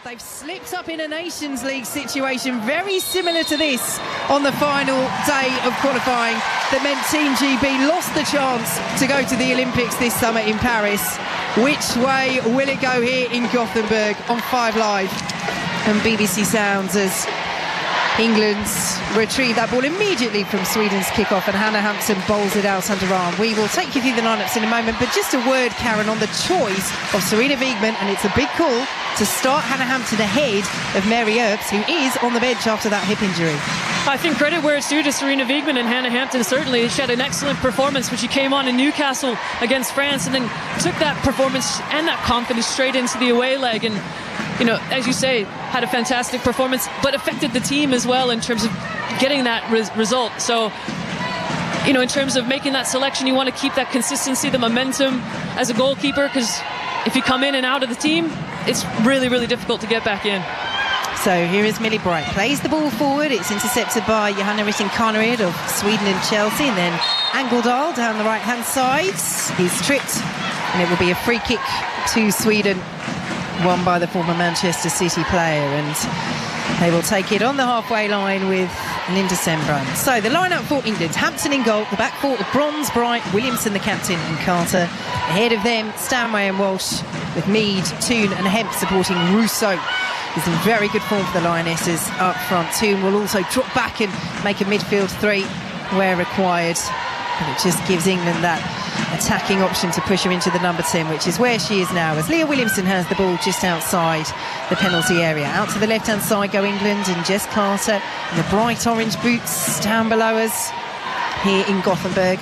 They've slipped up in a Nations League situation very similar to this on the final day of qualifying that meant Team GB lost the chance to go to the Olympics this summer in Paris. Which way will it go here in Gothenburg on 5 Live and BBC Sounds as England retrieve that ball immediately from Sweden's kickoff and Hannah Hampton bowls it out underarm. We will take you through the lineups in a moment, but just a word, Karen, on the choice of Sarina Wiegman, and it's a big call to start Hannah Hampton ahead of Mary Earps, who is on the bench after that hip injury. I think credit where it's due to Sarina Wiegman and Hannah Hampton. Certainly she had an excellent performance when she came on in Newcastle against France and then took that performance and that confidence straight into the away leg, and you know, as you say, had a fantastic performance but affected the team as well in terms of getting that result. So you know, in terms of making that selection, you want to keep that consistency, the momentum as a goalkeeper, because if you come in and out of the team, it's really, really difficult to get back in. So here is Millie Bright, plays the ball forward. It's intercepted by Johanna Rytting-Kaneryd of Sweden and Chelsea, and then Angeldal down the right hand side. He's tripped and it will be a free kick to Sweden, won by the former Manchester City player, and they will take it on the halfway line with Linda Sembrand. So the line-up for England: Hampton in goal, the back four of Bronze, Bright, Williamson the captain, and Carter. Ahead of them, Stanway and Walsh, with Mead, Toon and Hemp supporting Rousseau. He's in very good form for the Lionesses up front. Toon will also drop back and make a midfield three where required, but it just gives England that attacking option to push her into the number 10, which is where she is now, as Leah Williamson has the ball just outside the penalty area. Out to the left-hand side go England, and Jess Carter in the bright orange boots down below us here in Gothenburg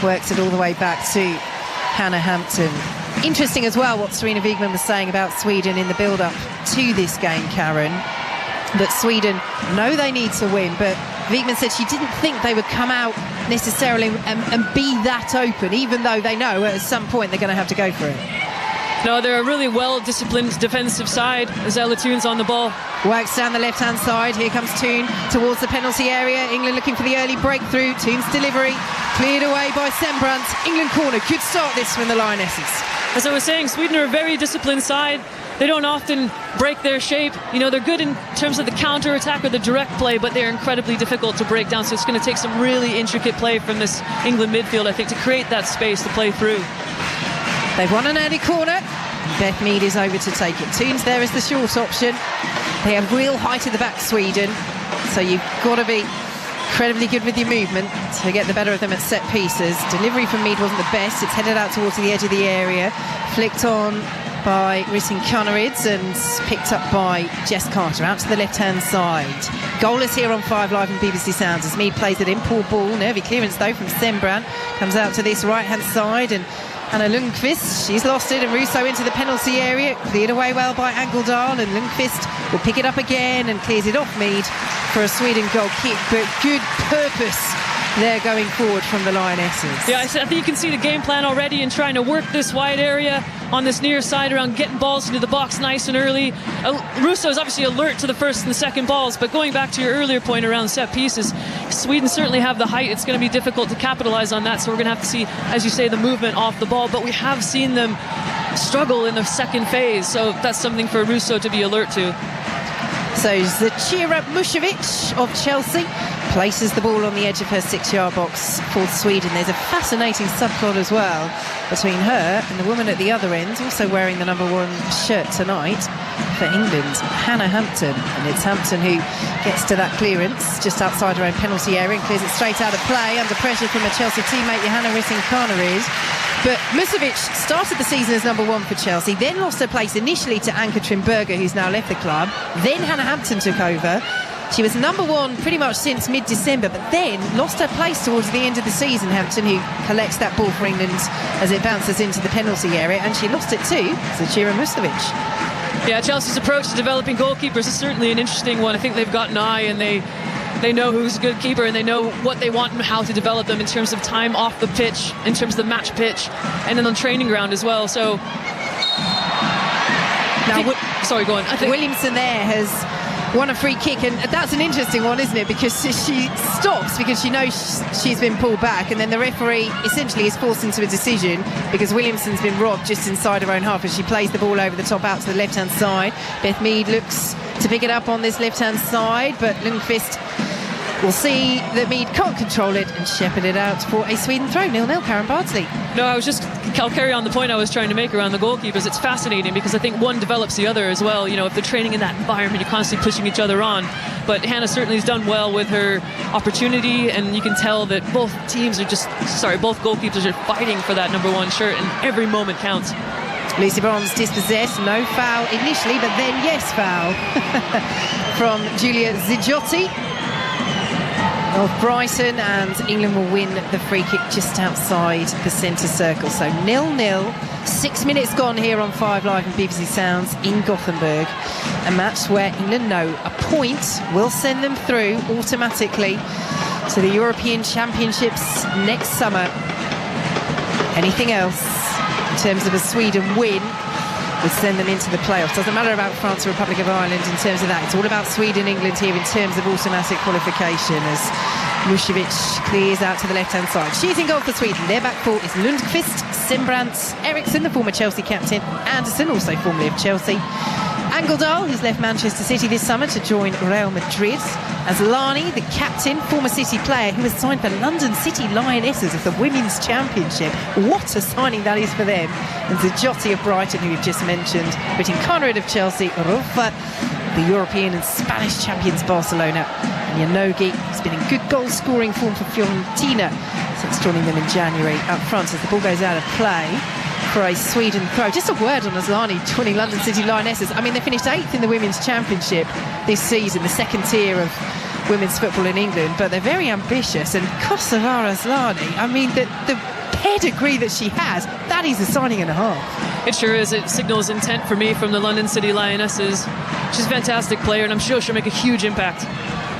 works it all the way back to Hannah Hampton. Interesting as well what Sarina Wiegman was saying about Sweden in the build-up to this game, Karen, that Sweden know they need to win, but Wiegman said she didn't think they would come out necessarily and be that open, even though they know at some point they're going to have to go for it. No, they're a really well-disciplined defensive side. As Ella Toon's on the ball. Works down the left-hand side. Here comes Toon towards the penalty area. England looking for the early breakthrough. Toon's delivery cleared away by Sembrand. England corner. Good start this from the Lionesses. As I was saying, Sweden are a very disciplined side. They don't often break their shape. You know, they're good in terms of the counter-attack or the direct play, but they're incredibly difficult to break down. So it's going to take some really intricate play from this England midfield, I think, to create that space to play through. They've won an early corner. Beth Mead is over to take it. Toon's there as the short option. They have real height at the back, Sweden. So you've got to be incredibly good with your movement to get the better of them at set pieces. Delivery from Mead wasn't the best. It's headed out towards the edge of the area. Flicked on by Rytting-Kaneryd and picked up by Jess Carter out to the left-hand side. Goalless here on 5 Live and BBC Sounds as Mead plays it in. Poor ball. Nervy clearance though from Sembrand. Comes out to this right-hand side, and Anna Lundqvist, she's lost it, and Rousseau into the penalty area. Cleared away well by Angeldal, and Lundqvist will pick it up again and clears it off Mead for a Sweden goal kick, but good purpose there going forward from the Lionesses. Yeah, I think you can see the game plan already in trying to work this wide area on this near side around getting balls into the box nice and early. Rousseau is obviously alert to the first and the second balls, but going back to your earlier point around set pieces, Sweden certainly have the height. It's going to be difficult to capitalize on that, so we're going to have to see, as you say, the movement off the ball, but we have seen them struggle in the second phase, so that's something for Rousseau to be alert to. So Zecira Mušović of Chelsea places the ball on the edge of her 6-yard box for Sweden. There's a fascinating subplot as well between her and the woman at the other end, also wearing the number 1 shirt tonight for England, Hannah Hampton. And it's Hampton who gets to that clearance just outside her own penalty area and clears it straight out of play under pressure from a Chelsea teammate, Johanna Rytting-Kaneryd. But Mušović started the season as number 1 for Chelsea, then lost her place initially to Ann-Katrin Berger, who's now left the club. Then Hannah Hampton took over. She was number 1 pretty much since mid-December, but then lost her place towards the end of the season, Hampton, who collects that ball for England as it bounces into the penalty area, and she lost it to Zecira Mušović. Yeah, Chelsea's approach to developing goalkeepers is certainly an interesting one. I think they've got an eye, and they know who's a good keeper, and they know what they want and how to develop them in terms of time off the pitch, in terms of the match pitch, and then on training ground as well. So now, sorry, go on. Williamson there has won a free kick, and that's an interesting one, isn't it? Because she stops because she knows she's been pulled back, and then the referee essentially is forced into a decision because Williamson's been robbed just inside her own half as she plays the ball over the top out to the left-hand side. Beth Mead looks to pick it up on this left-hand side, but Lundqvist will see that Mead can't control it and shepherd it out for a Sweden throw. 0-0, Karen Bardsley. No, I'll carry on the point I was trying to make around the goalkeepers. It's fascinating because I think one develops the other as well. You know, if they're training in that environment, you're constantly pushing each other on. But Hannah certainly has done well with her opportunity, and you can tell that both goalkeepers are fighting for that number 1 shirt, and every moment counts. Lucy Bronze dispossessed, no foul initially, but then yes, foul from Giulia Zigiotti of Brighton, and England will win the free kick just outside the centre circle. So 0-0, 6 minutes gone here on 5 Live and BBC Sounds in Gothenburg. A match where England know a point will send them through automatically to the European Championships next summer. Anything else in terms of a Sweden win would send them into the playoffs. Doesn't matter about France or Republic of Ireland in terms of that. It's all about Sweden, England here in terms of automatic qualification as Mushevich clears out to the left-hand side. She's in goal for Sweden. Their back four is Lundqvist, Sembrant, Eriksson, the former Chelsea captain, Anderson, also formerly of Chelsea, Angeldal, who's left Manchester City this summer to join Real Madrid, Asllani, the captain, former City player who has signed for London City Lionesses of the Women's Championship. What a signing that is for them. And Zigiotti of Brighton, who we've just mentioned, Ritin Conrad of Chelsea, Rufa, the European and Spanish champions Barcelona, and Yanogi, who's been in good goal-scoring form for Fiorentina since joining them in January. Up front as the ball goes out of play for a Sweden throw. Just a word on Asllani joining London City Lionesses. I mean, they finished 8th in the Women's Championship this season, the second tier of women's football in England, but they're very ambitious. And Kosovare Asllani, I mean, the pedigree that she has, that is a signing and a half. It sure is. It signals intent for me from the London City Lionesses. She's a fantastic player, and I'm sure she'll make a huge impact.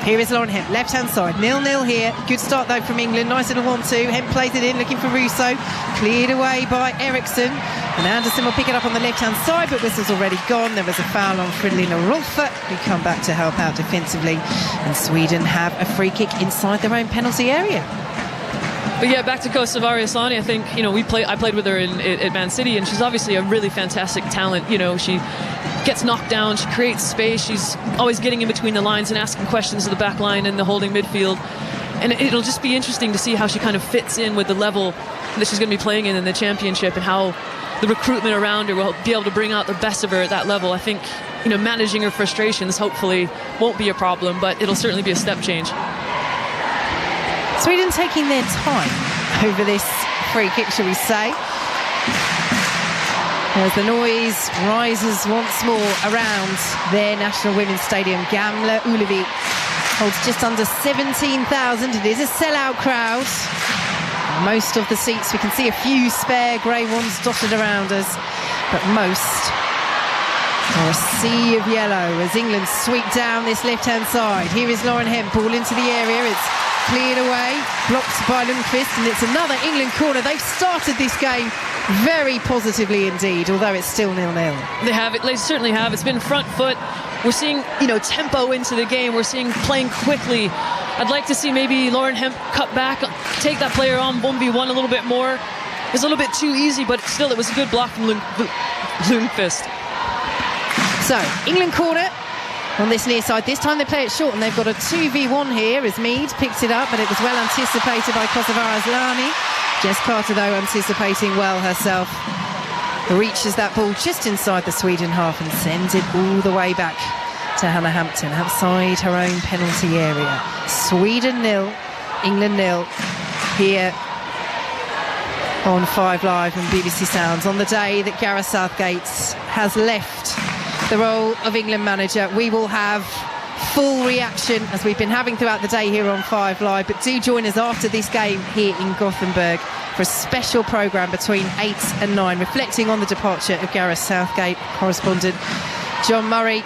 Here is Lauren Hemp, left-hand side, 0-0 here. Good start, though, from England. Nice little 1-2. Hemp plays it in, looking for Russo. Cleared away by Eriksson. And Anderson will pick it up on the left-hand side, but whistle's already gone. There was a foul on Fridolina Rolfö, who come back to help out defensively. And Sweden have a free kick inside their own penalty area. But yeah, back to Kosovare Asllani. I think, you know, I played with her at Man City, and she's obviously a really fantastic talent. You know, she gets knocked down, she creates space, she's always getting in between the lines and asking questions of the back line and the holding midfield. And it'll just be interesting to see how she kind of fits in with the level that she's going to be playing in the championship, and how the recruitment around her will be able to bring out the best of her at that level. I think, you know, managing her frustrations hopefully won't be a problem, but it'll certainly be a step change. Sweden taking their time over this free kick, shall we say, as the noise rises once more around their National Women's Stadium. Gamla Ullevi holds just under 17,000. It is a sellout crowd. Most of the seats, we can see a few spare grey ones dotted around us, but most are a sea of yellow as England sweep down this left-hand side. Here is Lauren Hemp, ball into the area. It's cleared away, blocked by Lundqvist, and it's another England corner. They've started this game very positively indeed, although it's still 0-0. They certainly have. It's been front foot. We're seeing, you know, tempo into the game. We're seeing playing quickly. I'd like to see maybe Lauren Hemp cut back, take that player on 1v1 a little bit more. It was a little bit too easy, but still it was a good block from Lundqvist. So, England corner on this near side. This time they play it short, and they've got a 2v1 here as Mead picks it up, but it was well anticipated by Kosovare Asllani. Jess Carter, though, anticipating well herself, reaches that ball just inside the Sweden half and sends it all the way back to Hannah Hampton outside her own penalty area. Sweden 0, England 0 here on 5 Live and BBC Sounds on the day that Gareth Southgate has left the role of England manager. We will have full reaction as we've been having throughout the day here on 5 Live, but do join us after this game here in Gothenburg for a special programme between 8 and 9 reflecting on the departure of Gareth Southgate. Correspondent John Murray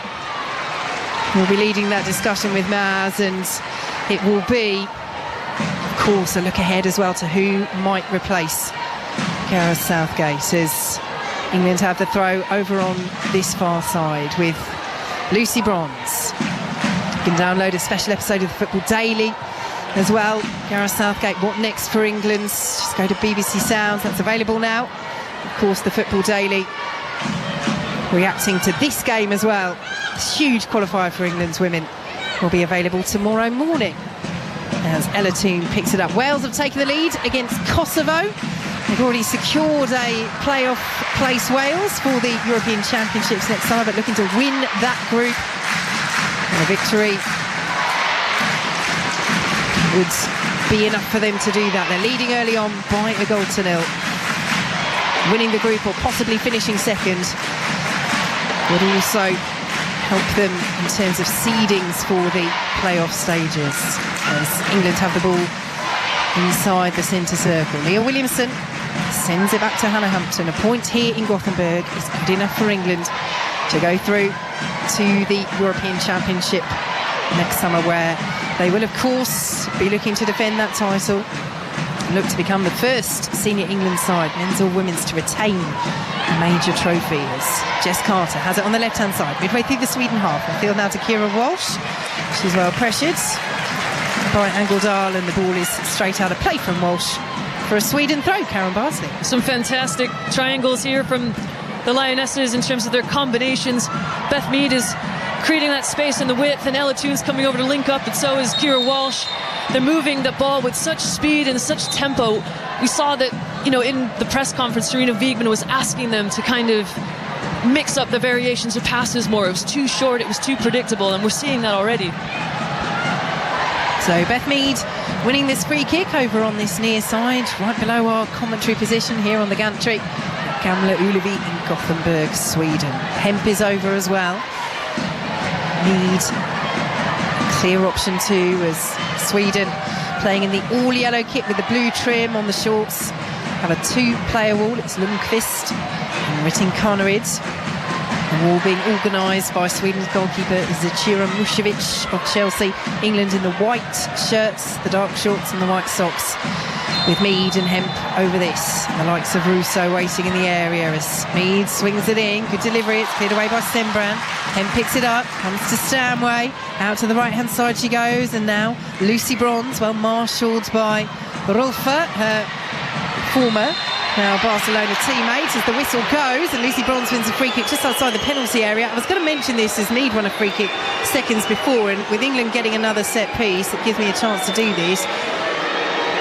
will be leading that discussion with Maz, and it will be, of course, a look ahead as well to who might replace Gareth Southgate as England have the throw over on this far side with Lucy Bronze can download a special episode of the Football Daily as well. Gareth Southgate, what next for England? Just go to BBC Sounds, that's available now. Of course, the Football Daily reacting to this game as well. This huge qualifier for England's women will be available tomorrow morning as Ella Toone picks it up. Wales have taken the lead against Kosovo. They've already secured a playoff place, Wales, for the European Championships next summer, but looking to win that group. And a victory would be enough for them to do that. They're leading early on by a goal to nil. Winning the group or possibly finishing second would also help them in terms of seedings for the playoff stages, as England have the ball inside the centre circle. Leah Williamson sends it back to Hannah Hampton. A point here in Gothenburg is good enough for England to go through to the European Championship next summer, where they will of course be looking to defend that title and look to become the first senior England side, men's or women's, to retain a major trophy. As Jess Carter has it on the left hand side midway through the Sweden half. The field now to Kira Walsh. She's well pressured by Angeldal, and the ball is straight out of play from Walsh for a Sweden throw. Karen Barsley. Some fantastic triangles here from the Lionesses in terms of their combinations. Beth Mead is creating that space in the width, and Ella Toone's coming over to link up, and so is Kira Walsh. They're moving the ball with such speed and such tempo. We saw that, in the press conference, Serena Wiegman was asking them to kind of mix up the variations of passes more. It was too short, it was too predictable, and we're seeing that already. So Beth Mead winning this free kick over on this near side, right below our commentary position here on the gantry at Gamla Ullevi in Gothenburg, Sweden. Hemp is over as well. Mead, a clear option too, as Sweden playing in the all-yellow kit with the blue trim on the shorts. Have a two-player wall. It's Lundqvist and Ritin Karnerid. The wall being organised by Sweden's goalkeeper Zecira Mushevich of Chelsea. England in the white shirts, the dark shorts and the white socks, with Mead and Hemp over this. And the likes of Russo waiting in the area as Mead swings it in. Good delivery. It's cleared away by Stenbrand. Hemp picks it up, comes to Stanway. Out to the right-hand side she goes. And now Lucy Bronze, well marshalled by Rolfa, her former, now Barcelona teammate, as the whistle goes, and Lucy Bronze wins a free kick just outside the penalty area. I was going to mention this as Mead won a free kick seconds before, and with England getting another set piece, it gives me a chance to do this.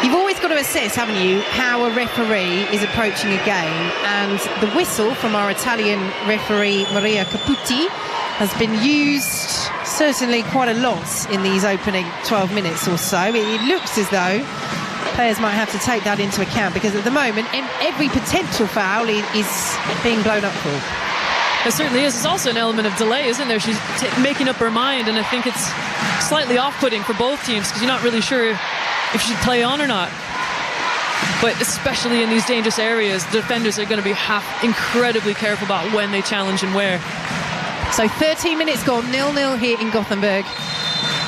You've always got to assess, haven't you, how a referee is approaching a game, and the whistle from our Italian referee Maria Caputi has been used certainly quite a lot in these opening 12 minutes or so. It looks as though players might have to take that into account, because at the moment every potential foul is being blown up for. It certainly is. There's also an element of delay, isn't there? She's making up her mind, and I think it's slightly off-putting for both teams, because you're not really sure if she should play on or not. But especially in these dangerous areas, the defenders are going to be incredibly careful about when they challenge and where. So 13 minutes gone, 0-0 here in Gothenburg.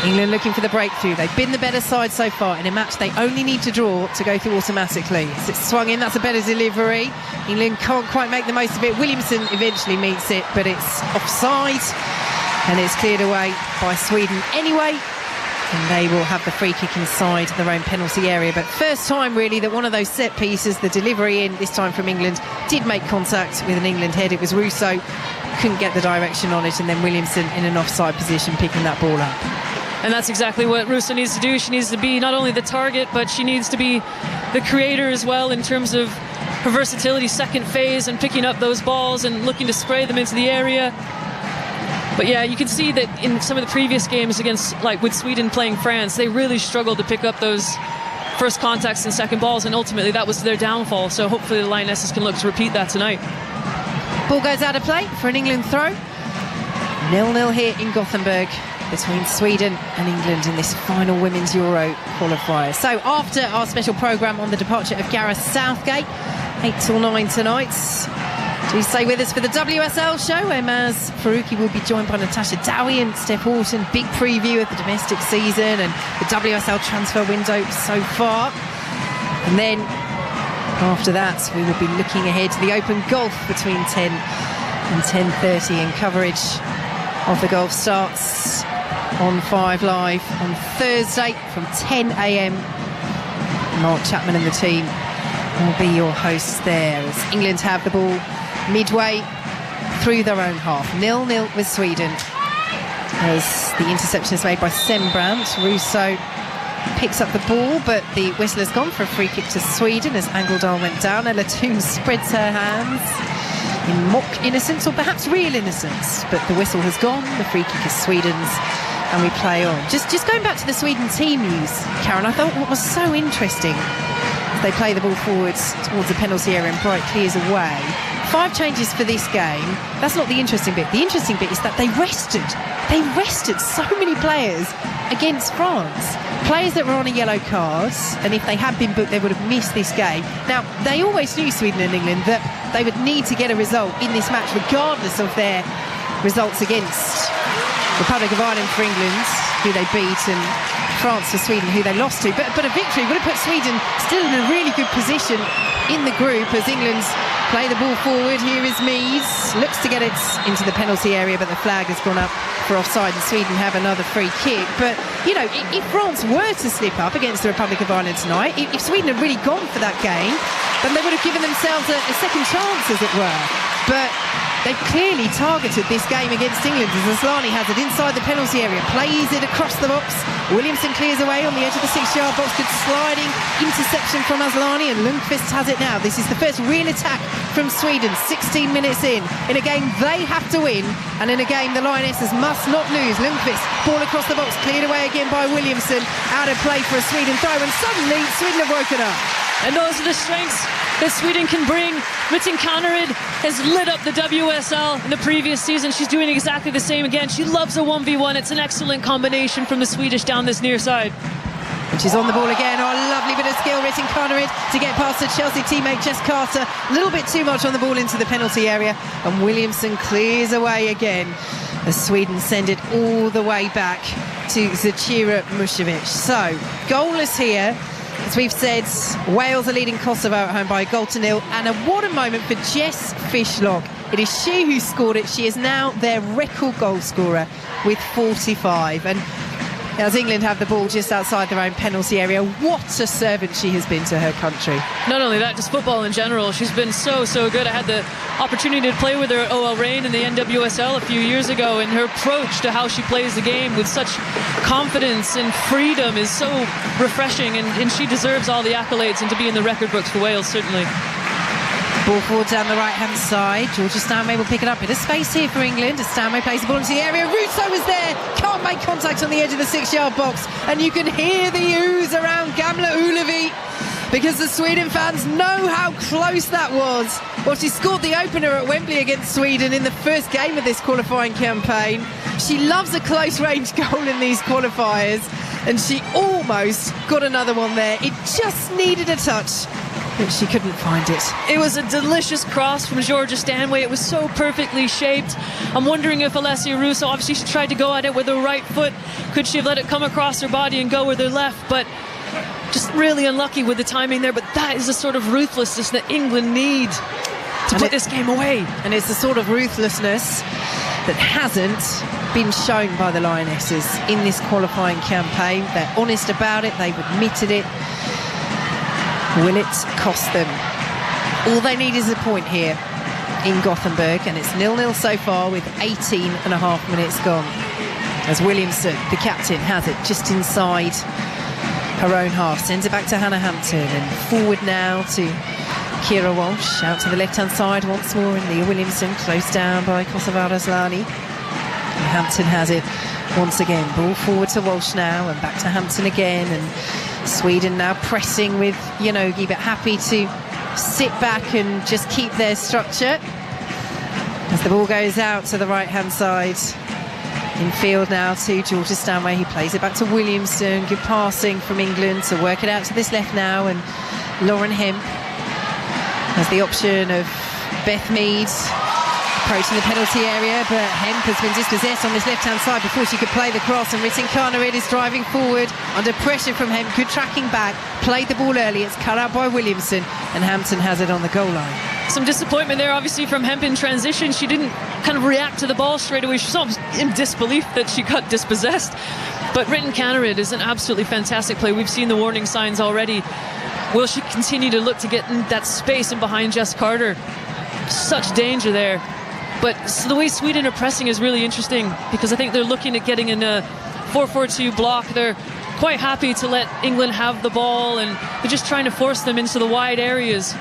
England looking for the breakthrough. They've been the better side so far. In a match they only need to draw to go through automatically. As it's swung in, that's a better delivery. England can't quite make the most of it. Williamson eventually meets it, but it's offside, and it's cleared away by Sweden anyway, and they will have the free kick inside their own penalty area. But first time really that one of those set pieces, the delivery in, this time from England, did make contact with an England head. It was Russo, couldn't get the direction on it, and then Williamson in an offside position picking that ball up. And that's exactly what Russo needs to do. She needs to be not only the target, but she needs to be the creator as well, in terms of her versatility, second phase, and picking up those balls and looking to spray them into the area. But yeah, you can see that in some of the previous games against, like with Sweden playing France, they really struggled to pick up those first contacts and second balls, and ultimately that was their downfall. So hopefully the Lionesses can look to repeat that tonight. Ball goes out of play for an England throw. 0-0 here in Gothenburg between Sweden and England in this final Women's Euro qualifier. So after our special programme on the departure of Gareth Southgate, 8 till 9 tonight, do stay with us for the WSL show, where Maz Faruqi will be joined by Natasha Dowie and Steph Horton. Big preview of the domestic season and the WSL transfer window so far. And then after that, we will be looking ahead to the Open Golf between 10 and 10:30, and coverage of the golf starts on 5 Live on Thursday from 10 a.m. Mark Chapman and the team will be your hosts there as England have the ball midway through their own half. 0-0 with Sweden. As the interception is made by Sembrant, Russo picks up the ball, but the whistle has gone for a free kick to Sweden as Angeldal went down. Ella Toon spreads her hands in mock innocence, or perhaps real innocence, but the whistle has gone. The free kick is Sweden's, and we play on. Just going back to the Sweden team news, Karen, I thought what was so interesting as they play the ball forwards towards the penalty area and Bright clears away. 5 changes for this game. That's not the interesting bit. The interesting bit is that they rested so many players against France. Players that were on a yellow card, and if they had been booked, they would have missed this game. Now, they always knew, Sweden and England, that they would need to get a result in this match, regardless of their results against Republic of Ireland for England, who they beat, and France for Sweden, who they lost to. But a victory would have put Sweden still in a really good position in the group as England play the ball forward. Here is Meads, looks to get it into the penalty area, but the flag has gone up for offside and Sweden have another free kick. But, you know, if France were to slip up against the Republic of Ireland tonight, if Sweden had really gone for that game, then they would have given themselves a second chance, as it were. But they've clearly targeted this game against England as Asllani has it inside the penalty area, plays it across the box. Williamson clears away on the edge of the 6-yard box. Good sliding interception from Asllani, and Lundqvist has it now. This is the first real attack from Sweden, 16 minutes in a game they have to win, and in a game the Lionesses must not lose. Lundqvist, ball across the box, cleared away again by Williamson, out of play for a Sweden throw, and suddenly Sweden have woken up. And those are the strengths that Sweden can bring. Mitten Kaneryd has lit up the WSL in the previous season. She's doing exactly the same again. She loves a 1v1. It's an excellent combination from the Swedish down this near side. And she's on the ball again. Oh, lovely bit of skill, Mitten Kaneryd, to get past her Chelsea teammate Jess Carter. A little bit too much on the ball into the penalty area, and Williamson clears away again as Sweden send it all the way back to Zecira Mušević. So, goalless here. As we've said, Wales are leading Kosovo at home by 1-0, and what a moment for Jess Fishlock. It is she who scored it. She is now their record goal scorer with 45, and as England have the ball just outside their own penalty area, what a servant she has been to her country. Not only that, just football in general. She's been so good. I had the opportunity to play with her at OL Reign in the NWSL a few years ago, and her approach to how she plays the game with such confidence and freedom is so refreshing, and she deserves all the accolades and to be in the record books for Wales, certainly. Ball forward down the right-hand side. Georgia Stanway will pick it up. Bit of space here for England as Stanway plays the ball into the area. Russo is there. Can't make contact on the edge of the 6-yard box. And you can hear the ooze around Gamla Ullevi because the Sweden fans know how close that was. Well, she scored the opener at Wembley against Sweden in the first game of this qualifying campaign. She loves a close-range goal in these qualifiers, and she almost got another one there. It just needed a touch, but she couldn't find it. It was a delicious cross from Georgia Stanway. It was so perfectly shaped. I'm wondering if Alessia Russo, obviously she tried to go at it with her right foot. Could she have let it come across her body and go with her left? But just really unlucky with the timing there. But that is the sort of ruthlessness that England need to put this game away. And it's the sort of ruthlessness that hasn't been shown by the Lionesses in this qualifying campaign. They're honest about it. They've admitted it. Will it cost them? All they need is a point here in Gothenburg, and it's 0-0 so far with 18 and a half minutes gone. As Williamson, the captain, has it just inside her own half, sends it back to Hannah Hampton, and forward now to Kira Walsh, out to the left-hand side once more, and Leah Williamson closed down by Kosovare Asllani. Hampton has it once again. Ball forward to Walsh now, and back to Hampton again, and Sweden now pressing with Yonogi, but happy to sit back and just keep their structure. As the ball goes out to the right-hand side, in field now to Georgia Stanway. He plays it back to Williamson. Good passing from England to work it out to this left now, and Lauren Hemp has the option of Beth Mead approaching the penalty area, but Hemp has been dispossessed on this left-hand side before she could play the cross, and Mitten Kaneryd is driving forward under pressure from Hemp. Good tracking back, played the ball early, it's cut out by Williamson, and Hampton has it on the goal line. Some disappointment there obviously from Hemp in transition. She didn't kind of react to the ball straight away. She's almost in disbelief that she got dispossessed. But Ritten Kaneryd is an absolutely fantastic play. We've seen the warning signs already. Will she continue to look to get in that space and behind Jess Carter? Such danger there. But the way Sweden are pressing is really interesting, because I think they're looking at getting in a 4-4-2 block. They're quite happy to let England have the ball, and they're just trying to force them into the wide areas.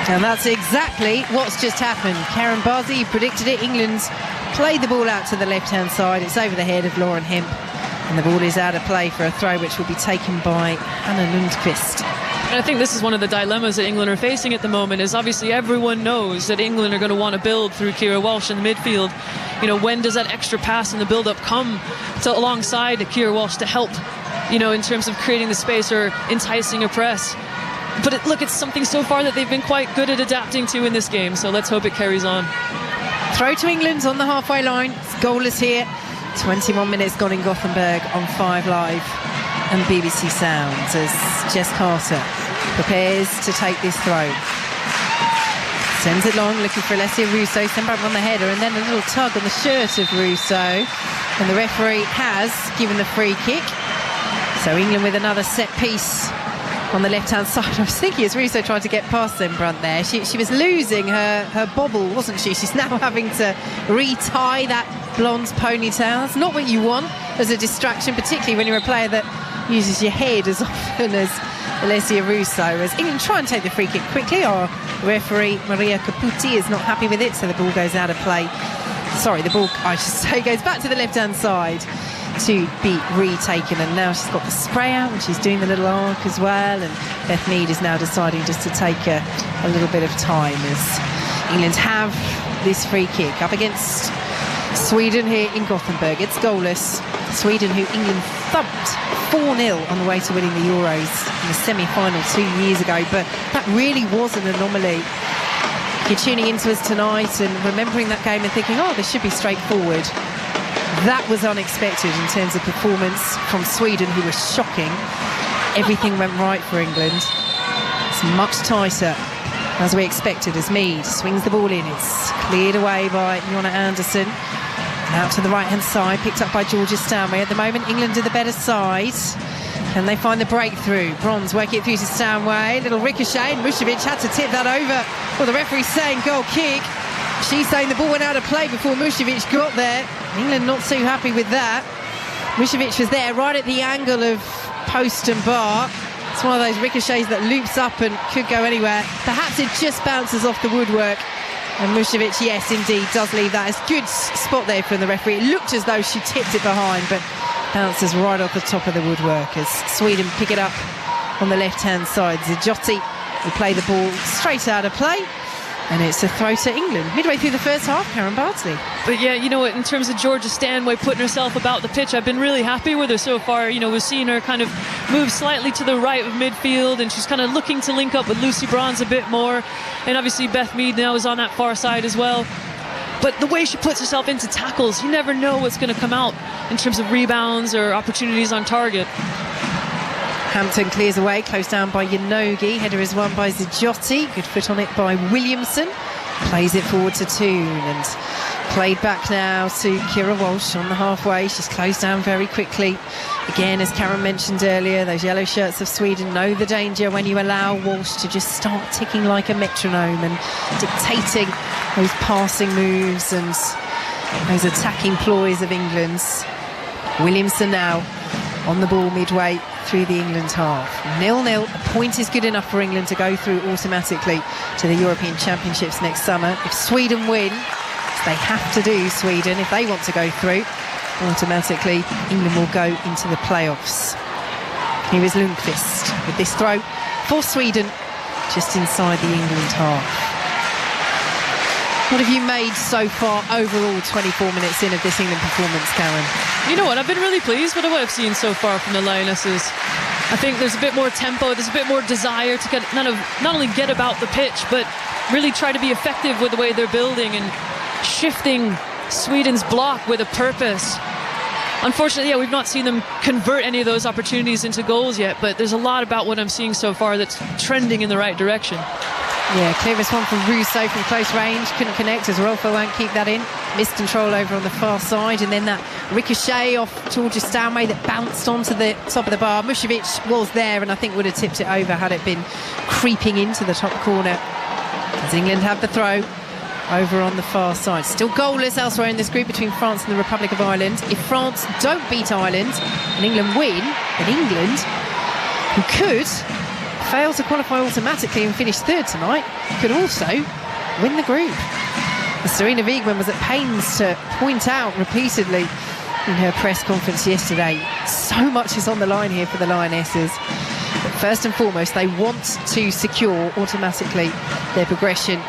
And that's exactly what's just happened. Karen Barzi predicted it. England's played the ball out to the left-hand side. It's over the head of Lauren Hemp, and the ball is out of play for a throw, which will be taken by Anna Lundqvist. And I think this is one of the dilemmas that England are facing at the moment, is obviously everyone knows that England are going to want to build through Ciara Walsh in the midfield. You know, when does that extra pass in the build-up come to alongside Ciara Walsh to help, you know, in terms of creating the space or enticing a press? But it's something so far that they've been quite good at adapting to in this game, so let's hope it carries on. Throw to England on the halfway line. It's goalless here. 21 minutes gone in Gothenburg on 5 Live and BBC Sounds as Jess Carter prepares to take this throw. Sends it long, looking for Alessia Russo. Sembramp on the header, and then a little tug on the shirt of Russo. And the referee has given the free kick. So England with another set piece on the left-hand side. I was thinking as Russo tried to get past Sembramp there, she was losing her bobble, wasn't she? She's now having to retie that blonde ponytail. It's not what you want as a distraction, particularly when you're a player that uses your head as often as Alessia Russo. As England try and take the free kick quickly, our referee Maria Caputi is not happy with it, so the ball goes out of play. Sorry, the ball, I should say, goes back to the left-hand side to be retaken, and now she's got the spray out and she's doing the little arc as well, and Beth Mead is now deciding just to take a little bit of time as England have this free kick up against Sweden here in Gothenburg. It's goalless. Sweden, who England thumped 4-0 on the way to winning the Euros in the semi-final 2 years ago, but that really was an anomaly. If you're tuning into us tonight and remembering that game and thinking, oh, this should be straightforward, that was unexpected in terms of performance from Sweden, who was shocking. Everything went right for England. It's much tighter, as we expected, as Mead swings the ball in. It's cleared away by Jonna Andersson. Out to the right-hand side, picked up by Georgia Stanway. At the moment, England are the better side. Can they find the breakthrough? Bronze working it through to Stanway. Little ricochet, and Mušević had to tip that over. Well, the referee's saying goal kick. She's saying the ball went out of play before Mušević got there. England not too happy with that. Mušević was there right at the angle of post and bar. It's one of those ricochets that loops up and could go anywhere. Perhaps it just bounces off the woodwork. And Mušević, yes, indeed, does leave that. It's a good spot there from the referee. It looked as though she tipped it behind, but bounces right off the top of the woodwork as Sweden pick it up on the left-hand side. Zijotti will play the ball straight out of play. And it's a throw to England. Midway through the first half, Karen Bardsley. But yeah, you know what, in terms of Georgia Stanway putting herself about the pitch, I've been really happy with her so far. You know, we've seen her kind of move slightly to the right of midfield, and she's kind of looking to link up with Lucy Bronze a bit more. And obviously Beth Mead now is on that far side as well. But the way she puts herself into tackles, you never know what's going to come out in terms of rebounds or opportunities on target. Hampton clears away, close down by Yanogi. Header is won by Zijotti. Good foot on it by Williamson. Plays it forward to Toon and played back now to Ciara Walsh on the halfway. She's closed down very quickly. Again, as Karen mentioned earlier, those yellow shirts of Sweden know the danger when you allow Walsh to just start ticking like a metronome and dictating those passing moves and those attacking ploys of England's. Williamson now on the ball midway through the England half. 0-0. A point is good enough for England to go through automatically to the European Championships next summer. If Sweden win, they have to do, Sweden, if they want to go through, automatically England will go into the playoffs. Here is Lundqvist with this throw for Sweden just inside the England half. What have you made so far overall 24 minutes in of this England performance, Karen? You know what, I've been really pleased with what I've seen so far from the Lionesses. I think there's a bit more tempo, there's a bit more desire to get, not only get about the pitch, but really try to be effective with the way they're building and shifting Sweden's block with a purpose. Unfortunately, yeah, we've not seen them convert any of those opportunities into goals yet, but there's a lot about what I'm seeing so far that's trending in the right direction. Yeah, clearest one from Russo from close range. Couldn't connect as Rolfo won't keep that in. Missed control over on the far side. And then that ricochet off Georgia Stanway that bounced onto the top of the bar. Mushevich was there and I think would have tipped it over had it been creeping into the top corner. As England have the throw over on the far side. Still goalless elsewhere in this group between France and the Republic of Ireland. If France don't beat Ireland and England win, then England, who could fail to qualify automatically and finish third tonight, could also win the group. Serena Wiegmann was at pains to point out repeatedly in her press conference yesterday, so much is on the line here for the Lionesses. But first and foremost, they want to secure automatically their progression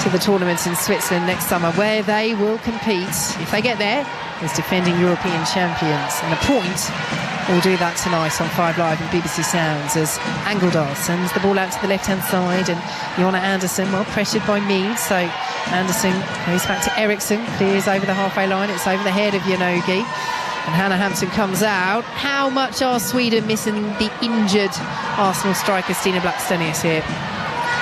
to the tournament in Switzerland next summer, where they will compete, if they get there, as defending European champions. And the point will do that tonight on 5 Live and BBC Sounds as Angeldal sends the ball out to the left-hand side and Johanna Anderson, well pressured by Mead, so Anderson goes back to Eriksson, clears over the halfway line, it's over the head of Janogy. And Hannah Hampton comes out. How much are Sweden missing the injured Arsenal striker Stina Blackstenius here?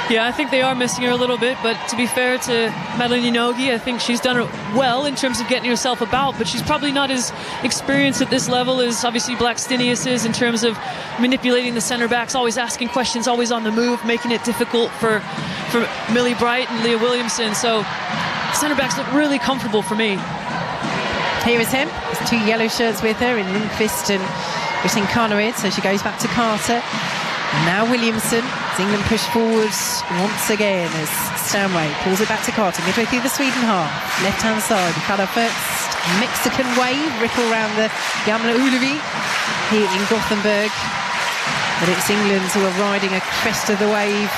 Yeah, I think they are missing her a little bit, but to be fair to Madeline Janogy, I think she's done it well in terms of getting herself about, but she's probably not as experienced at this level as obviously Blackstenius is in terms of manipulating the centre backs, always asking questions, always on the move, making it difficult for Millie Bright and Leah Williamson. So centre backs look really comfortable for me. Here is him. There's 2 yellow shirts with her in Lundqvist and Christine Carnerid, so she goes back to Carter. And now Williamson, as England push forwards once again as Stanway pulls it back to Carter, midway through the Sweden half. Left-hand side, we've had our first Mexican wave ripple around the Gamla Ullevi here in Gothenburg. But it's England who are riding a crest of the wave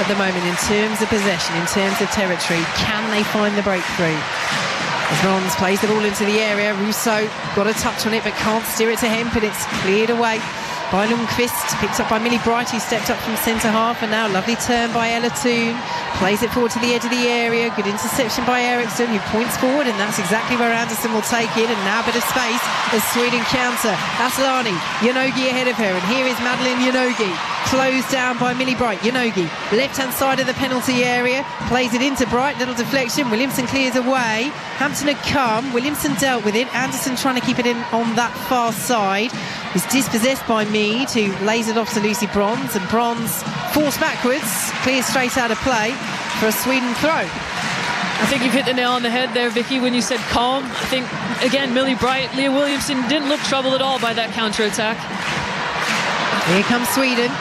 at the moment in terms of possession, in terms of territory. Can they find the breakthrough? As Rons plays the ball into the area, Russo got a touch on it but can't steer it to Hemp, and it's cleared away by Lundqvist, picked up by Millie Bright, who stepped up from centre half, and now lovely turn by Ella Thun, plays it forward to the edge of the area, good interception by Eriksson, who points forward, and that's exactly where Anderson will take it, and now a bit of space as Sweden counter. Aslani, Janogy ahead of her, and here is Madeline Janogy, closed down by Millie Bright. Janogy, left-hand side of the penalty area, plays it into Bright, little deflection, Williamson clears away, Hampton had come, Williamson dealt with it, Anderson trying to keep it in on that far side, is dispossessed by Mead, who lays it off to Lucy Bronze, and Bronze forced backwards, clears straight out of play for a Sweden throw. I think you've hit the nail on the head there, Vicky, when you said calm. I think, again, Millie Bright, Leah Williamson didn't look troubled at all by that counter-attack. Here comes Sweden.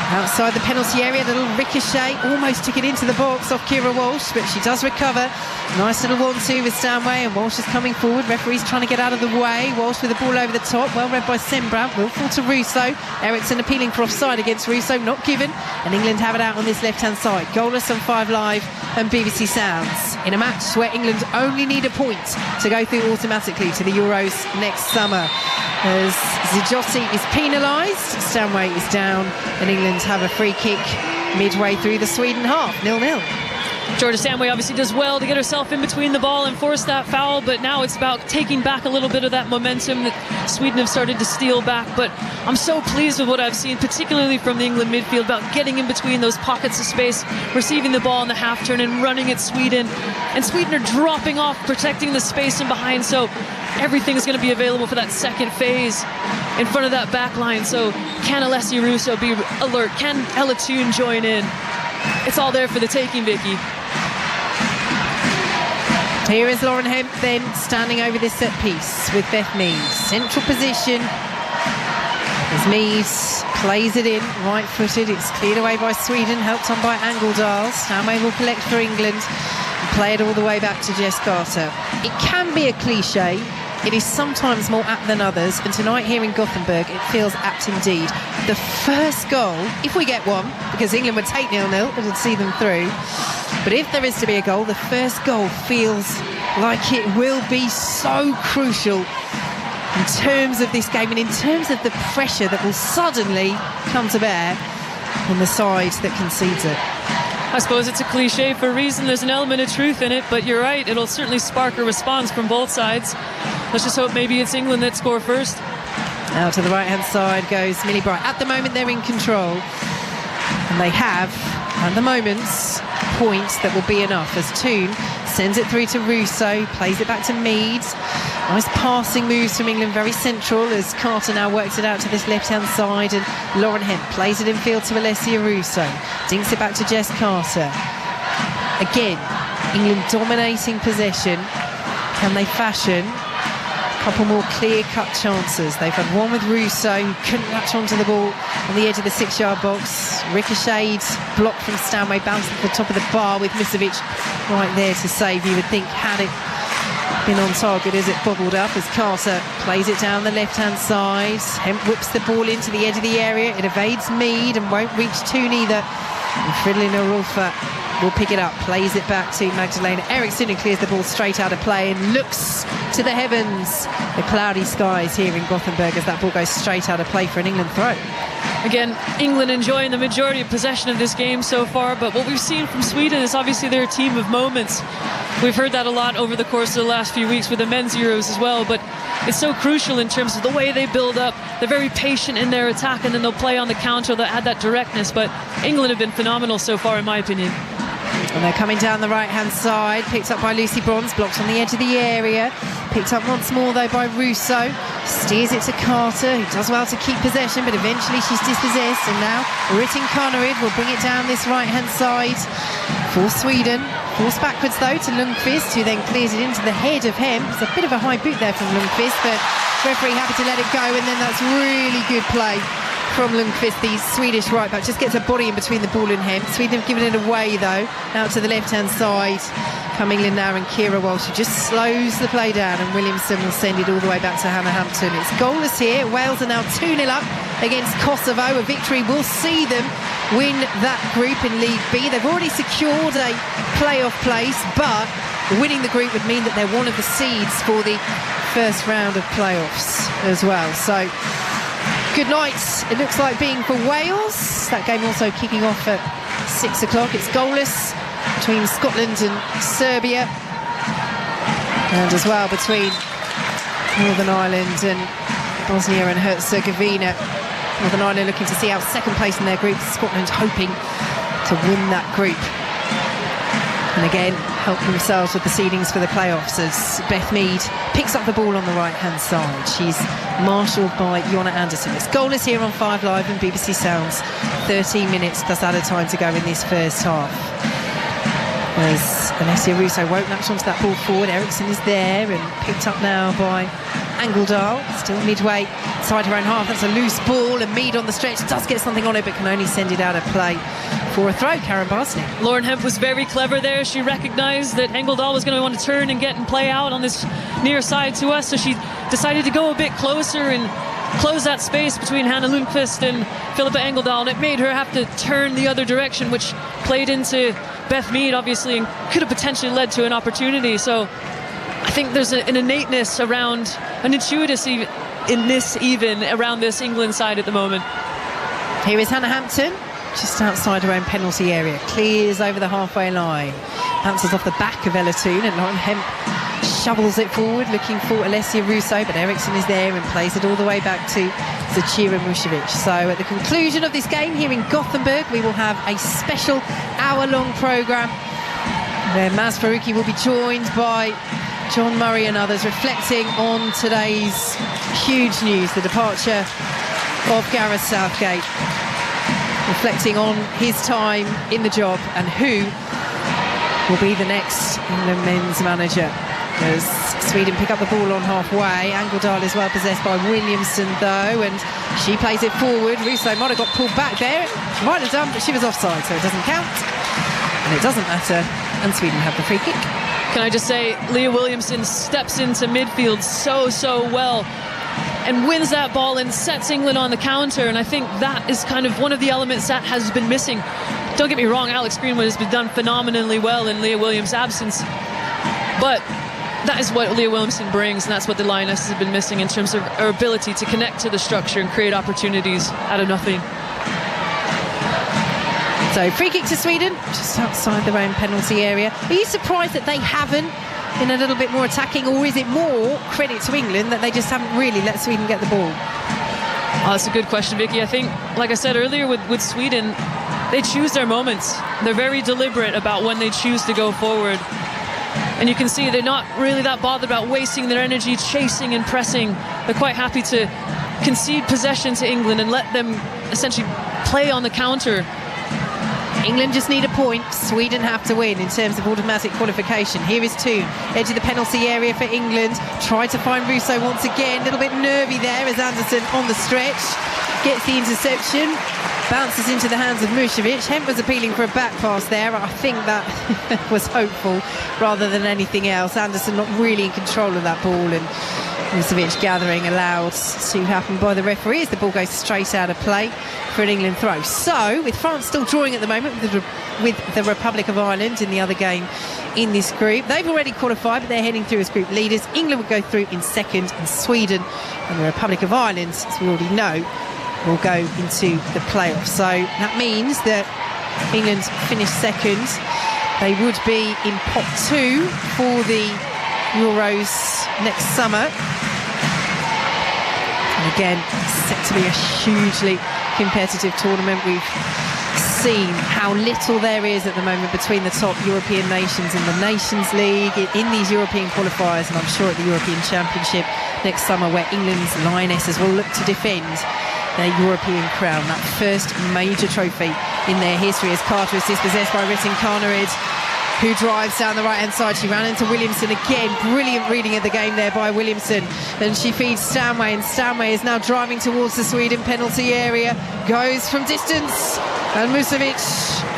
Outside the penalty area, little ricochet, almost took it into the box off Kira Walsh, but she does recover. Nice little 1-2 with Stanway, and Walsh is coming forward. Referee's trying to get out of the way. Walsh with the ball over the top, well read by Sembra. Will fall to Russo. Eriksson appealing for offside against Russo, not given. And England have it out on this left-hand side. Goalless on 5 Live and BBC Sounds. In a match where England only need a point to go through automatically to the Euros next summer. As Zijotti is penalised, Stanway is down, and England have a free kick midway through the Sweden half, 0-0. Georgia Stanway obviously does well to get herself in between the ball and force that foul, but now it's about taking back a little bit of that momentum that Sweden have started to steal back. But I'm so pleased with what I've seen, particularly from the England midfield, about getting in between those pockets of space, receiving the ball in the half turn and running at Sweden. And Sweden are dropping off, protecting the space in behind, so everything is going to be available for that second phase in front of that back line. So can Alessia Russo be alert? Can Ella Thun join in? It's all there for the taking, Vicky. Here is Lauren Hemp then standing over this set piece with Beth Mead. Central position as Mead plays it in, right-footed. It's cleared away by Sweden, helped on by Angeldal. Stanway will collect for England and play it all the way back to Jess Carter. It can be a cliche. It is sometimes more apt than others, and tonight here in Gothenburg it feels apt indeed. The first goal, if we get one, because England would take 0-0, it would see them through, but if there is to be a goal, the first goal feels like it will be so crucial in terms of this game and in terms of the pressure that will suddenly come to bear on the side that concedes it. I suppose it's a cliche for a reason. There's an element of truth in it, but you're right, it'll certainly spark a response from both sides. Let's just hope maybe it's England that score first. Now to the right-hand side goes Millie Bright. At the moment they're in control, and they have at the moment, points that will be enough as Toon sends it through to Russo, plays it back to Mead. Nice passing moves from England, very central, as Carter now works it out to this left-hand side, and Lauren Hemp plays it in field to Alessia Russo, dinks it back to Jess Carter. Again, England dominating possession. Can they fashion a couple more clear-cut chances? They've had one with Russo, who couldn't latch onto the ball on the edge of the 6-yard box. Ricocheted, blocked from Stanway, bounced at the top of the bar with Misovic right there to save. You would think, had it been on target as it bobbled up, as Carter plays it down the left-hand side. Hemp whips the ball into the edge of the area. It evades Mead and won't reach Toon either. And Fridolina Rolfo will pick it up, plays it back to Magdalena Eriksson, and clears the ball straight out of play and looks to the heavens, the cloudy skies here in Gothenburg, as that ball goes straight out of play for an England throw. Again, England enjoying the majority of possession of this game so far, but what we've seen from Sweden is obviously they're a team of moments. We've heard that a lot over the course of the last few weeks with the men's Euros as well, but it's so crucial in terms of the way they build up. They're very patient in their attack, and then they'll play on the counter, they'll add that directness, but England have been phenomenal so far in my opinion. And they're coming down the right-hand side, picked up by Lucy Bronze, blocked on the edge of the area, picked up once more though by Russo, steers it to Carter, who does well to keep possession, but eventually she's dispossessed, and now Ritten Kaneryd will bring it down this right-hand side for Sweden. Forced backwards though to Lundqvist, who then clears it into the head of Hemp. It's a bit of a high boot there from Lundqvist, but referee happy to let it go, and then that's really good play from Lundqvist, the Swedish right back. Just gets a body in between the ball and Hemp. Sweden have given it away though, out to the left-hand side. Come England now, and Kira Walsh just slows the play down, and Williamson will send it all the way back to Hannah Hampton. It's goalless here. Wales are now 2-0 up against Kosovo. A victory will see them win that group in League B. They've already secured a playoff place, but winning the group would mean that they're one of the seeds for the first round of playoffs as well. So good night, it looks like, being for Wales. That game also kicking off at 6 o'clock. It's goalless between Scotland and Serbia, and as well between Northern Ireland and Bosnia and Herzegovina. Northern Ireland looking to see out second place in their group, Scotland hoping to win that group and again help themselves with the seedings for the playoffs, as Beth Mead picks up the ball on the right-hand side. She's marshalled by Jonna Andersson. It's goalless here on 5 Live and BBC Sounds. 13 minutes plus added time to go in this first half, as Alessia Russo won't latch onto that ball forward. Eriksson is there and picked up now by Angeldal, still midway inside her own half. That's a loose ball, and Mead on the stretch does get something on it, but can only send it out of play for a throw. Karen Barsney. Lauren Hemp was very clever there. She recognised that Angeldal was going to want to turn and get and play out on this near side to us, so she decided to go a bit closer and close that space between Hannah Lundqvist and Philippa Angeldal, and it made her have to turn the other direction, which played into Beth Mead obviously and could have potentially led to an opportunity. So I think there's an innateness around, an intuitiveness even around this England side at the moment. Here is Hannah Hampton, just outside her own penalty area, clears over the halfway line, bounces off the back of Ella Toon, and Lauren Hemp shovels it forward looking for Alessia Russo, but Eriksson is there and plays it all the way back to Zecira Mušević. So at the conclusion of this game here in Gothenburg, we will have a special hour-long programme where Maz Faruqi will be joined by John Murray and others, reflecting on today's huge news, the departure of Gareth Southgate, reflecting on his time in the job and who will be the next England men's manager. As Sweden pick up the ball on halfway, Angeldal is well possessed by Williamson though, and she plays it forward. Russo might have got pulled back there, she might have done, but she was offside, so it doesn't count, and it doesn't matter, and Sweden have the free kick. Can I just say, Leah Williamson steps into midfield so well and wins that ball and sets England on the counter, and I think that is kind of one of the elements that has been missing. Don't get me wrong, Alex Greenwood has been done phenomenally well in Leah Williams' absence, but that is what Leah Williamson brings, and that's what the Lionesses have been missing in terms of her ability to connect to the structure and create opportunities out of nothing. So free kick to Sweden, just outside their own penalty area. Are you surprised that they haven't been a little bit more attacking, or is it more credit to England that they just haven't really let Sweden get the ball? Oh, that's a good question, Vicky. I think, like I said earlier with Sweden, they choose their moments. They're very deliberate about when they choose to go forward. And you can see they're not really that bothered about wasting their energy chasing and pressing. They're quite happy to concede possession to England and let them essentially play on the counter. England just need a point. Sweden have to win in terms of automatic qualification. Here is Toon, edge of the penalty area for England. Try to find Russo once again. A little bit nervy there as Anderson on the stretch gets the interception. Bounces into the hands of Mušović. Hemp was appealing for a back pass there. I think that was hopeful rather than anything else. Anderson not really in control of that ball, and Mušović gathering allowed to happen by the referee as the ball goes straight out of play for an England throw. So, with France still drawing at the moment with the Republic of Ireland in the other game in this group, they've already qualified, but they're heading through as group leaders. England will go through in second, and Sweden and the Republic of Ireland, as we already know, will go into the playoffs. So that means that England finish second. They would be in pot 2 for the Euros next summer. And again, set to be a hugely competitive tournament. We've seen how little there is at the moment between the top European nations in the Nations League, in these European qualifiers, and I'm sure at the European Championship next summer, where England's Lionesses will look to defend their European crown, that first major trophy in their history, as Carter is dispossessed by Ritten Carnerid, who drives down the right hand side. She ran into Williamson again. Brilliant reading of the game there by Williamson. Then she feeds Stanway, and Stanway is now driving towards the Sweden penalty area, goes from distance, and Mušović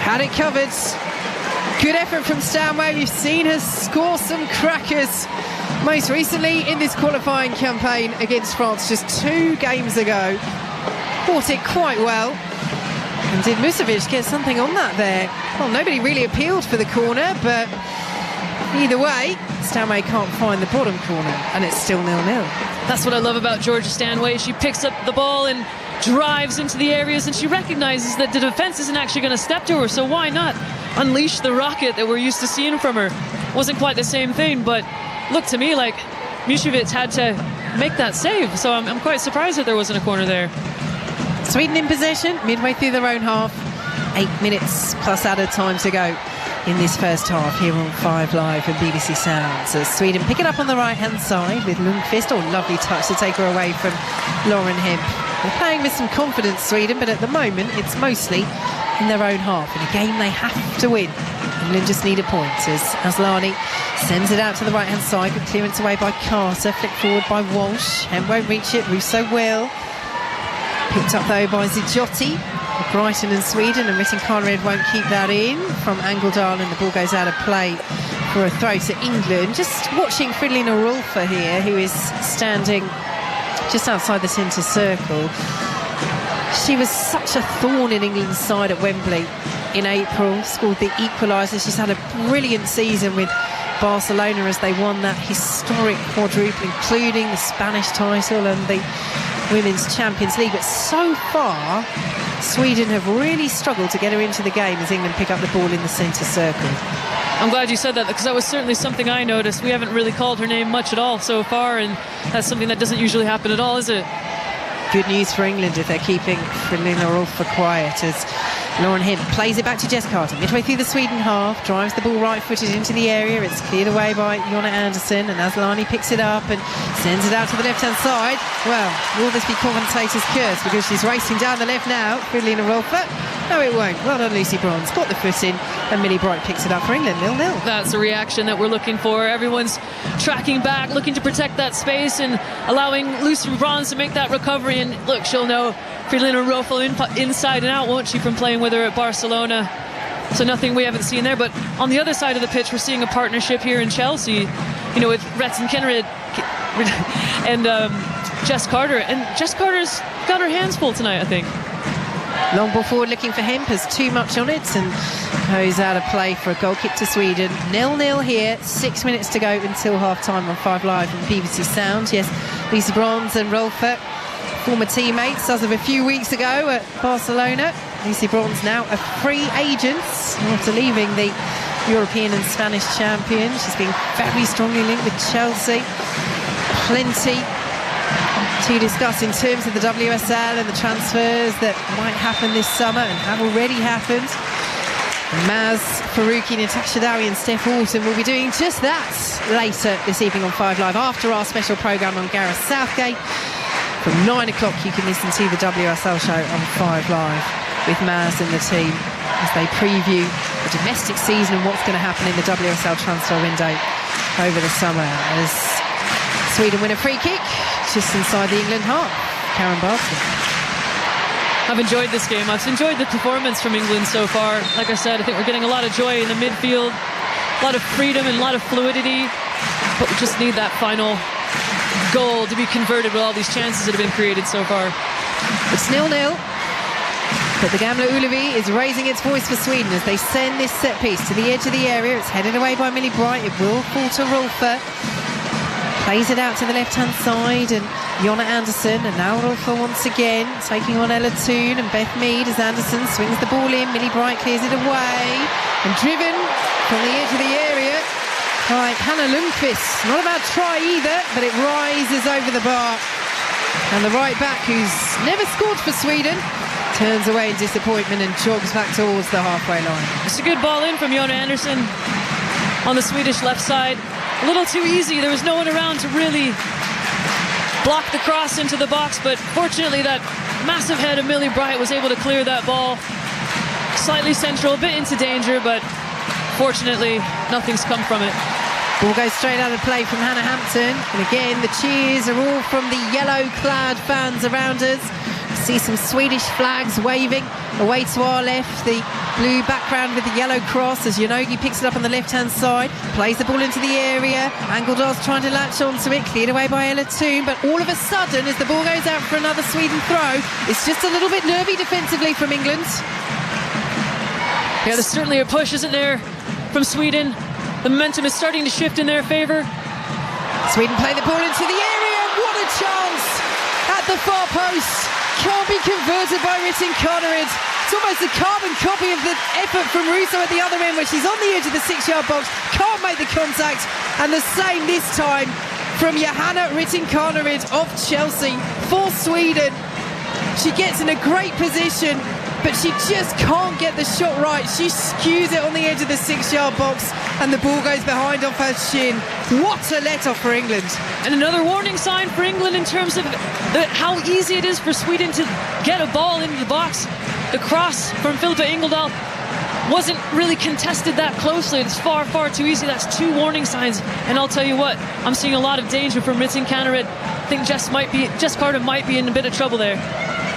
had it covered. Good effort from Stanway. We've seen her score some crackers most recently in this qualifying campaign against France just 2 games ago. Caught it quite well. And did Mušović get something on that there? Well, nobody really appealed for the corner, but either way, Stanway can't find the bottom corner, and it's still 0-0. That's what I love about Georgia Stanway. She picks up the ball and drives into the areas, and she recognises that the defence isn't actually going to step to her, so why not unleash the rocket that we're used to seeing from her? Wasn't quite the same thing, but looked to me like Mušović had to make that save, so I'm quite surprised that there wasn't a corner there. Sweden in possession, midway through their own half. 8 minutes plus added time to go in this first half here on 5 Live and BBC Sounds. As Sweden pick it up on the right-hand side with Lundqvist. Oh, lovely touch to take her away from Lauren Hemp. They're playing with some confidence, Sweden, but at the moment it's mostly in their own half. In a game they have to win. England just need a point as Aslani sends it out to the right-hand side. Good clearance away by Carter. Flick forward by Walsh. Hemp won't reach it. Russo will. Picked up though by Zijotti, Brighton and Sweden, and Ritten Carnerid won't keep that in from Angeldal, and the ball goes out of play for a throw to England. Just watching Fridolina Rolfö here, who is standing just outside the centre circle. She was such a thorn in England's side at Wembley in April, scored the equaliser. She's had a brilliant season with Barcelona as they won that historic quadruple, including the Spanish title and the Women's Champions League. But so far, Sweden have really struggled to get her into the game as England pick up the ball in the centre circle. I'm glad you said that, because that was certainly something I noticed. We haven't really called her name much at all so far, and that's something that doesn't usually happen at all, is it? Good news for England if they're keeping Fridolina Rolfö quiet, as Lauren Hemp plays it back to Jess Carter. Midway through the Sweden half, drives the ball right-footed into the area. It's cleared away by Jonna Andersson, and Aslani picks it up and sends it out to the left-hand side. Well, will this be commentator's curse, because she's racing down the left now, Fridolina Rolfö? No, it won't. Well done, Lucy Bronze. Got the foot in, and Millie Bright picks it up for England, 0-0. That's the reaction that we're looking for. Everyone's tracking back, looking to protect that space and allowing Lucy Bronze to make that recovery. And look, she'll know Fridolina Rolfö inside and out, won't she, from playing with her at Barcelona. So nothing we haven't seen there. But on the other side of the pitch, we're seeing a partnership here in Chelsea, you know, with Ritten Carnerid and Jess Carter. And Jess Carter's got her hands full tonight, I think. Long ball forward looking for Hemp, has too much on it and goes out of play for a goal kick to Sweden. 0-0 here, 6 minutes to go until half-time on 5 Live and BBC Sound. Yes, Lucy Bronze and Rolfö, former teammates as of a few weeks ago at Barcelona. Lucy Bronze now a free agent after leaving the European and Spanish champion. She's been very strongly linked with Chelsea. Plenty to discuss in terms of the WSL and the transfers that might happen this summer and have already happened. Maz Faruqi, Natasha Dowie and Steph Orton will be doing just that later this evening on 5 Live after our special programme on Gareth Southgate. From 9 o'clock you can listen to the WSL show on 5 Live with Maz and the team as they preview the domestic season and what's going to happen in the WSL transfer window over the summer as Sweden win a free kick just inside the England half. Karen Bartley. I've enjoyed this game. I've enjoyed the performance from England so far. Like I said, I think we're getting a lot of joy in the midfield, a lot of freedom and a lot of fluidity, but we just need that final goal to be converted with all these chances that have been created so far. It's 0-0, but the Gamla Ullevi is raising its voice for Sweden as they send this set piece to the edge of the area. It's headed away by Millie Bright. It will fall to Rolfo. Plays it out to the left-hand side, and Jonna Andersson, and now Rolfo once again taking on Ella Toon and Beth Mead as Andersson swings the ball in. Millie Bright clears it away, and driven from the edge of the area by Hannah Lundqvist. Not a bad try either, but it rises over the bar. And the right back, who's never scored for Sweden, turns away in disappointment and jogs back towards the halfway line. It's a good ball in from Jonna Andersson on the Swedish left side. A little too easy. There was no one around to really block the cross into the box, but fortunately that massive head of Millie Bright was able to clear that ball slightly central, a bit into danger, but fortunately nothing's come from it. Ball goes straight out of play from Hannah Hampton, and again the cheers are all from the yellow-clad fans around us. See some Swedish flags waving away to our left, the blue background with the yellow cross as Yonogi picks it up on the left-hand side, plays the ball into the area. Angeldal's trying to latch onto it, cleared away by Ella Toon, but all of a sudden, as the ball goes out for another Sweden throw, it's just a little bit nervy defensively from England. Yeah, there's certainly a push, isn't there, from Sweden. The momentum is starting to shift in their favour. Sweden play the ball into the area. What a chance at the far post. Can't be converted by Ritten Connerid. It's almost a carbon copy of the effort from Russo at the other end, where she's on the edge of the 6-yard box, can't make the contact, and the same this time from Johanna Ritten Connerid of Chelsea for Sweden. She gets in a great position, but she just can't get the shot right. She skews it on the edge of the 6-yard box, and the ball goes behind off her shin. What a let-off for England. And another warning sign for England in terms of how easy it is for Sweden to get a ball into the box. The cross from Filippa Engeldahl wasn't really contested that closely. It's far, far too easy. That's 2 warning signs. And I'll tell you what, I'm seeing a lot of danger from Ritten Connerid. I think Jess Carter might be in a bit of trouble there.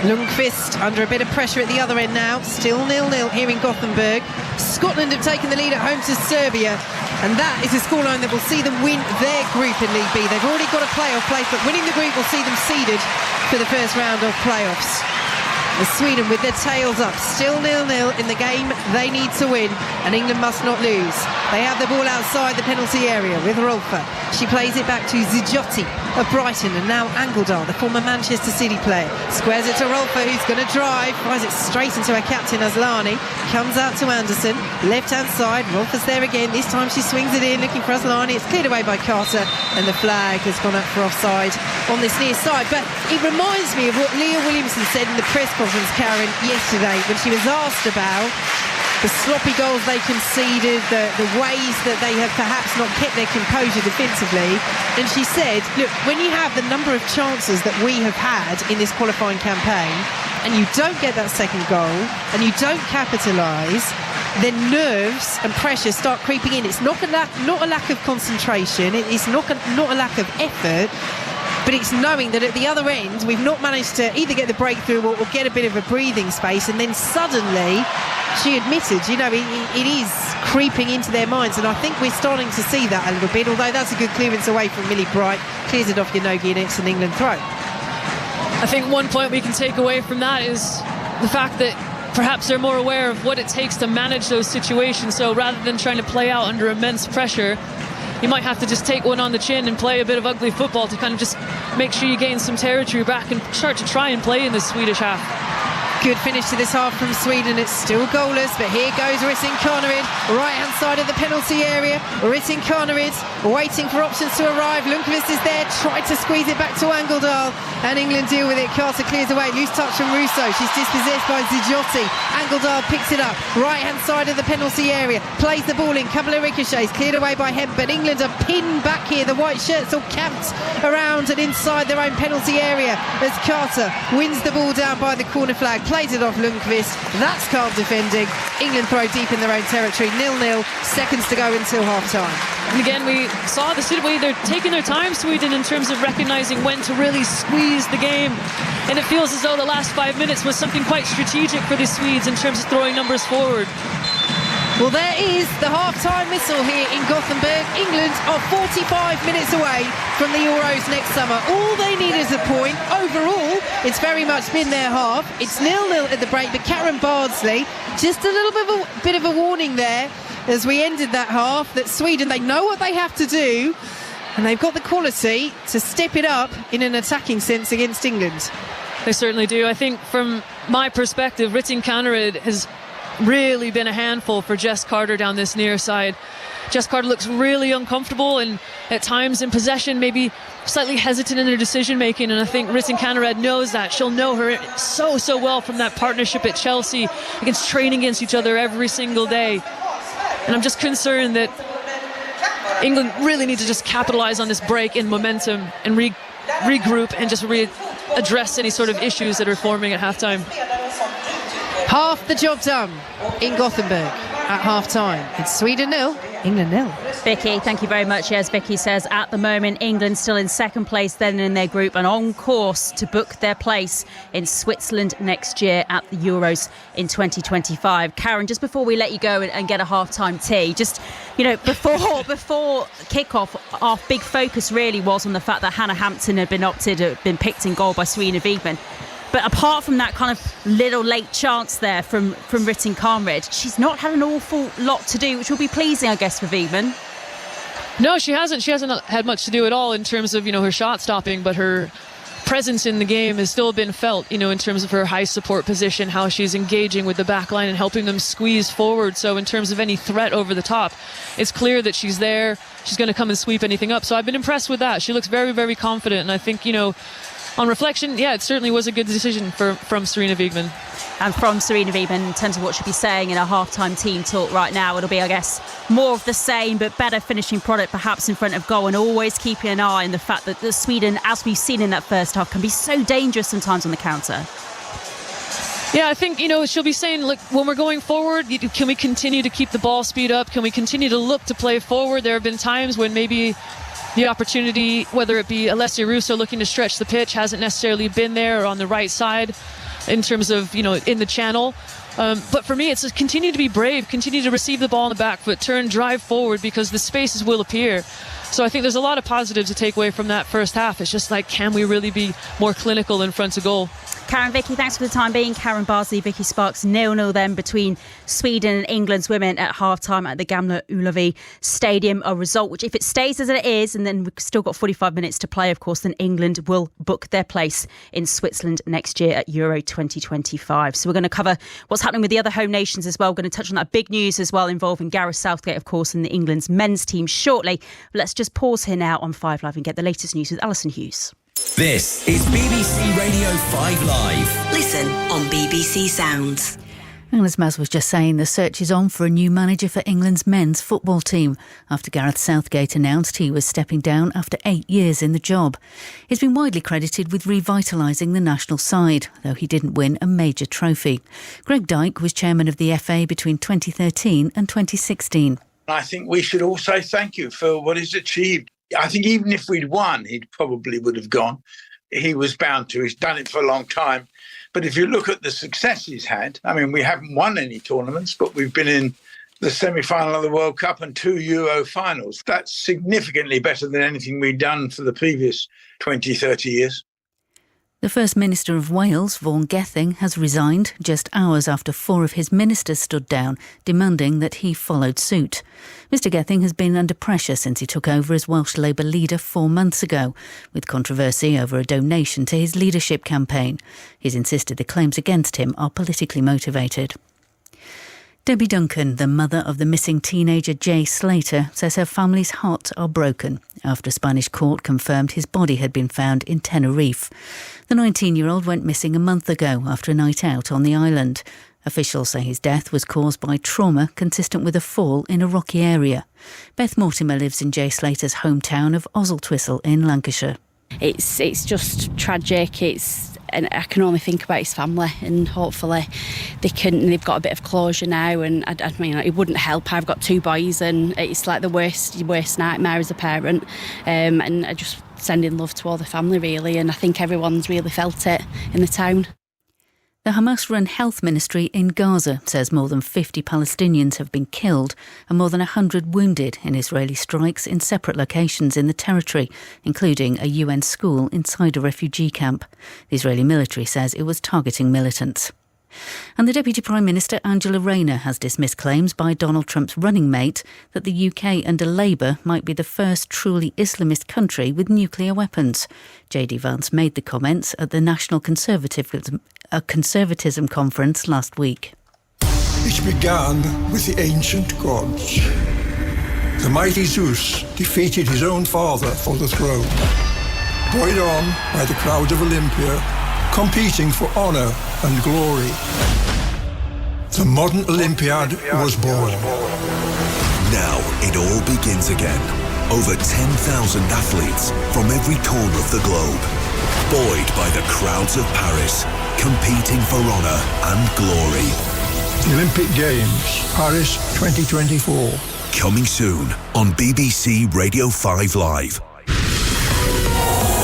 Lundqvist under a bit of pressure at the other end now. Still 0-0 here in Gothenburg. Scotland have taken the lead at home to Serbia, and that is a scoreline that will see them win their group in League B. They've already got a playoff place, but winning the group will see them seeded for the first round of playoffs. As Sweden with their tails up, still 0-0 in the game they need to win, and England must not lose. They have the ball outside the penalty area with Rolfo. She plays it back to Zijotti of Brighton, and now Angeldal, the former Manchester City player, squares it to Rolfo, who's going to drive, fires it straight into her captain Aslani, comes out to Andersson, left-hand side, Rolfo's there again, this time she swings it in, looking for Aslani, it's cleared away by Carter, and the flag has gone up for offside on this near side. But it reminds me of what Leah Williamson said in the press conference, Karen, yesterday, when she was asked about the sloppy goals they conceded, the ways that they have perhaps not kept their composure defensively. And she said, look, when you have the number of chances that we have had in this qualifying campaign, and you don't get that second goal, and you don't capitalise, then nerves and pressure start creeping in. It's not a lack of concentration, it's not a lack of effort, but it's knowing that at the other end we've not managed to either get the breakthrough or get a bit of a breathing space, and then suddenly she admitted, it is creeping into their minds, and I think we're starting to see that a little bit, although that's a good clearance away from Millie Bright, clears it off Yonogi, and it's an England throw. I think one point we can take away from that is the fact that perhaps they're more aware of what it takes to manage those situations, so rather than trying to play out under immense pressure, you might have to just take one on the chin and play a bit of ugly football to kind of just make sure you gain some territory back and start to try and play in the Swedish half. Good finish to this half from Sweden. It's still goalless, but here goes Rytting Kaneryd, right-hand side of the penalty area. Rytting Kaneryd waiting for options to arrive. Lundqvist is there, tried to squeeze it back to Angeldal, and England deal with it. Carter clears away, loose touch from Russo. She's dispossessed by Zijotti. Angeldal picks it up, right-hand side of the penalty area, plays the ball in, couple of ricochets, cleared away by Hemp, but England are pinned back here. The white shirts all camped around and inside their own penalty area as Carter wins the ball down by the corner flag. Plays it off Lundqvist. That's calm defending. England throw deep in their own territory. 0-0. Seconds to go until half-time. And again, we saw the way they're taking their time, Sweden, in terms of recognising when to really squeeze the game. And it feels as though the last 5 minutes was something quite strategic for the Swedes in terms of throwing numbers forward. Well, there is the half-time whistle here in Gothenburg. England are 45 minutes away from the Euros next summer. All they need is a point. Overall, it's very much been their half. It's 0-0 at the break, but Karen Bardsley, just a little bit of a warning there as we ended that half, that Sweden, they know what they have to do, and they've got the quality to step it up in an attacking sense against England. They certainly do. I think from my perspective, Rytting Kaneryd has really been a handful for Jess Carter down this near side. Jess Carter looks really uncomfortable and at times in possession, maybe slightly hesitant in her decision making, and I think Rytting Kaneryd knows that. She'll know her so well from that partnership at Chelsea, against training against each other every single day. And I'm just concerned that England really need to just capitalise on this break in momentum and regroup and just address any sort of issues that are forming at halftime. Half the job done in Gothenburg at half-time. It's Sweden 0, England 0. Vicky, thank you very much. Yes, Vicky says at the moment England still in second place then in their group and on course to book their place in Switzerland next year at the Euros in 2025. Karen, just before we let you go and get a half-time tea, just, you know, before kick-off, our big focus really was on the fact that Hannah Hampton had been picked in goal by Serena Wiegman. But apart from that kind of little late chance there from Rytting Kaneryd, she's not had an awful lot to do, which will be pleasing, I guess, for Wiegman. No, she hasn't. She hasn't had much to do at all in terms of, her shot stopping, but her presence in the game has still been felt, in terms of her high support position, how she's engaging with the back line and helping them squeeze forward. So in terms of any threat over the top, it's clear that she's there. She's going to come and sweep anything up. So I've been impressed with that. She looks very, very confident. And I think, on reflection, it certainly was a good decision from Serena Wiegman. And from Serena Wiegman, in terms of what she'll be saying in a half-time team talk right now, it'll be, I guess, more of the same, but better finishing product perhaps in front of goal, and always keeping an eye on the fact that the Sweden, as we've seen in that first half, can be so dangerous sometimes on the counter. Yeah, I think, she'll be saying, look, when we're going forward, can we continue to keep the ball speed up? Can we continue to look to play forward? There have been times when maybe the opportunity, whether it be Alessia Russo looking to stretch the pitch, hasn't necessarily been there, or on the right side in terms of, in the channel. But for me, it's just continue to be brave, continue to receive the ball on the back foot, turn, drive forward, because the spaces will appear. So I think there's a lot of positives to take away from that first half. It's just like, can we really be more clinical in front of goal? Karen, Vicky, thanks for the time being. Karen Bardsley, Vicky Sparks, 0-0 then between Sweden and England's women at half-time at the Gamla Ullevi Stadium. A result which, if it stays as it is, and then we've still got 45 minutes to play, of course, then England will book their place in Switzerland next year at Euro 2025. So we're going to cover what's happening with the other home nations as well. We're going to touch on that big news as well involving Gareth Southgate, of course, and the England's men's team shortly. But let's just pause here now on 5 Live and get the latest news with Alison Hughes. This is BBC Radio 5 Live. Listen on BBC Sounds. And as Maz was just saying, the search is on for a new manager for England's men's football team after Gareth Southgate announced he was stepping down after 8 years in the job. He's been widely credited with revitalising the national side, though he didn't win a major trophy. Greg Dyke was chairman of the FA between 2013 and 2016. I think we should all say thank you for what he's achieved. I think even if we'd won, he probably would have gone. He was bound to. He's done it for a long time. But if you look at the success he's had, I mean, we haven't won any tournaments, but we've been in the semi-final of the World Cup and 2 Euro finals. That's significantly better than anything we'd done for the previous 20, 30 years. The First Minister of Wales, Vaughan Gething, has resigned just hours after 4 of his ministers stood down, demanding that he followed suit. Mr Gething has been under pressure since he took over as Welsh Labour leader 4 months ago, with controversy over a donation to his leadership campaign. He's insisted the claims against him are politically motivated. Debbie Duncan, the mother of the missing teenager Jay Slater, says her family's hearts are broken after a Spanish court confirmed his body had been found in Tenerife. The 19-year-old went missing a month ago after a night out on the island. Officials say his death was caused by trauma consistent with a fall in a rocky area. Beth Mortimer lives in Jay Slater's hometown of Oswaldtwistle in Lancashire. It's just tragic. And I can only think about his family, and hopefully they've got a bit of closure now. And I mean, it wouldn't help. I've got 2 boys, and it's like the worst nightmare as a parent. And I just sending love to all the family, really. And I think everyone's really felt it in the town. The Hamas-run health ministry in Gaza says more than 50 Palestinians have been killed and more than 100 wounded in Israeli strikes in separate locations in the territory, including a UN school inside a refugee camp. The Israeli military says it was targeting militants. And the Deputy Prime Minister Angela Rayner has dismissed claims by Donald Trump's running mate that the UK under Labour might be the first truly Islamist country with nuclear weapons. JD Vance made the comments at the National Conservatism Conference last week. It began with the ancient gods. The mighty Zeus defeated his own father for the throne. Buoyed on by the crowd of Olympia, competing for honour and glory, the modern Olympiad was born. Now it all begins again. Over 10,000 athletes from every corner of the globe, buoyed by the crowds of Paris, competing for honour and glory. The Olympic Games, Paris 2024. Coming soon on BBC Radio 5 Live.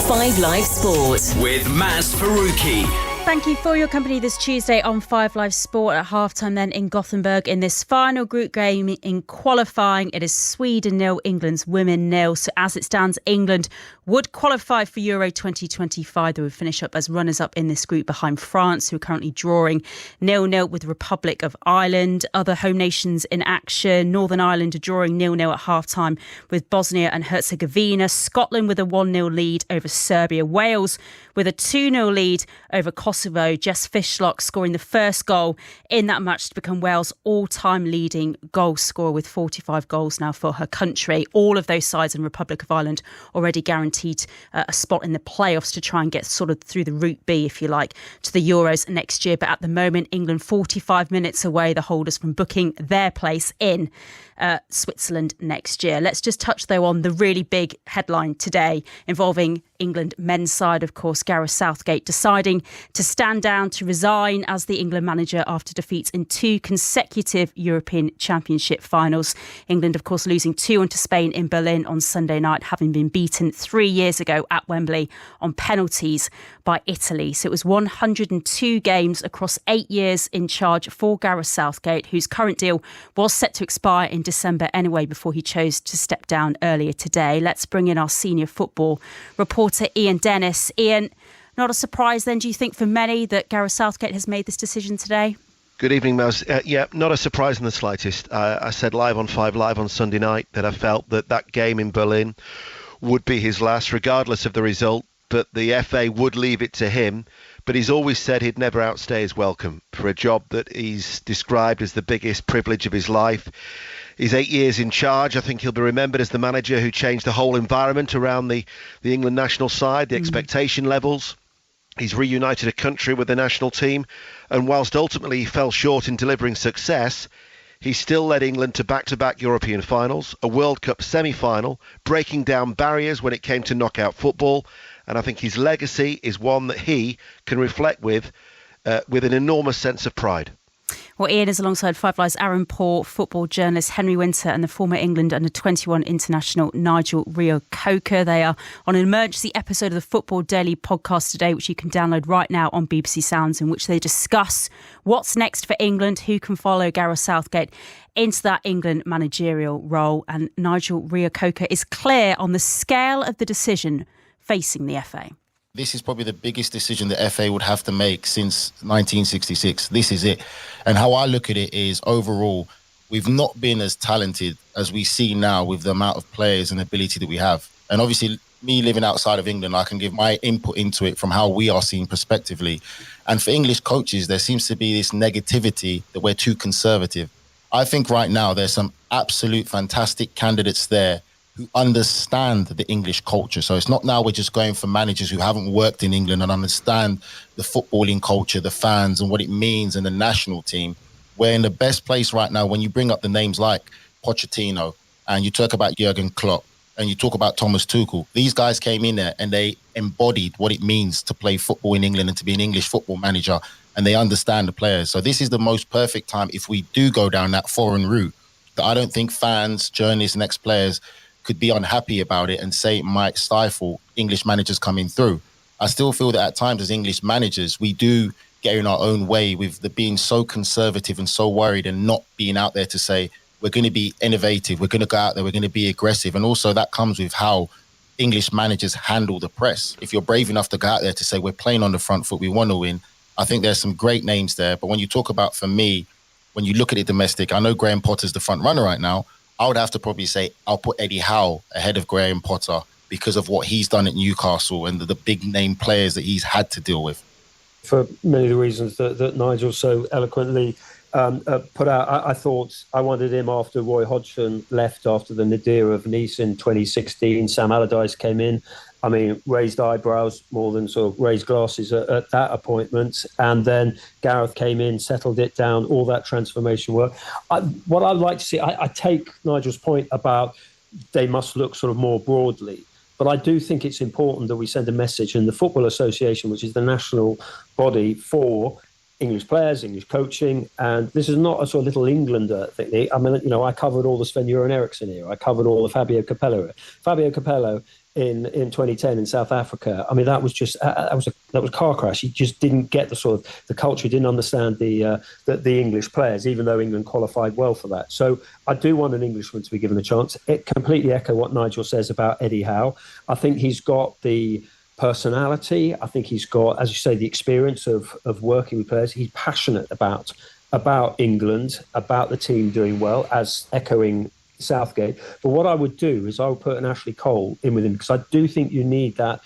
5 Live Sport with Maz Faruqi. Thank you for your company this Tuesday on 5 Live Sport. At halftime then in Gothenburg in this final group game in qualifying. It is Sweden 0, England's women 0. So as it stands, England would qualify for Euro 2025. They would finish up as runners-up in this group behind France, who are currently drawing 0-0 with the Republic of Ireland. Other home nations in action. Northern Ireland are drawing 0-0 at halftime with Bosnia and Herzegovina. Scotland with a 1-0 lead over Serbia. Wales with a 2-0 lead over Kosovo. Jess Fishlock scoring the first goal in that match to become Wales' all-time leading goal scorer with 45 goals now for her country. All of those sides in Republic of Ireland already guaranteed a spot in the playoffs to try and get sort of through the Route B, if you like, to the Euros next year. But at the moment, England 45 minutes away, the holders from booking their place in Switzerland next year. Let's just touch, though, on the really big headline today involving England men's side, of course. Gareth Southgate deciding to stand down, to resign as the England manager after defeats in 2 consecutive European Championship finals. England, of course, losing 2-1 to Spain in Berlin on Sunday night, having been beaten 3 years ago at Wembley on penalties by Italy. So it was 102 games across 8 years in charge for Gareth Southgate, whose current deal was set to expire in December anyway before he chose to step down earlier today. Let's bring in our senior football reporter, Ian Dennis. Ian, not a surprise then, do you think, for many that Gareth Southgate has made this decision today? Good evening, Maz. Yeah, not a surprise in the slightest. I said live on 5 Live on Sunday night that I felt that game in Berlin would be his last, regardless of the result, but the FA would leave it to him. But he's always said he'd never outstay his welcome for a job that he's described as the biggest privilege of his life. He's 8 years in charge. I think he'll be remembered as the manager who changed the whole environment around the England national side, the expectation levels. He's reunited a country with the national team. And whilst ultimately he fell short in delivering success, he still led England to back-to-back European finals, a World Cup semi-final, breaking down barriers when it came to knockout football. And I think his legacy is one that he can reflect with an enormous sense of pride. Well, Ian is alongside 5 Live's Aaron Paul, football journalist Henry Winter and the former England under-21 international Nigel Reo-Coker. They are on an emergency episode of the Football Daily podcast today, which you can download right now on BBC Sounds, in which they discuss what's next for England, who can follow Gareth Southgate into that England managerial role. And Nigel Reo-Coker is clear on the scale of the decision facing the FA. this is probably the biggest decision the FA would have to make since 1966. This is it. And how I look at it is, overall, we've not been as talented as we see now with the amount of players and ability that we have. And obviously, me living outside of England, I can give my input into it from how we are seen prospectively. And for English coaches, there seems to be this negativity that we're too conservative. I think right now there's some absolute fantastic candidates there who understand the English culture. So it's not now we're just going for managers who haven't worked in England and understand the footballing culture, the fans and what it means in the national team. We're in the best place right now when you bring up the names like Pochettino and you talk about Jurgen Klopp and you talk about Thomas Tuchel. These guys came in there and they embodied what it means to play football in England and to be an English football manager, and they understand the players. So this is the most perfect time if we do go down that foreign route, that I don't think fans, journalists and ex-players could be unhappy about it and say it might stifle English managers coming through. I still feel that at times as English managers, we do get in our own way with the being so conservative and so worried and not being out there to say, we're going to be innovative, we're going to go out there, we're going to be aggressive. And also that comes with how English managers handle the press. If you're brave enough to go out there to say, we're playing on the front foot, we want to win, I think there's some great names there. But when you talk about, for me, when you look at it domestic, I know Graham Potter's the front runner right now. I would have to probably say I'll put Eddie Howe ahead of Graham Potter because of what he's done at Newcastle and the big name players that he's had to deal with. For many of the reasons that Nigel so eloquently put out, I thought I wanted him after Roy Hodgson left after the nadir of Nice in 2016. Sam Allardyce came in. I mean, raised eyebrows more than sort of raised glasses at that appointment. And then Gareth came in, settled it down, all that transformation work. What I'd like to see, I take Nigel's point about they must look sort of more broadly. But I do think it's important that we send a message, and the Football Association, which is the national body for English players, English coaching, and this is not a sort of little Englander thing. I mean, you know, I covered all the Sven-Göran Eriksson era. I covered all the Fabio Capello. Fabio Capello in 2010 in South Africa. I mean, that was just that was a car crash. He just didn't get the sort of the culture. He didn't understand the English players, even though England qualified well for that. So I do want an Englishman to be given a chance. It completely echo what Nigel says about Eddie Howe. I think he's got the personality. I think he's got, as you say, the experience of working with players. He's passionate about England, about the team doing well, as echoing Southgate. But what I would do is I would put an Ashley Cole in with him, because I do think you need that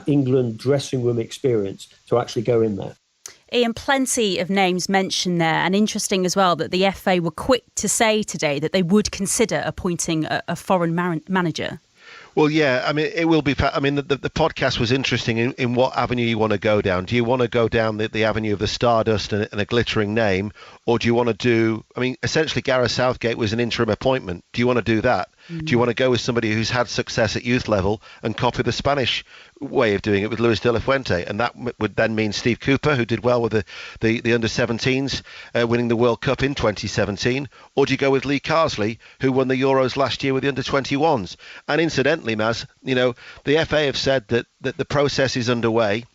England dressing room experience to actually go in there. Ian, plenty of names mentioned there, and interesting as well that the FA were quick to say today that they would consider appointing a foreign manager. Well, yeah, I mean, it will be. I mean, the podcast was interesting in what avenue you want to go down. Do you want to go down the avenue of the stardust and a glittering name, or do you want to do? I mean, essentially, Gareth Southgate was an interim appointment. Do you want to do that? Do you want to go with somebody who's had success at youth level and copy the Spanish way of doing it with Luis de la Fuente? And that would then mean Steve Cooper, who did well with the under-17s, winning the World Cup in 2017. Or do you go with Lee Carsley, who won the Euros last year with the under-21s? And incidentally, Maz, you know, the FA have said that the process is underway,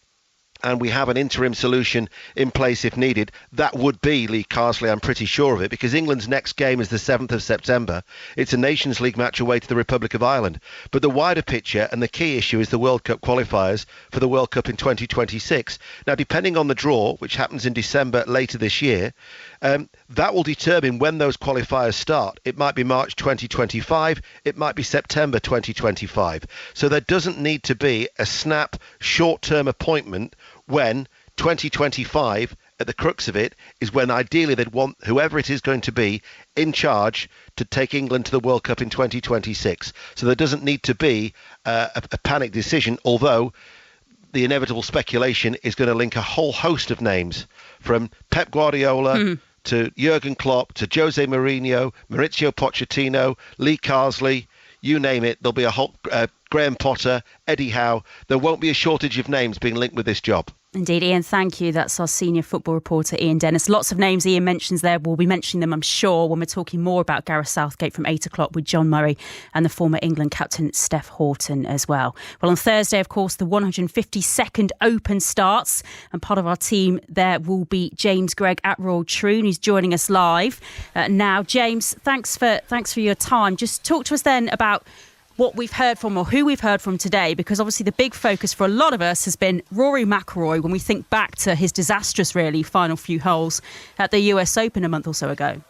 and we have an interim solution in place if needed. That would be Lee Carsley, I'm pretty sure of it, because England's next game is the 7th of September. It's a Nations League match away to the Republic of Ireland. But the wider picture and the key issue is the World Cup qualifiers for the World Cup in 2026. Now, depending on the draw, which happens in December later this year, that will determine when those qualifiers start. It might be March 2025, it might be September 2025. So there doesn't need to be a snap short-term appointment when 2025, at the crux of it, is when ideally they'd want whoever it is going to be in charge to take England to the World Cup in 2026. So there doesn't need to be a panic decision, although the inevitable speculation is going to link a whole host of names, from Pep Guardiola to Jurgen Klopp to Jose Mourinho, Mauricio Pochettino, Lee Carsley, you name it. There'll be a whole Graham Potter, Eddie Howe. There won't be a shortage of names being linked with this job. Indeed, Ian, thank you. That's our senior football reporter, Ian Dennis. Lots of names Ian mentions there. We'll be mentioning them, I'm sure, when we're talking more about Gareth Southgate from 8 o'clock with John Murray and the former England captain, Steph Houghton, as well. Well, on Thursday, of course, the 152nd Open starts, and part of our team there will be James Gregg at Royal Troon, who's joining us live now. James, thanks for your time. Just talk to us then about what we've heard from, or who we've heard from today, because obviously the big focus for a lot of us has been Rory McIlroy when we think back to his disastrous, really, final few holes at the US Open a month or so ago.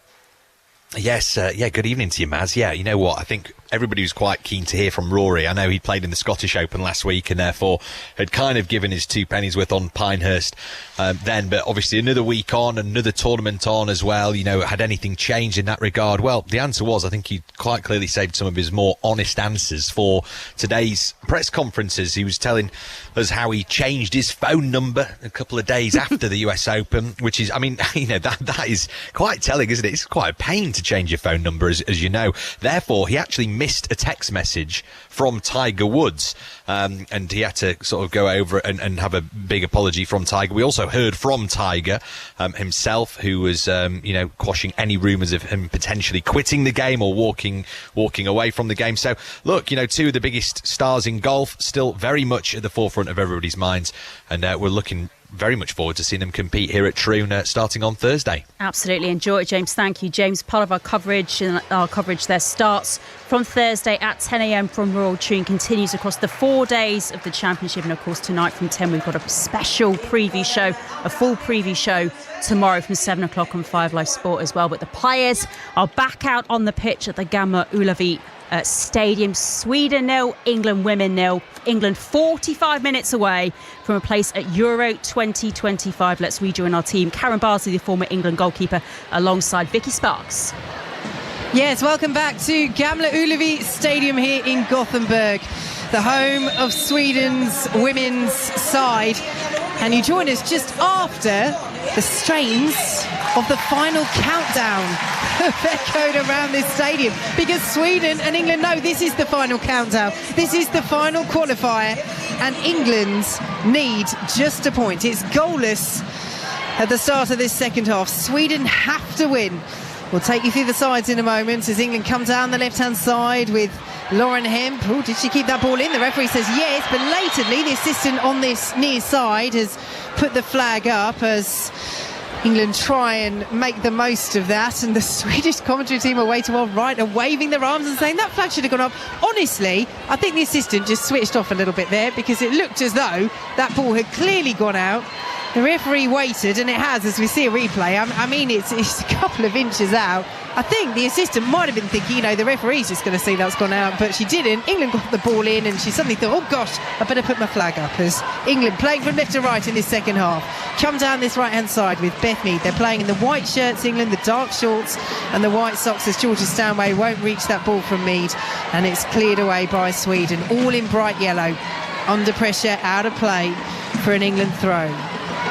Yes, good evening to you, Maz. Yeah, you know what, I think everybody was quite keen to hear from Rory. I know he played in the Scottish Open last week and therefore had kind of given his 2 pennies worth on Pinehurst then, but obviously another week on, another tournament on as well. You know, had anything changed in that regard? Well, the answer was, I think he quite clearly saved some of his more honest answers for today's press conferences. He was telling us how he changed his phone number a couple of days after the US Open, which is, I mean, you know, that is quite telling, isn't it? It's quite a pain to change your phone number, as you know. Therefore, he actually missed a text message from Tiger Woods, and he had to sort of go over and have a big apology from Tiger. We also heard from Tiger himself, who was quashing any rumours of him potentially quitting the game or walking away from the game. So look, you know, 2 of the biggest stars in golf still very much at the forefront of everybody's minds, and we're looking very much forward to seeing them compete here at Troon starting on Thursday. Absolutely. Enjoy it, James. Thank you, James. Part of our coverage, and our coverage there starts from Thursday at 10 a.m. from Royal Troon, continues across the 4 days of the championship, and of course tonight from 10 we've got a special preview show, a full preview show tomorrow from 7 o'clock on 5 Live Sport as well. But the players are back out on the pitch at the Gamla Ullevi Stadium. Sweden 0, England women 0. England 45 minutes away from a place at Euro 2025. Let's rejoin our team. Karen Barsley, the former England goalkeeper, alongside Vicky Sparks. Yes, welcome back to Gamla Ullevi Stadium here in Gothenburg, the home of Sweden's women's side. And you join us just after the strains of the final countdown have echoed around this stadium, because Sweden and England know this is the final countdown. This is the final qualifier, and England need just a point. It's goalless at the start of this second half. Sweden have to win. We'll take you through the sides in a moment as England come down the left-hand side with Lauren Hemp. Oh, did she keep that ball in? The referee says yes, but blatantly the assistant on this near side has put the flag up as England try and make the most of that, and the Swedish commentary team are way to our right are waving their arms and saying that flag should have gone up. Honestly, I think the assistant just switched off a little bit there, because it looked as though that ball had clearly gone out. The referee waited, and it has, as we see a replay. I mean, it's a couple of inches out. I think the assistant might have been thinking, you know, the referee's just going to see that's gone out, but she didn't. England got the ball in, and she suddenly thought, oh gosh, I better put my flag up, as England playing from left to right in this second half. Come down this right-hand side with Beth Mead. They're playing in the white shirts, England, the dark shorts and the white socks, as Georgia Stanway won't reach that ball from Mead, and it's cleared away by Sweden, all in bright yellow, under pressure, out of play for an England throw.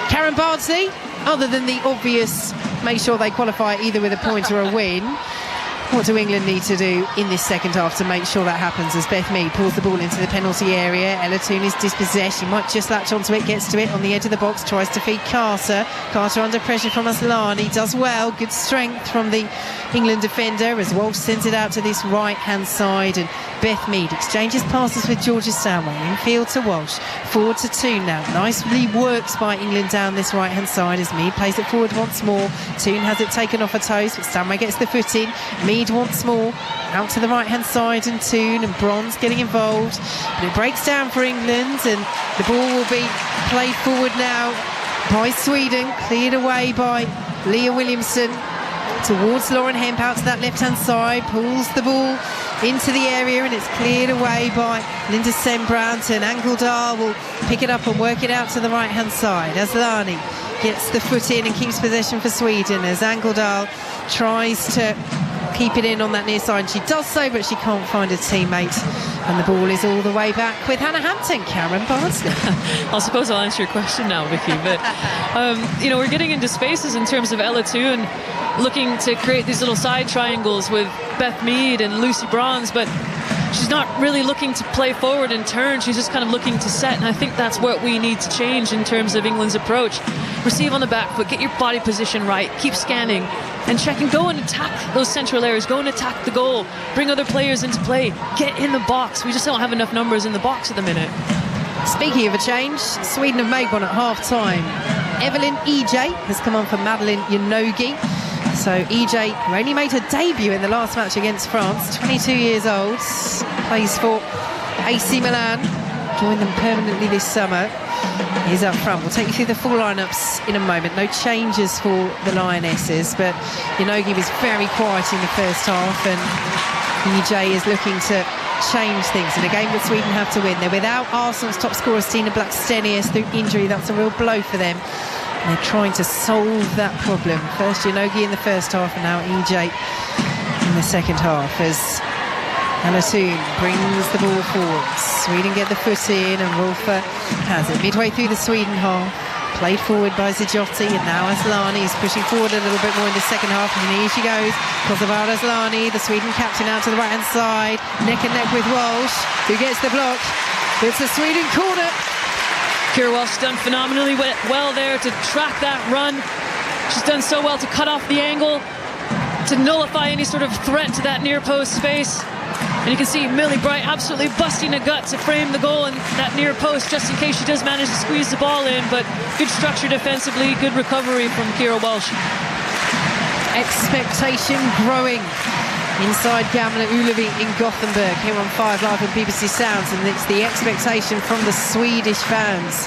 Karen Bardsley, other than the obvious make sure they qualify either with a point or a win, what do England need to do in this second half to make sure that happens? As Beth Mead pulls the ball into the penalty area, Ella Toon is dispossessed. She might just latch onto it, gets to it on the edge of the box, tries to feed Carter. Carter under pressure from Aslani, does well, good strength from the England defender as Walsh sends it out to this right hand side, and Beth Mead exchanges passes with Georgia Stanway, infield to Walsh, forward to Toon now. Nicely works by England down this right hand side as Mead plays it forward once more. Toon has it taken off her toes, but Stanway gets the foot in. Mead once more out to the right hand side, and Toon and Bronze getting involved, but it breaks down for England, and the ball will be played forward now by Sweden, cleared away by Leah Williamson towards Lauren Hemp out to that left hand side, pulls the ball into the area, and it's cleared away by Linda Sembrant, and Angeldal will pick it up and work it out to the right hand side. Aslani gets the foot in and keeps possession for Sweden as Angeldal tries to keep it in on that near side. She does so, but she can't find a teammate, and the ball is all the way back with Hannah Hampton. Karen Barsley. I suppose I'll answer your question now, Vicky, but we're getting into spaces in terms of Ella Toon, looking to create these little side triangles with Beth Mead and Lucy Bronze, but she's not really looking to play forward and turn. She's just kind of looking to set, and I think that's what we need to change in terms of England's approach. Receive on the back foot, get your body position right, keep scanning and check, and go and attack those central areas, go and attack the goal, bring other players into play, get in the box. We just don't have enough numbers in the box at the minute. Speaking of a change, Sweden have made one at half-time. Evelyn EJ has come on for Madeline Yanogi. So EJ, who only made her debut in the last match against France, 22 years old, plays for AC Milan, joined them permanently this summer. He's up front. We'll take you through the full lineups in a moment. No changes for the Lionesses, but Yonogi was very quiet in the first half, and EJ is looking to change things in a game that Sweden have to win. They're without Arsenal's top scorer Stina Blackstenius through injury. That's a real blow for them. And they're trying to solve that problem. First Yonogi in the first half, and now EJ in the second half as Alatoon brings the ball forward. Sweden get the foot in, and Rolfö has it midway through the Sweden half. Played forward by Zagiotti, and now Aslani is pushing forward a little bit more in the second half, and here she goes. Kosovar Aslani, the Sweden captain, out to the right-hand side, neck and neck with Walsh, who gets the block. It's a Sweden corner. Kira Walsh done phenomenally well there to track that run. She's done so well to cut off the angle, to nullify any sort of threat to that near post space. And you can see Millie Bright absolutely busting a gut to frame the goal in that near post, just in case she does manage to squeeze the ball in. But good structure defensively, good recovery from Kira Walsh. Expectation growing inside Gamla Ullevi in Gothenburg, here on 5 Live on BBC Sounds, and it's the expectation from the Swedish fans.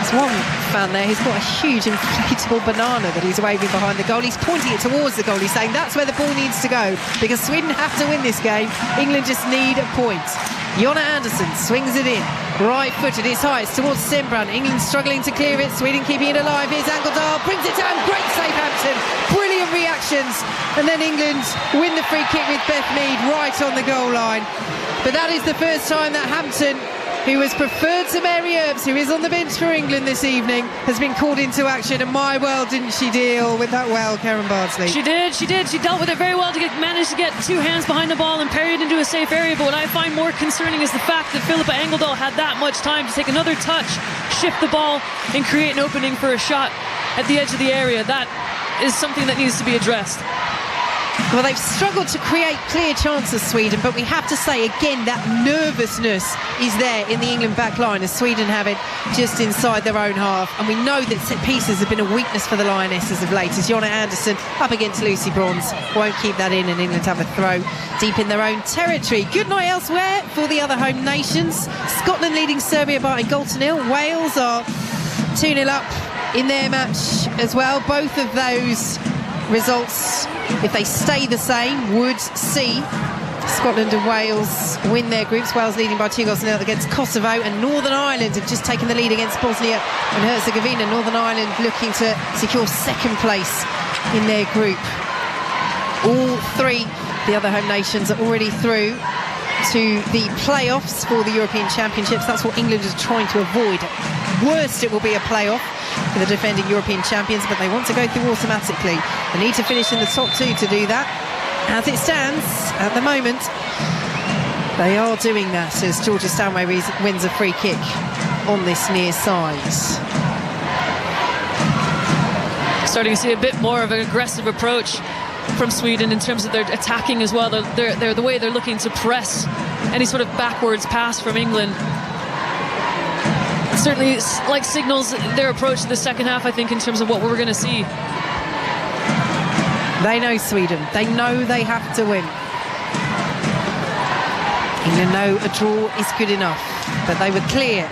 There's one fan there who's got a huge inflatable banana that he's waving behind the goal. He's pointing it towards the goal. He's saying that's where the ball needs to go, because Sweden have to win this game. England just need a point. Jonna Andersson swings it in, right-footed, it's high, it's towards Sembrand. England struggling to clear it, Sweden keeping it alive. Here's Angeldal, brings it down, great save Hampton, brilliant reactions, and then England win the free kick with Beth Mead right on the goal line. But that is the first time that Hampton, who was preferred to Mary Earps, who is on the bench for England this evening, has been called into action. And my well, didn't she deal with that well, Karen Bardsley? She did. She dealt with it very well to manage to get two hands behind the ball and parry it into a safe area. But what I find more concerning is the fact that Philippa Angeldal had that much time to take another touch, shift the ball, and create an opening for a shot at the edge of the area. That is something that needs to be addressed. Well, they've struggled to create clear chances, Sweden, but we have to say again that nervousness is there in the England back line as Sweden have it just inside their own half. And we know that set pieces have been a weakness for the Lionesses of late, as Jonna Andersson up against Lucy Bronze won't keep that in, and England have a throw deep in their own territory. Good night elsewhere for the other home nations. Scotland leading Serbia by a goal to nil. Wales are 2-0 up in their match as well. Both of those results, if they stay the same, would see Scotland and Wales win their groups. Wales leading by 2 goals to nil against Kosovo, and Northern Ireland have just taken the lead against Bosnia and Herzegovina. Northern Ireland looking to secure second place in their group. All three, the other home nations, are already through to the playoffs for the European Championships. That's what England is trying to avoid. Worst, it will be a playoff for the defending European champions, but they want to go through automatically. They need to finish in the top 2 to do that. As it stands at the moment, they are doing that as Georgia Stanway wins a free kick on this near side. Starting to see a bit more of an aggressive approach from Sweden in terms of their attacking as well. They're the way they're looking to press any sort of backwards pass from England. It certainly signals their approach to the second half, I think, in terms of what we're going to see. They know Sweden. They know they have to win. England know a draw is good enough, but they were clear,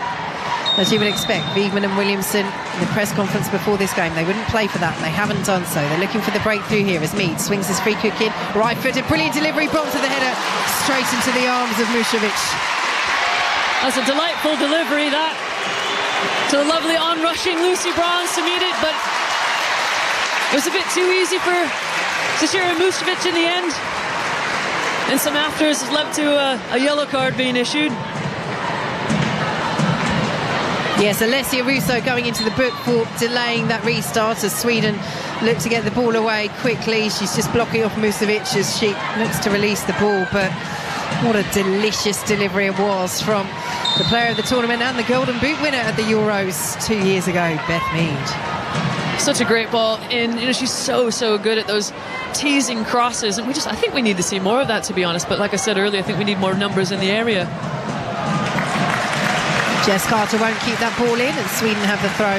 as you would expect. Wiegman and Williamson in the press conference before this game, they wouldn't play for that, and they haven't done so. They're looking for the breakthrough here as Mead swings his free kick in, right-footed, brilliant delivery, bump to the header, straight into the arms of Mušović. That's a delightful delivery, that, to the lovely on-rushing Lucy Bronze to meet it, but it was a bit too easy for Zecira Mušović in the end, and some afters has led to a yellow card being issued. Yes, Alessia Russo going into the book for delaying that restart as Sweden look to get the ball away quickly. She's just blocking off Mušović as she looks to release the ball, but what a delicious delivery it was from the player of the tournament and the Golden Boot winner at the Euros 2 years ago, Beth Mead. Such a great ball in. She's so good at those teasing crosses, and I think we need to see more of that, to be honest. But like I said earlier, I think we need more numbers in the area. Jess Carter won't keep that ball in, and Sweden have the throw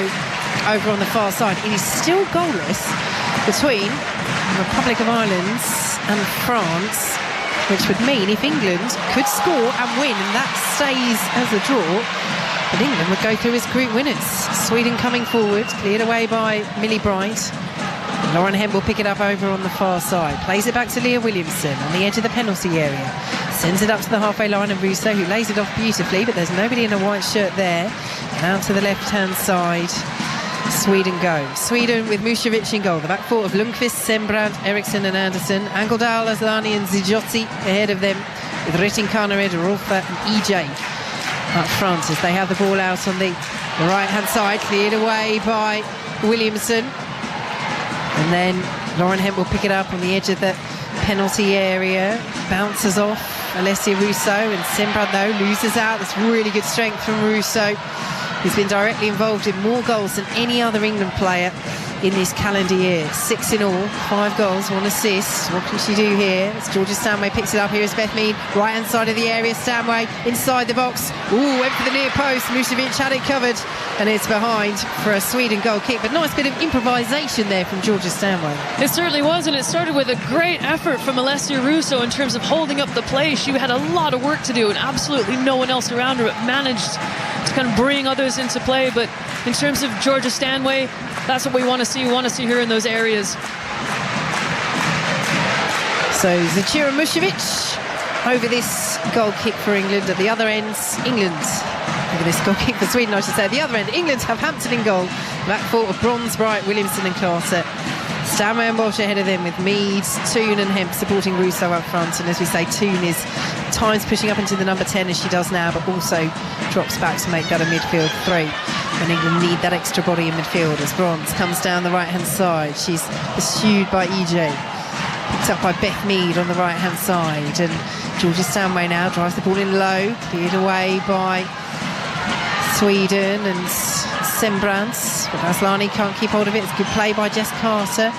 over on the far side. It is still goalless between the Republic of Ireland and France. which would mean if England could score and win and that stays as a draw, then England would go through as group winners. Sweden coming forward, cleared away by Millie Bright. Lauren Hemp will pick it up over on the far side, plays it back to Leah Williamson on the edge of the penalty area, sends it up to the halfway line of Russo, who lays it off beautifully, but there's nobody in a white shirt there. And out to the left hand side, Sweden go. Sweden with Mušević in goal. The back four of Lundqvist, Sembrant, Eriksson and Andersson. Angeldal, Asllani and Zijotti ahead of them, with Rytting Kaneryd, Rolfa and EJ up front as they have the ball out on the right hand side, cleared away by Williamson. And then Lauren Hemp will pick it up on the edge of the penalty area, bounces off Alessia Russo, and Sembrant though loses out. That's really good strength from Russo, who's been directly involved in more goals than any other England player in this calendar year. 6 in all, 5 goals, 1 assist. What can she do here? As Georgia Stanway picks it up. Here is Beth Mead, right hand side of the area. Stanway inside the box. Ooh, went for the near post. Mušević had it covered, and it's behind for a Sweden goal kick. But nice bit of improvisation there from Georgia Stanway. It certainly was, and it started with a great effort from Alessia Russo in terms of holding up the play. She had a lot of work to do, and absolutely no one else around her, but managed to kind of bring others into play. But in terms of Georgia Stanway, that's what we want to see. We want to see her in those areas. So Zecira Mušević over this goal kick for England. At the other end, England over this goal kick for Sweden, I should say. At the other end, England have Hampton in goal. Back four of Bronze, Bright, Williamson and Carter. Stanway and Bosch ahead of them, with Mead, Toon and Hemp supporting Russo up front. And as we say, Toon is times pushing up into the number 10 as she does now, but also drops back to make that a midfield 3. And England need that extra body in midfield as Bronze comes down the right hand side. She's pursued by EJ, picked up by Beth Mead on the right hand side, and Georgia Stanway now drives the ball in low, cleared away by Sweden and Sembrant, but Asllani can't keep hold of it. It's good play by Jess Carter.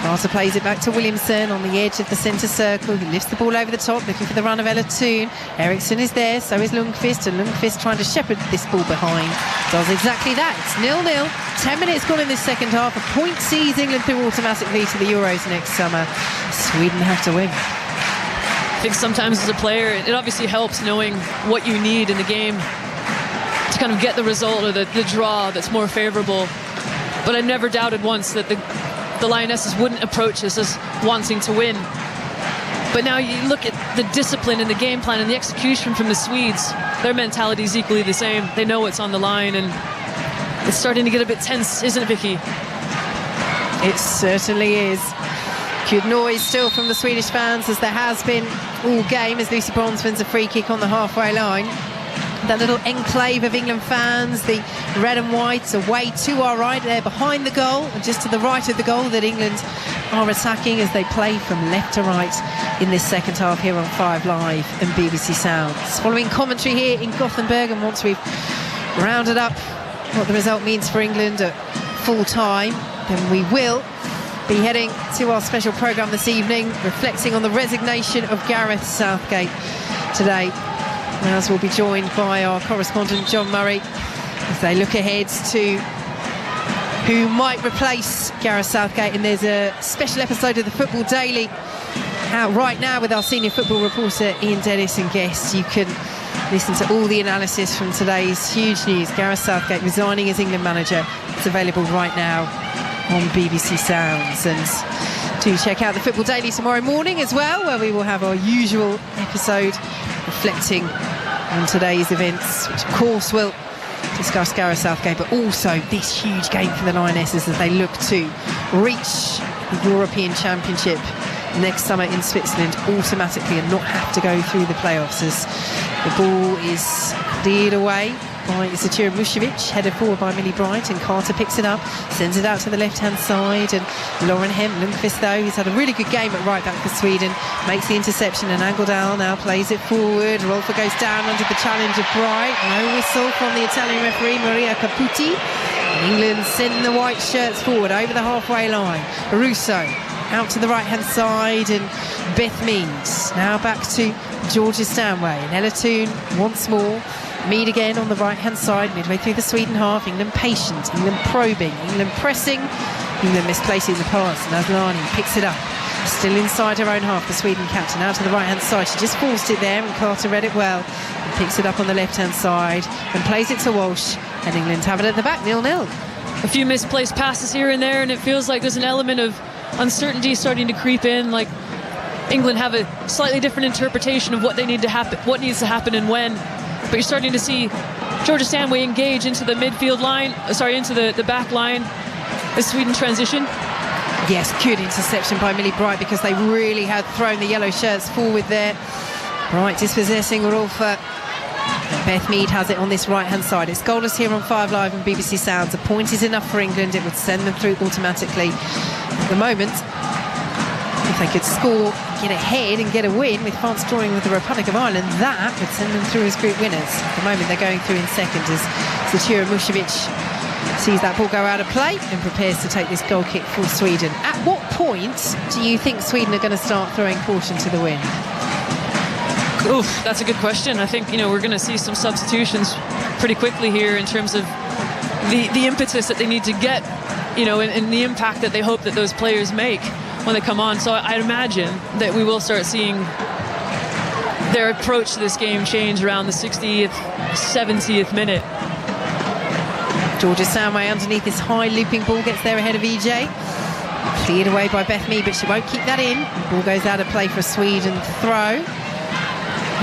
Carter plays it back to Williamson on the edge of the centre circle. He lifts the ball over the top, looking for the run of Ella Toon. Eriksson is there, so is Lundqvist, and Lundqvist trying to shepherd this ball behind. Does exactly that. It's 0-0. 10 minutes gone in this second half. A point sees England through automatically to the Euros next summer. Sweden have to win. I think sometimes as a player, it obviously helps knowing what you need in the game to kind of get the result or the draw that's more favourable. But I never doubted once that the Lionesses wouldn't approach this as wanting to win. But now you look at the discipline and the game plan and the execution from the Swedes. Their mentality is equally the same. They know it's on the line, and it's starting to get a bit tense, isn't it, Vicky? It certainly is. Good noise still from the Swedish fans, as there has been all game, as Lucy Bronze wins a free kick on the halfway line. That little enclave of England fans, the red and white, away to our right there behind the goal, and just to the right of the goal that England are attacking as they play from left to right in this second half here on 5 Live and BBC Sounds. Following commentary here in Gothenburg, and once we've rounded up what the result means for England at full time, then we will be heading to our special programme this evening, reflecting on the resignation of Gareth Southgate today. As we'll be joined by our correspondent John Murray as they look ahead to who might replace Gareth Southgate. And there's a special episode of the Football Daily out right now with our senior football reporter Ian Dennis and guests. You can listen to all the analysis from today's huge news. Gareth Southgate resigning as England manager. It's available right now on BBC Sounds. And do check out the Football Daily tomorrow morning as well, where we will have our usual episode reflecting on today's events, which of course will discuss Gareth Southgate, but also this huge game for the Lionesses as they look to reach the European Championship next summer in Switzerland automatically and not have to go through the playoffs, as the ball is cleared away by Zecira Mušević, headed forward by Millie Bright, and Carter picks it up, sends it out to the left-hand side, and Lauren Hemp. Lundqvist, though, he's had a really good game at right back for Sweden, makes the interception, and Angeldal now plays it forward. Rolfa goes down under the challenge of Bright. No whistle from the Italian referee, Maria Caputi. And England send the white shirts forward over the halfway line. Russo out to the right-hand side, and Beth Mead now back to Georgia Stanway, and Ella Toon once more. Mead again on the right-hand side, midway through the Sweden half. England patient, England probing, England pressing, England misplacing the pass, and Asllani picks it up. Still inside her own half, the Sweden captain, out to the right-hand side. She just forced it there, and Carter read it well. And picks it up on the left-hand side and plays it to Walsh. And England have it at the back, 0-0. A few misplaced passes here and there, and it feels like there's an element of uncertainty starting to creep in. Like England have a slightly different interpretation of what needs to happen and when. But you're starting to see Georgia Stanway engage into the midfield line, into the back line as Sweden transition. Yes, good interception by Millie Bright, because they really had thrown the yellow shirts forward there. Bright dispossessing Rolfa. Beth Mead has it on this right-hand side. It's goalless here on 5 Live and BBC Sounds. A point is enough for England. It would send them through automatically. At the moment, if they could score, get ahead and get a win, with France drawing with the Republic of Ireland, that would send them through as group winners. At the moment, they're going through in second as Zatura Mušević sees that ball go out of play and prepares to take this goal kick for Sweden. At what point do you think Sweden are going to start throwing caution to the wind? Oof, that's a good question. I think, we're going to see some substitutions pretty quickly here in terms of the impetus that they need to get, and the impact that they hope that those players make when they come on. So I'd imagine that we will start seeing their approach to this game change around the 60th, 70th minute. Georgia Stanway underneath this high looping ball, gets there ahead of EJ. Cleared away by Beth Mead, but she won't keep that in. The ball goes out of play for a Sweden throw.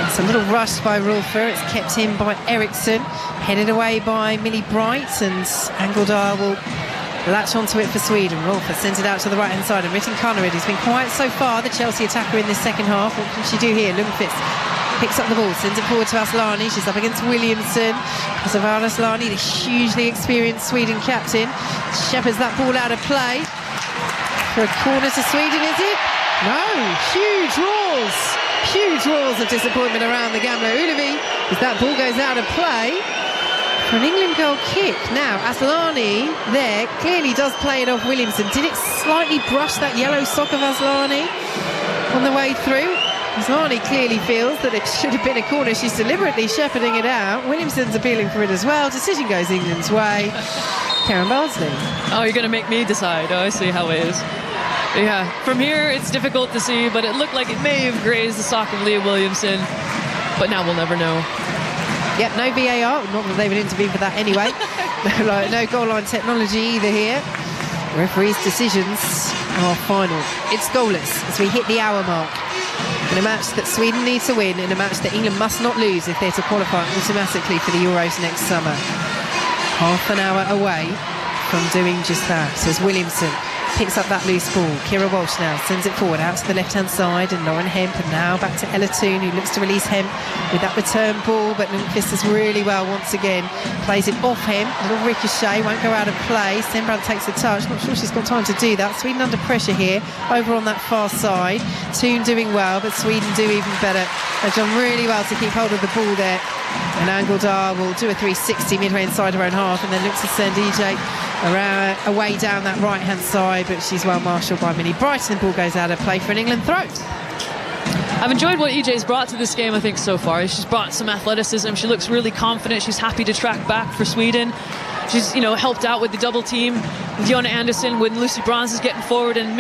It's a little rushed by Rolfa. It's kept in by Eriksson. Headed away by Millie Bright, and Angeldal will latch onto it for Sweden. Rolfa sends it out to the right-hand side, and Ritten Kaneryd has been quiet so far, the Chelsea attacker in this second half. What can she do here? Lundqvist picks up the ball, sends it forward to Aslani. She's up against Williamson. Kosovar Aslani, the hugely experienced Sweden captain, shepherds that ball out of play for a corner to Sweden, is it? No, huge roars of disappointment around the Gamla Ullevi as that ball goes out of play for an England goal kick. Now Aslani there clearly does play it off Williamson. Did it slightly brush that yellow sock of Aslani on the way through? Aslani clearly feels that it should have been a corner. She's deliberately shepherding it out. Williamson's appealing for it as well. Decision goes England's way. Karen Bardsley. Oh, you're going to make me decide. Oh, I see how it is. Yeah, from here it's difficult to see, but it looked like it may have grazed the sock of Leah Williamson, but now we'll never know. Yep, no VAR, not that they would intervene for that anyway. No goal line technology either here. Referees' decisions are final. It's goalless as we hit the hour mark in a match that Sweden needs to win, in a match that England must not lose if they're to qualify automatically for the Euros next summer. Half an hour away from doing just that. So as Williamson picks up that loose ball, Kira Walsh now sends it forward out to the left-hand side, and Lauren Hemp, and now back to Ella Toon, who looks to release Hemp with that return ball, but Lundqvist does really well once again, plays it off Hemp, a little ricochet, won't go out of play. Sembrand takes a touch, not sure she's got time to do that. Sweden under pressure here, over on that far side. Toon doing well, but Sweden do even better. They've done really well to keep hold of the ball there, and Angeldal will do a 360 midway inside her own half, and then looks to send EJ away down that right-hand side, but she's well marshalled by Millie Bright, and the ball goes out of play for an England throw. I've enjoyed what EJ's brought to this game, I think, so far. She's brought some athleticism. She looks really confident. She's happy to track back for Sweden. She's, helped out with the double team with Jonna Andersson when Lucy Bronze is getting forward, and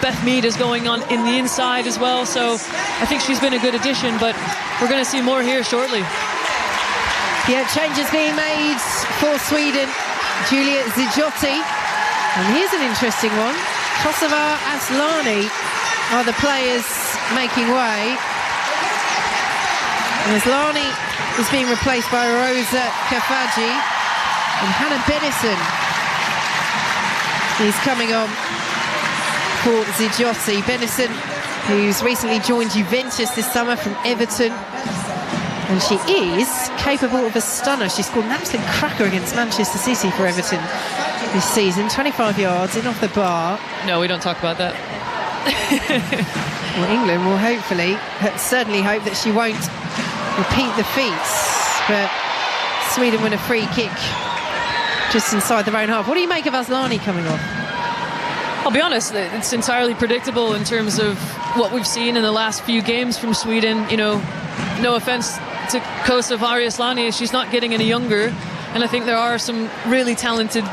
Beth Mead is going on in the inside as well. So I think she's been a good addition, but we're going to see more here shortly. Yeah, changes being made for Sweden. Julia Zigiotti, and here's an interesting one. Kosovar Aslani are the players making way, and Aslani is being replaced by Rosa Kafaji, and Hannah Bennison is coming on for Zigiotti. Bennison, who's recently joined Juventus this summer from Everton, and she is capable of a stunner. She scored an absolute cracker against Manchester City for Everton this season. 25 yards in off the bar. No, we don't talk about that. Well, England will certainly hope that she won't repeat the feats. But Sweden win a free kick just inside their own half. What do you make of Aslani coming off? I'll be honest, it's entirely predictable in terms of what we've seen in the last few games from Sweden. No offense to Kosovar Aslani, she's not getting any younger, and I think there are some really talented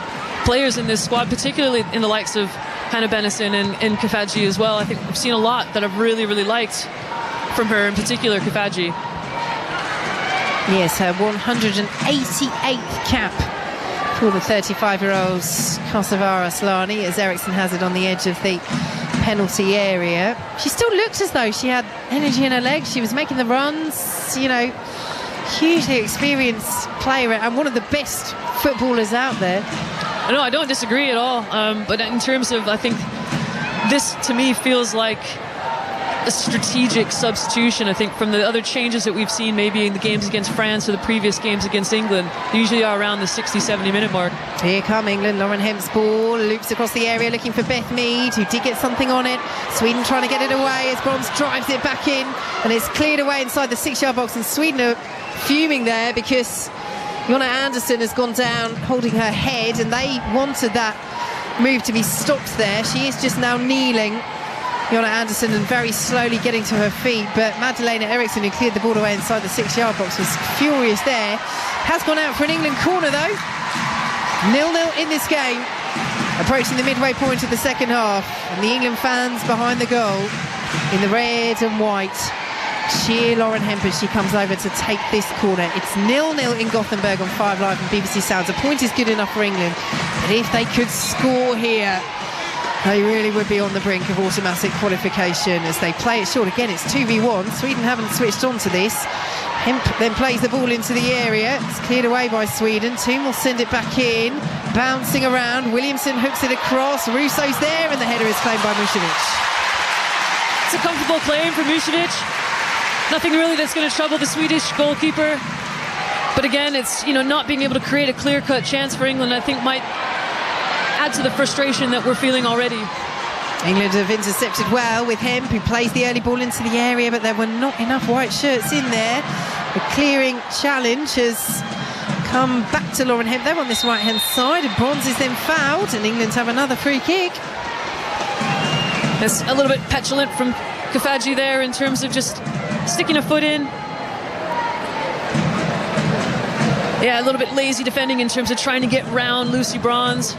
players in this squad, particularly in the likes of Hannah Bennison and Kafaji as well. I think I've seen a lot that I've really, really liked from her, in particular Kafaji. Yes, her 188th cap for the 35-year-old Kosovare Asllani, as Eriksson has it on the edge of the penalty area. She still looked as though she had energy in her legs. She was making the runs, you know, hugely experienced player and one of the best footballers out there. No, I don't disagree at all. But in terms of, I think this to me feels like a strategic substitution. I think from the other changes that we've seen maybe in the games against France or the previous games against England, they usually are around the 60-70 minute mark. Here come England. Lauren Hemp's ball loops across the area looking for Beth Mead, who did get something on it. Sweden trying to get it away as Bronze drives it back in, and it's cleared away inside the 6-yard box, and Sweden are fuming there because Jonna Andersson has gone down holding her head, and they wanted that move to be stopped there. She is just now kneeling, Jonna Andersson, and very slowly getting to her feet, but Magdalena Eriksson, who cleared the ball away inside the 6-yard box, was furious there. Has gone out for an England corner though. 0-0 in this game, approaching the midway point of the second half, and the England fans behind the goal in the red and white cheer Lauren Hemp as she comes over to take this corner. It's 0-0 in Gothenburg on 5 Live and BBC Sounds. A point is good enough for England, but if they could score here, they really would be on the brink of automatic qualification as they play it short. Again, it's 2v1. Sweden haven't switched on to this. Hemp then plays the ball into the area. It's cleared away by Sweden. Thun will send it back in, bouncing around. Williamson hooks it across. Russo's there, and the header is claimed by Mušević. It's a comfortable claim for Mušević. Nothing really that's going to trouble the Swedish goalkeeper. But again, it's, you know, not being able to create a clear-cut chance for England, I think, might add to the frustration that we're feeling already. England have intercepted well with Hemp, who plays the early ball into the area, but there were not enough white shirts in there. The clearing challenge has come back to Lauren Hemp there on this right-hand side, and Bronze is then fouled, and England have another free kick. It's a little bit petulant from Kafaji there in terms of just sticking a foot in. Yeah, a little bit lazy defending in terms of trying to get round Lucy Bronze.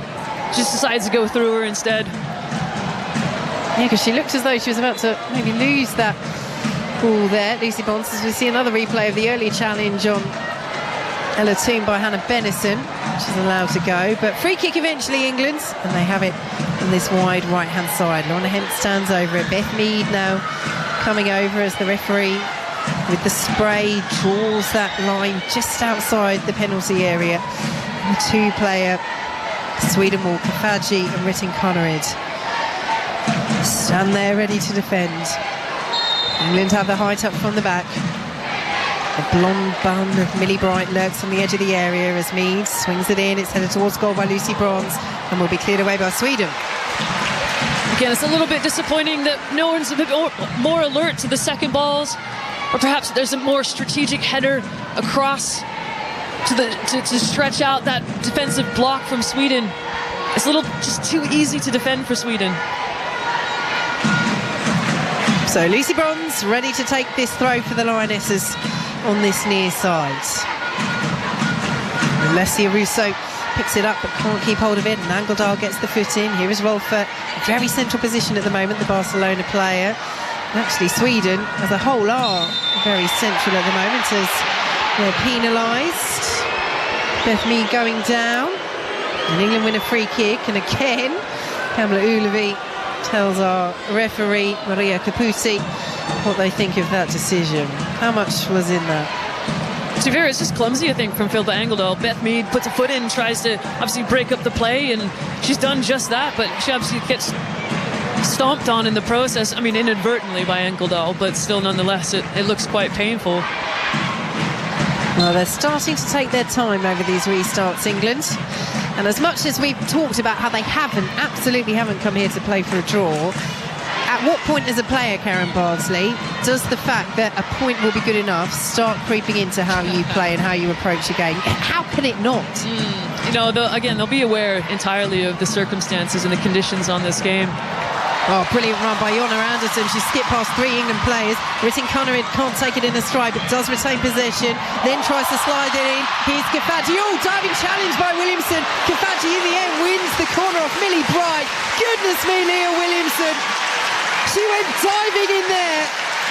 Just decides to go through her instead. Yeah, because she looked as though she was about to maybe lose that ball there, Lucy Bronze, as we see another replay of the early challenge on Ella Thun by Hannah Bennison. She's allowed to go, but free kick eventually England, and they have it on this wide right-hand side. Lorna Hemp stands over it. Beth Mead now coming over as the referee with the spray draws that line just outside the penalty area. The two-player Sweden wall, Kafaji and Ritten Connerid stand there ready to defend. England have the height up from the back. The blonde bun of Millie Bright lurks on the edge of the area as Mead swings it in. It's headed towards goal by Lucy Bronze and will be cleared away by Sweden. Again, it's a little bit disappointing that no one's a bit more alert to the second balls, or perhaps there's a more strategic header across to stretch out that defensive block from Sweden. It's a little just too easy to defend for Sweden. So Lucy Bronze ready to take this throw for the Lionesses on this near side. Alessia Russo picks it up but can't keep hold of it, and Angeldal gets the foot in. Here is Rolfö, a very central position at the moment, the Barcelona player. Actually, Sweden as a whole are very central at the moment as they're penalised. Beth Mead going down, and England win a free kick, and again Kamala Ulevi tells our referee Maria Caputi what they think of that decision. How much was in that? To be fair, it's just clumsy, I think, from Philippa Angeldal. Beth Mead puts a foot in, tries to obviously break up the play, and she's done just that, but she obviously gets stomped on in the process. I mean, inadvertently by Angeldal, but still nonetheless it looks quite painful. Well, they're starting to take their time over these restarts, England. And as much as we've talked about how they absolutely haven't come here to play for a draw, at what point as a player, Karen Bardsley, does the fact that a point will be good enough start creeping into how you play and how you approach a game? How can it not? You know, they'll be aware entirely of the circumstances and the conditions on this game. Oh, brilliant run by Jonna Andersson. She skipped past 3 England players. Ritten Connerid can't take it in a stride, but does retain possession, then tries to slide it in. Here's Kafaji. Oh, diving challenge by Williamson. Kafaji in the end wins the the corner off Millie Bright. Goodness me, Leah Williamson. She went diving in there,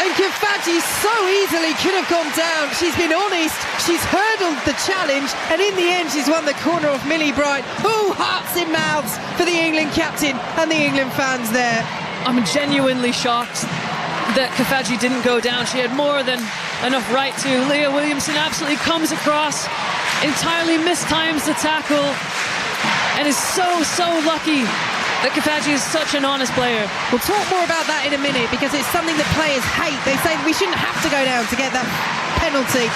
and Kafaji so easily could have gone down. She's been honest, she's hurdled the challenge, and in the end she's won the corner off Millie Bright. Oh, hearts in mouths for the England captain and the England fans there. I'm genuinely shocked that Kafaji didn't go down. She had more than enough right to. Leah Williamson absolutely comes across, entirely mistimes the tackle, and is so lucky that Kafaji is such an honest player. We'll talk more about that in a minute, because it's something that players hate. They say we shouldn't have to go down to get that penalty.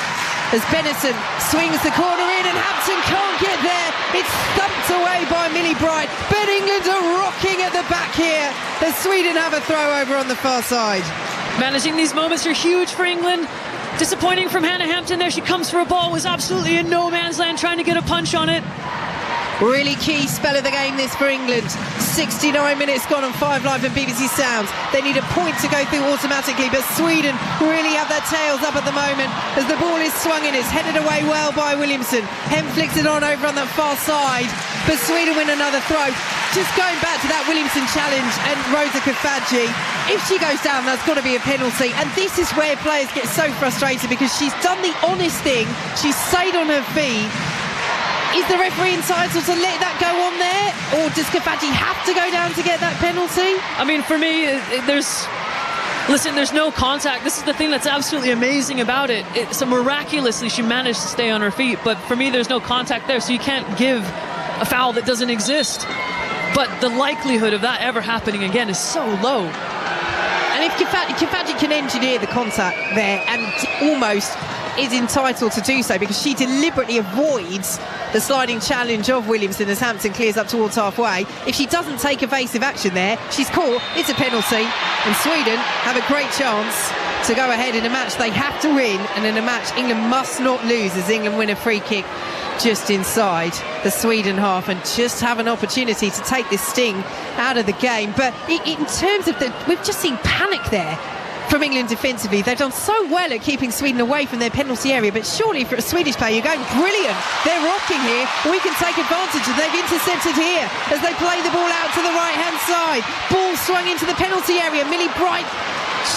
As Benison swings the corner in and Hampton can't get there. It's thumped away by Millie Bright, but England are rocking at the back here as Sweden have a throw over on the far side. Managing these moments are huge for England. Disappointing from Hannah Hampton there. She comes for a ball, was absolutely in no man's land trying to get a punch on it. Really key spell of the game this for England. 69 minutes gone on 5 Live and BBC Sounds. They need a point to go through automatically, but Sweden really have their tails up at the moment as the ball is swung in. It's headed away well by Williamson. Hem flicks it on over on that far side, but Sweden win another throw. Just going back to that Williamson challenge and Rosa Kafaji, if she goes down, that's got to be a penalty. And this is where players get so frustrated, because she's done the honest thing. She's stayed on her feet. Is the referee entitled to let that go on there, or does Kafaji have to go down to get that penalty? I mean, for me, there's no contact. This is the thing that's absolutely amazing about it. So miraculously she managed to stay on her feet, but for me there's no contact there, so you can't give a foul that doesn't exist. But the likelihood of that ever happening again is so low. And if Kafaji can engineer the contact there, and almost is entitled to do so, because she deliberately avoids the sliding challenge of Williamson as Hampton clears up towards halfway. If she doesn't take evasive action there, she's caught, it's a penalty, and Sweden have a great chance to go ahead in a match they have to win, and in a match England must not lose, as England win a free kick just inside the Sweden half and just have an opportunity to take this sting out of the game. But in terms of we've just seen panic there from England defensively. They've done so well at keeping Sweden away from their penalty area, but surely for a Swedish player you're going, brilliant, they're rocking here, we can take advantage, and they've intercepted here as they play the ball out to the right hand side. Ball swung into the penalty area. Millie Bright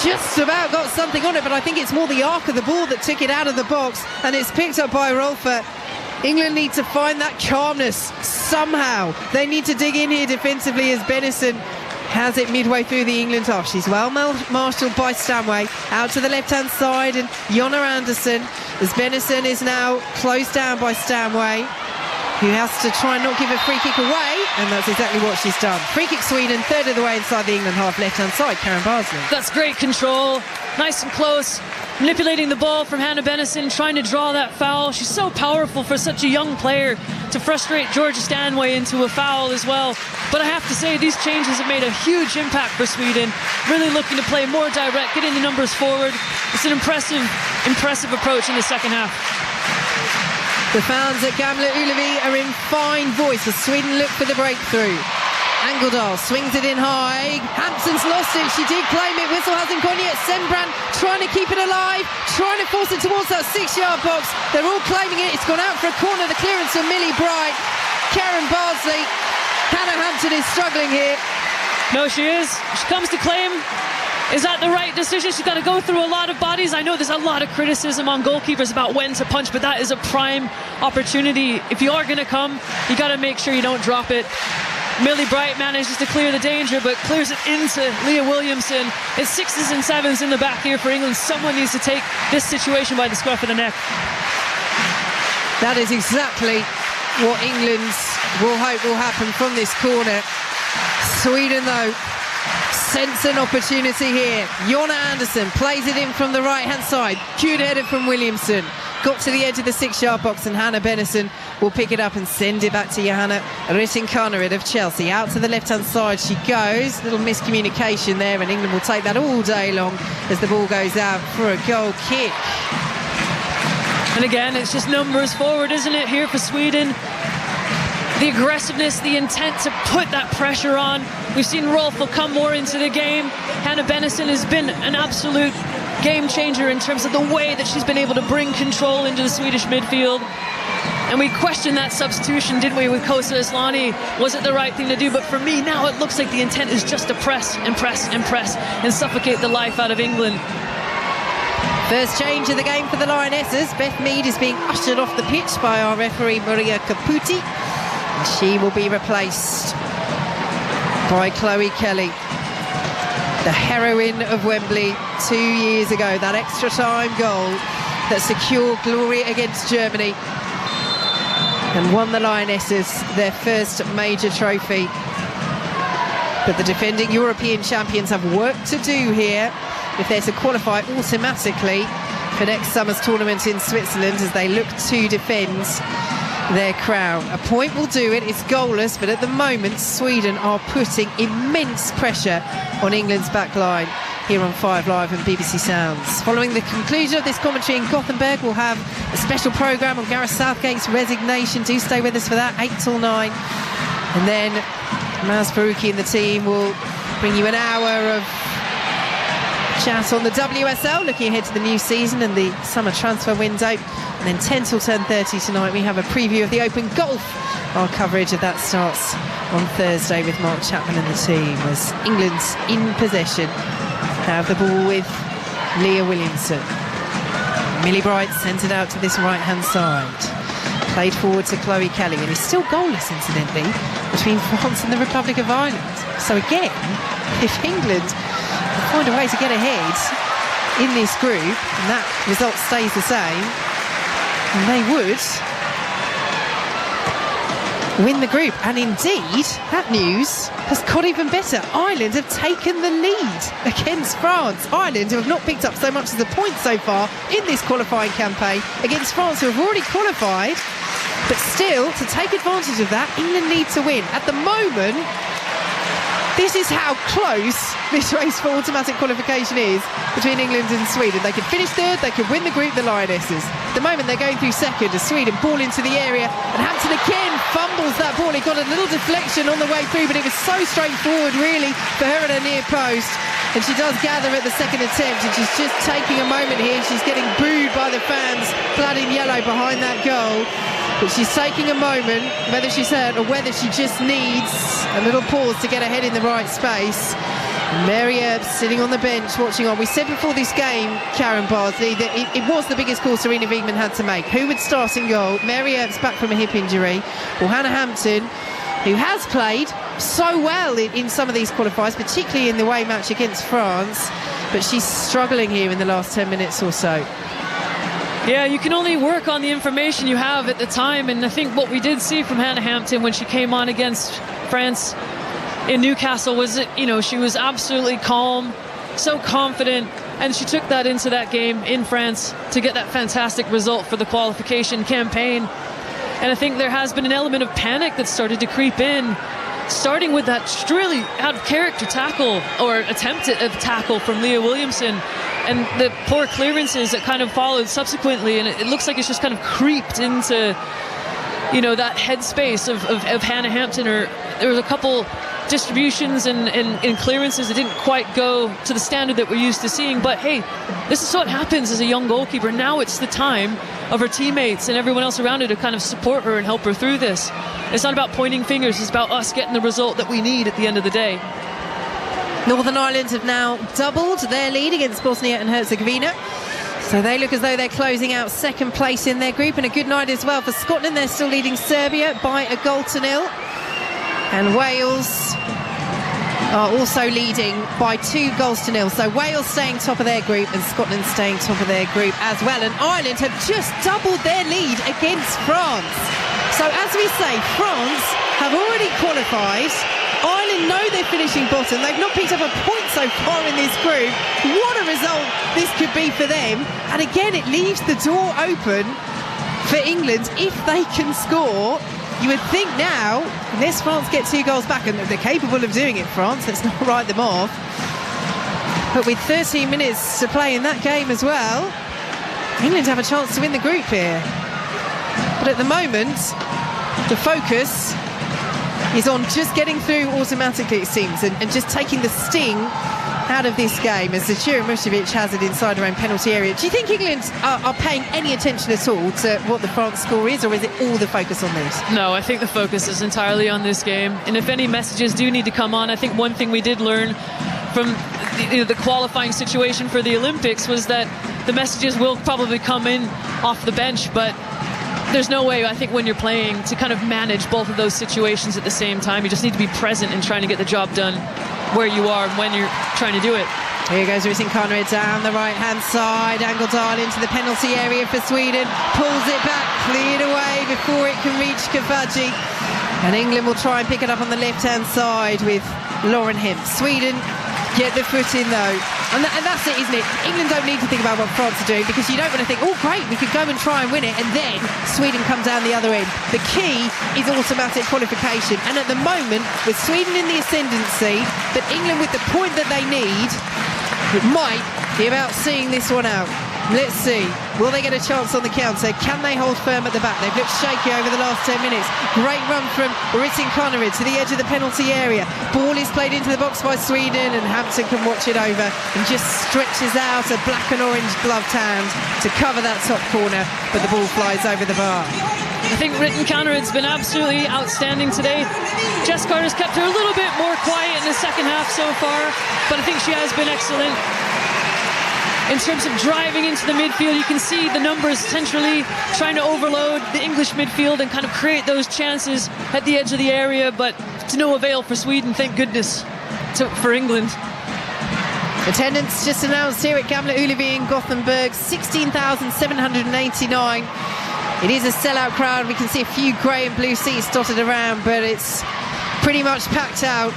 just about got something on it, but I think it's more the arc of the ball that took it out of the box, and it's picked up by Rolfo. England need to find that calmness somehow. They need to dig in here defensively as Benison has it midway through the England half. She's well marshalled by Stanway out to the left hand side, and Jonna Andersson as Benison is now closed down by Stanway, who has to try and not give a free kick away, and that's exactly what she's done. Free kick Sweden, third of the way inside the England half, left hand side, Karen Barsley. That's great control, nice and close, manipulating the ball from Hannah Benison, trying to draw that foul. She's so powerful for such a young player to frustrate Georgia Stanway into a foul as well. But I have to say, these changes have made a huge impact for Sweden, really looking to play more direct, getting the numbers forward. It's an impressive approach in the second half. The fans at Gamla Ullevi are in fine voice as Sweden look for the breakthrough. Angeldal swings it in high. Hampton's lost it. She did claim it. Whistle hasn't gone yet. Sembrand trying to keep it alive, trying to force it towards that 6-yard box. They're all claiming it. It's gone out for a corner. The clearance from Millie Bright. Karen Barsley. Hannah Hampton is struggling here. No, she is. She comes to claim. Is that the right decision? She's got to go through a lot of bodies. I know there's a lot of criticism on goalkeepers about when to punch, but that is a prime opportunity. If you are going to come, you got to make sure you don't drop it. Millie Bright manages to clear the danger, but clears it into Leah Williamson. It's 6s and 7s in the back here for England. Someone needs to take this situation by the scruff of the neck. That is exactly what England will hope will happen from this corner. Sweden, though, sense an opportunity here. Jonna Andersson plays it in from the right-hand side. Cute header from Williamson. Got to the edge of the 6-yard box, and Hannah Benison will pick it up and send it back to Johanna Rytting-Kaneryd of Chelsea. Out to the left-hand side she goes. Little miscommunication there, and England will take that all day long as the ball goes out for a goal kick. And again, it's just numbers forward, isn't it, here for Sweden? The aggressiveness, the intent to put that pressure on. We've seen Rolfo come more into the game. Hannah Benison has been an absolute game changer in terms of the way that she's been able to bring control into the Swedish midfield. And we questioned that substitution, didn't we, with Kosa Asllani? Was it the right thing to do? But for me, now it looks like the intent is just to press and press and press and suffocate the life out of England. First change of the game for the Lionesses. Beth Mead is being ushered off the pitch by our referee Maria Caputi. And she will be replaced by Chloe Kelly, the heroine of Wembley 2 years ago. That extra time goal that secured glory against Germany and won the Lionesses their first major trophy. But the defending European champions have work to do here if they're to qualify automatically for next summer's tournament in Switzerland as they look to defend their crown. A point will do it. It's goalless, but at the moment Sweden are putting immense pressure on England's back line here on 5 Live and BBC Sounds. Following the conclusion of this commentary in Gothenburg, we'll have a special programme on Gareth Southgate's resignation. Do stay with us for that, 8 till 9. And then Maz Faruqi and the team will bring you an hour of chat on the WSL, looking ahead to the new season and the summer transfer window. And then 10 till 10:30 tonight we have a preview of the Open Golf. Our coverage of that starts on Thursday with Mark Chapman and the team as England's in possession. Have the ball with Leah Williamson. Millie Bright sent it out to this right hand side, played forward to Chloe Kelly, and it's still goalless incidentally between France and the Republic of Ireland. So again, if England find a way to get ahead in this group and that result stays the same, and they would win the group. And indeed, that news has got even better. Ireland have taken the lead against France. Ireland, who have not picked up so much as a point so far in this qualifying campaign, against France, who have already qualified. But still, to take advantage of that, England need to win. At the moment, this is how close this race for automatic qualification is between England and Sweden. They could finish third, they could win the group, the Lionesses. At the moment, they're going through second as Sweden ball into the area. And Hampton again fumbles that ball. He got a little deflection on the way through, but it was so straightforward, really, for her at her near post. And she does gather at the second attempt, and she's just taking a moment here. She's getting booed by the fans clad in yellow behind that goal. But she's taking a moment, whether she's hurt or whether she just needs a little pause to get her head in the right space. Mary Earps sitting on the bench watching on. We said before this game, Karen Bardsley, that it was the biggest call Serena Wiegmann had to make. Who would start in goal? Mary Earps back from a hip injury, or Hannah Hampton, who has played so well in some of these qualifiers, particularly in the away match against France, but she's struggling here in the last 10 minutes or so. Yeah, you can only work on the information you have at the time, and I think what we did see from Hannah Hampton when she came on against France in Newcastle was that, you know, she was absolutely calm, so confident, and she took that into that game in France to get that fantastic result for the qualification campaign. And I think there has been an element of panic that started to creep in, starting with that really out of character tackle or attempt at a tackle from Leah Williamson, and the poor clearances that kind of followed subsequently, and it looks like it's just kind of creeped into, you know, that headspace of Hannah Hampton. Or there was a couple distributions and clearances that didn't quite go to the standard that we're used to seeing. But hey, this is what happens as a young goalkeeper. Now it's the time of her teammates and everyone else around her to kind of support her and help her through this. It's not about pointing fingers, it's about us getting the result that we need at the end of the day. Northern Ireland have now doubled their lead against Bosnia and Herzegovina. So they look as though they're closing out second place in their group, and a good night as well for Scotland. They're still leading Serbia by 1-0. And Wales are also leading by 2-0. So Wales staying top of their group and Scotland staying top of their group as well. And Ireland have just doubled their lead against France. So as we say, France have already qualified. Ireland know they're finishing bottom. They've not picked up a point so far in this group. What a result this could be for them. And again, it leaves the door open for England if they can score. You would think now, unless France get 2 goals back, and they're capable of doing it, France, let's not write them off. But with 13 minutes to play in that game as well, England have a chance to win the group here. But at the moment, the focus is on just getting through automatically, it seems, and just taking the sting out of this game as Zecira Mušević has it inside her own penalty area. Do you think England are paying any attention at all to what the France score is, or is it all the focus on this? No, I think the focus is entirely on this game. And if any messages do need to come on, I think one thing we did learn from the qualifying situation for the Olympics was that the messages will probably come in off the bench, but there's no way, I think, when you're playing to kind of manage both of those situations at the same time. You just need to be present and trying to get the job done where you are and when you're trying to do it. Here goes Racing Conrad down the right-hand side. Angeldal into the penalty area for Sweden. Pulls it back, cleared away before it can reach Kafaji. And England will try and pick it up on the left-hand side with Lauren Hemp. Sweden get the foot in though. And that's it, isn't it? England don't need to think about what France are doing, because you don't want to think, oh great, we could go and try and win it, and then Sweden come down the other end. The key is automatic qualification. And at the moment, with Sweden in the ascendancy, but England with the point that they need, it might be about seeing this one out. Let's see. Will they get a chance on the counter? Can they hold firm at the back? They've looked shaky over the last 10 minutes. Great run from Racing Conrad to the edge of the penalty area. Ball is played into the box by Sweden, and Hampton can watch it over and just stretches out a black and orange gloved hand to cover that top corner, but the ball flies over the bar. I think Ritten Conrad's been absolutely outstanding today. Jess Carter's kept her a little bit more quiet in the second half so far, but I think she has been excellent. In terms of driving into the midfield, you can see the numbers centrally trying to overload the English midfield and kind of create those chances at the edge of the area, but to no avail for Sweden, thank goodness, for England. Attendance just announced here at Gamla Ullevi in Gothenburg, 16,789. It is a sellout crowd. We can see a few grey and blue seats dotted around, but it's pretty much packed out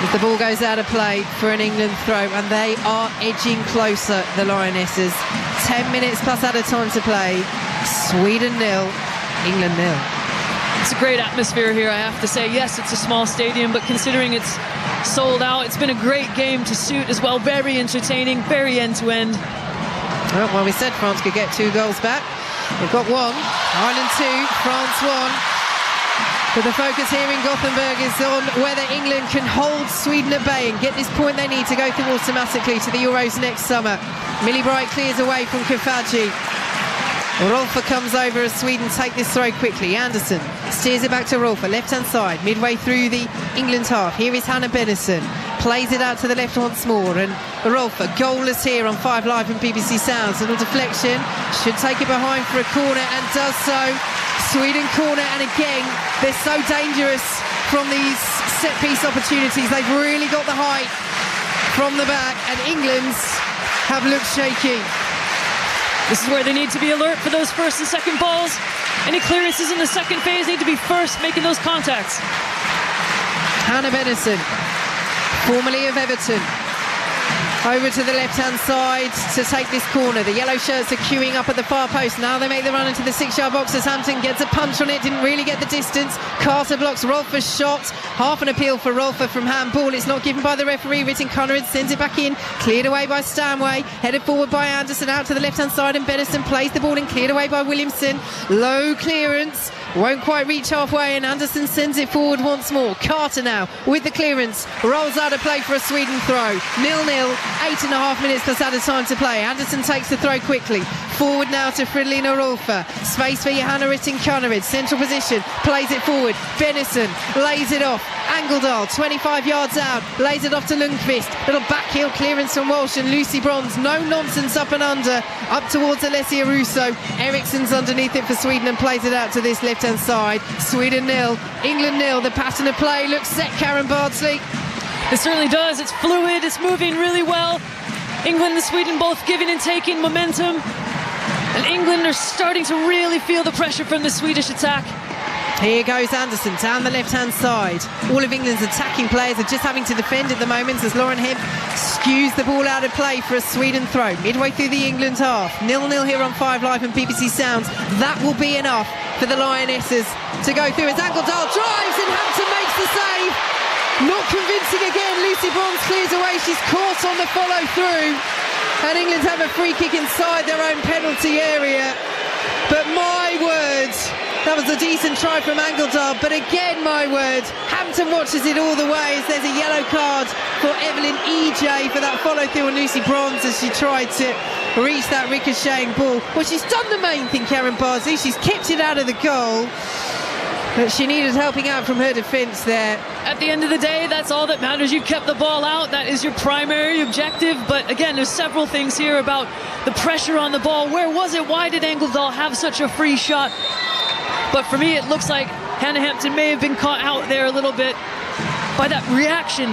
as the ball goes out of play for an England throw, and they are edging closer, the Lionesses. 10 minutes plus added time to play. Sweden 0, England 0. It's a great atmosphere here, I have to say. Yes, it's a small stadium, but considering it's sold out, it's been a great game to suit as well. Very entertaining, very end-to-end. Well, we said France could get 2 goals back. They've got 1. Ireland 2, France 1. But the focus here in Gothenburg is on whether England can hold Sweden at bay and get this point they need to go through automatically to the Euros next summer. Millie Bright clears away from Kafaji. Rolfo comes over as Sweden take this throw quickly. Anderson steers it back to Rolfo, left-hand side, midway through the England half. Here is Hannah Bennison. Plays it out to the left once more, and Rolfo goalless here on 5 Live and BBC Sounds. A little deflection, should take it behind for a corner, and does so. Sweden corner, and again, they're so dangerous from these set-piece opportunities. They've really got the height from the back, and England's have looked shaky. This is where they need to be alert for those first and second balls. Any clearances in the second phase need to be first making those contacts. Hannah Bennison, formerly of Everton, over to the left-hand side to take this corner. The yellow shirts are queuing up at the far post. Now they make the run into the 6-yard box as Hampton gets a punch on it. Didn't really get the distance. Carter blocks Rolfe's shot. Half an appeal for Rolfo from handball. It's not given by the referee. Ritten Conrad sends it back in. Cleared away by Stanway. Headed forward by Anderson out to the left-hand side, and Bennison plays the ball and cleared away by Williamson. Low clearance. Won't quite reach halfway, and Anderson sends it forward once more. Carter now with the clearance. Rolls out of play for a Sweden throw. 0-0, 8.5 minutes plus added time to play. Anderson takes the throw quickly. Forward now to Fridolina Rolfo. Space for Johanna Ritten Conrad. Central position. Plays it forward. Bennison lays it off. Angeldal, 25 yards out. Lays it off to Lundqvist. Little backheel clearance from Walsh and Lucy Bronze. No nonsense up and under. Up towards Alessia Russo. Eriksson's underneath it for Sweden and plays it out to this left-hand side. Sweden 0, England 0. The pattern of play looks set, Karen Bardsley. It certainly does. It's fluid. It's moving really well. England and Sweden both giving and taking momentum. And England are starting to really feel the pressure from the Swedish attack. Here goes Anderson down the left-hand side. All of England's attacking players are just having to defend at the moment as Lauren Hemp skews the ball out of play for a Sweden throw. Midway through the England half. 0-0 here on 5 Live and BBC Sounds. That will be enough for the Lionesses to go through as Angeldal drives and Hampton makes the save. Not convincing again. Lucy Bronze clears away. She's caught on the follow-through. And England have a free kick inside their own penalty area. But my word, That was a decent try from Angeldal, but again, my word, Hampton watches it all the way as there's a yellow card for Evelyn EJ for that follow-through on Lucy Bronze as she tried to reach that ricocheting ball. Well, she's done the main thing, Karen Bardsley. She's kept it out of the goal, but she needed helping out from her defence there. At the end of the day, that's all that matters. You've kept the ball out. That is your primary objective. But again, there's several things here about the pressure on the ball. Where was it? Why did Angeldal have such a free shot? But for me, it looks like Hannah Hampton may have been caught out there a little bit by that reaction.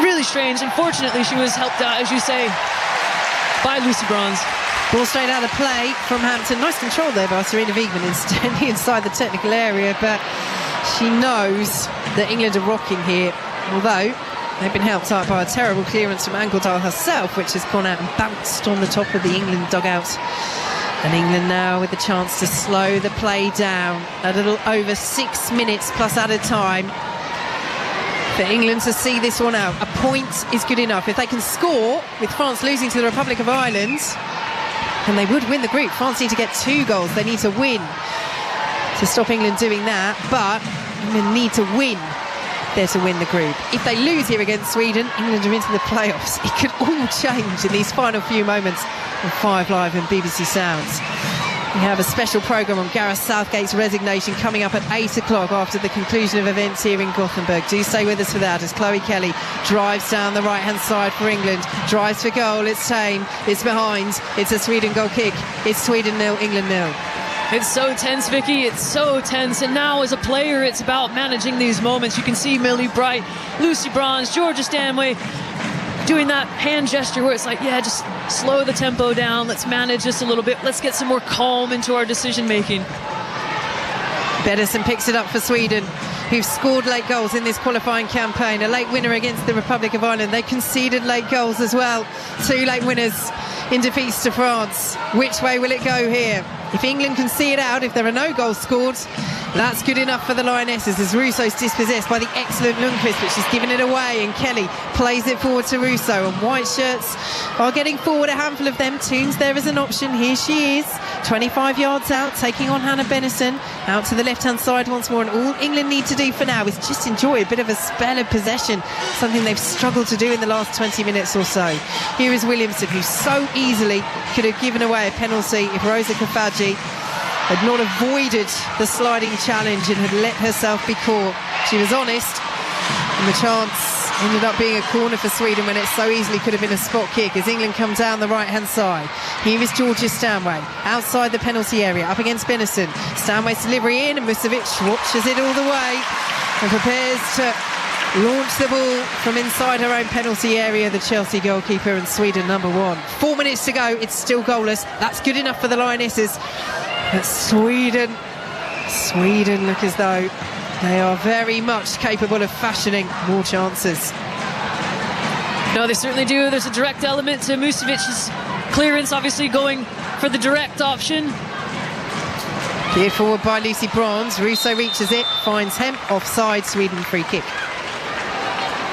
Really strange. Unfortunately, she was helped out, as you say, by Lucy Bronze. Ball straight out of play from Hampton. Nice control there by Serena Wiegman standing inside the technical area, but she knows that England are rocking here, although they've been helped out by a terrible clearance from Angeldal herself, which has gone out and bounced on the top of the England dugout. And England now with the chance to slow the play down. A little over 6 minutes plus added time for England to see this one out. A point is good enough. If they can score, with France losing to the Republic of Ireland, and they would win the group. France need to get 2 goals. They need to win to stop England doing that, but England need to win there to win the group. If they lose here against Sweden, England are into the playoffs. It could all change in these final few moments on 5 Live and BBC Sounds. We have a special programme on Gareth Southgate's resignation coming up at 8 o'clock after the conclusion of events here in Gothenburg. Do stay with us for that as Chloe Kelly drives down the right-hand side for England. Drives for goal, it's Tame, it's behind, it's a Sweden goal kick. It's Sweden 0, England 0. It's so tense, Vicky. It's so tense. And now as a player, it's about managing these moments. You can see Millie Bright, Lucy Bronze, Georgia Stanway doing that hand gesture where it's like, yeah, just slow the tempo down. Let's manage this a little bit. Let's get some more calm into our decision making. Pedersen picks it up for Sweden, who've scored late goals in this qualifying campaign. A late winner against the Republic of Ireland. They conceded late goals as well. 2 late winners in defeats to France. Which way will it go here? If England can see it out, if there are no goals scored, that's good enough for the Lionesses as Russo's dispossessed by the excellent Lundqvist, but she's given it away, and Kelly plays it forward to Russo, and white shirts are getting forward, a handful of them. Toombs there as an option. Here she is, 25 yards out, taking on Hannah Bennison, out to the left-hand side once more, and all England need to do for now is just enjoy a bit of a spell of possession, something they've struggled to do in the last 20 minutes or so. Here is Williamson, who so easily could have given away a penalty if Rosa Kafaji had not avoided the sliding challenge and had let herself be caught. She was honest, and the chance ended up being a corner for Sweden when it so easily could have been a spot kick as England come down the right-hand side. Here is Georgia Stanway, outside the penalty area, up against Bennison. Stanway's delivery in, and Musovic watches it all the way and prepares to launch the ball from inside her own penalty area, the Chelsea goalkeeper, and Sweden number 1. 4 minutes to go, it's still goalless. That's good enough for the Lionesses. But Sweden look as though they are very much capable of fashioning more chances. No, they certainly do. There's a direct element to Musovic's clearance, obviously going for the direct option. Cleared forward by Lucy Bronze. Russo reaches it, finds Hemp, offside, Sweden free kick.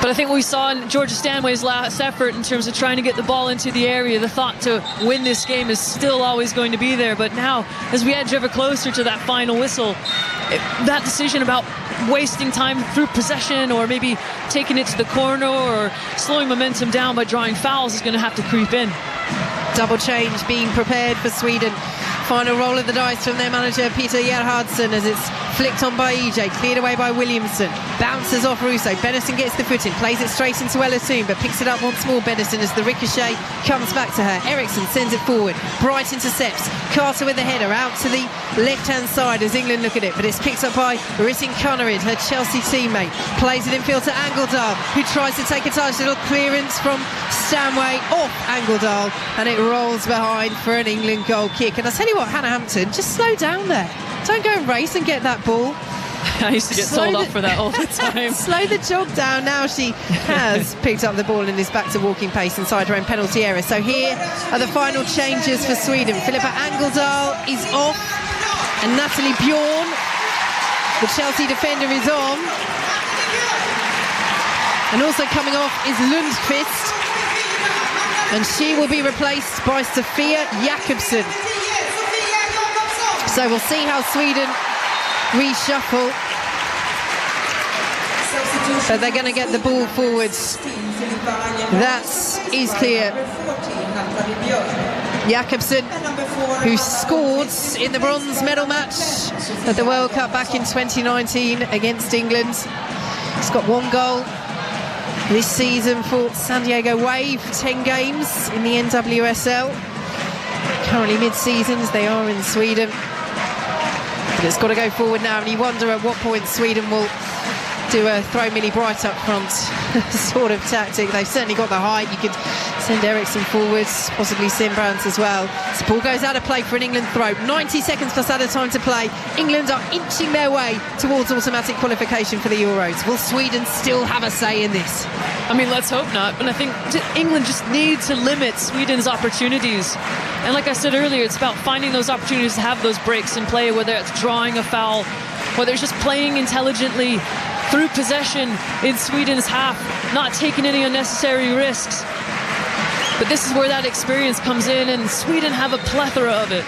But I think we saw in Georgia Stanway's last effort in terms of trying to get the ball into the area, the thought to win this game is still always going to be there. But now, as we edge ever closer to that final whistle, that decision about wasting time through possession or maybe taking it to the corner or slowing momentum down by drawing fouls is going to have to creep in. Double change being prepared for Sweden. Final roll of the dice from their manager Peter Gerhardsson as it's flicked on by EJ, cleared away by Williamson, bounces off Russo. Bennison gets the foot in, plays it straight into Ella Toon, but picks it up once more. Bennison as the ricochet comes back to her. Eriksson sends it forward, Bright intercepts, Carter with the header out to the left hand side as England look at it, but it's picked up by Rissin Cunnerid, her Chelsea teammate, plays it in field to Angeldal, who tries to take a touch. Little clearance from Stanway off Angeldal, and it rolls behind for an England goal kick. And I tell you what, Hannah Hampton, just slow down there. Don't go and race and get that ball. I used to get told off for that all the time. Slow the jog down. Now she has picked up the ball and is back to walking pace inside her own penalty area. So here are the final changes for Sweden. Filippa Angeldal is off, and Natalie Bjorn, the Chelsea defender, is on. And also coming off is Lundqvist, and she will be replaced by Sofia Jakobsen. So we'll see how Sweden reshuffle. But they're going to get the ball forwards. That is clear. Jakobsen, who scored in the bronze medal match at the World Cup back in 2019 against England. He's got 1 goal this season for San Diego Wave, 10 games in the NWSL. Currently mid-season as they are in Sweden. But it's got to go forward now, and you wonder at what point Sweden will do a throw Millie Bright up front sort of tactic. They've certainly got the height. You could send Eriksson forwards, possibly Simbrandt as well. So ball goes out of play for an England throw. 90 seconds plus added time to play. England are inching their way towards automatic qualification for the Euros. Will Sweden still have a say in this? I mean, let's hope not. But I think England just need to limit Sweden's opportunities. And like I said earlier, it's about finding those opportunities to have those breaks in play, whether it's drawing a foul, whether it's just playing intelligently through possession in Sweden's half, not taking any unnecessary risks. But this is where that experience comes in, and Sweden have a plethora of it.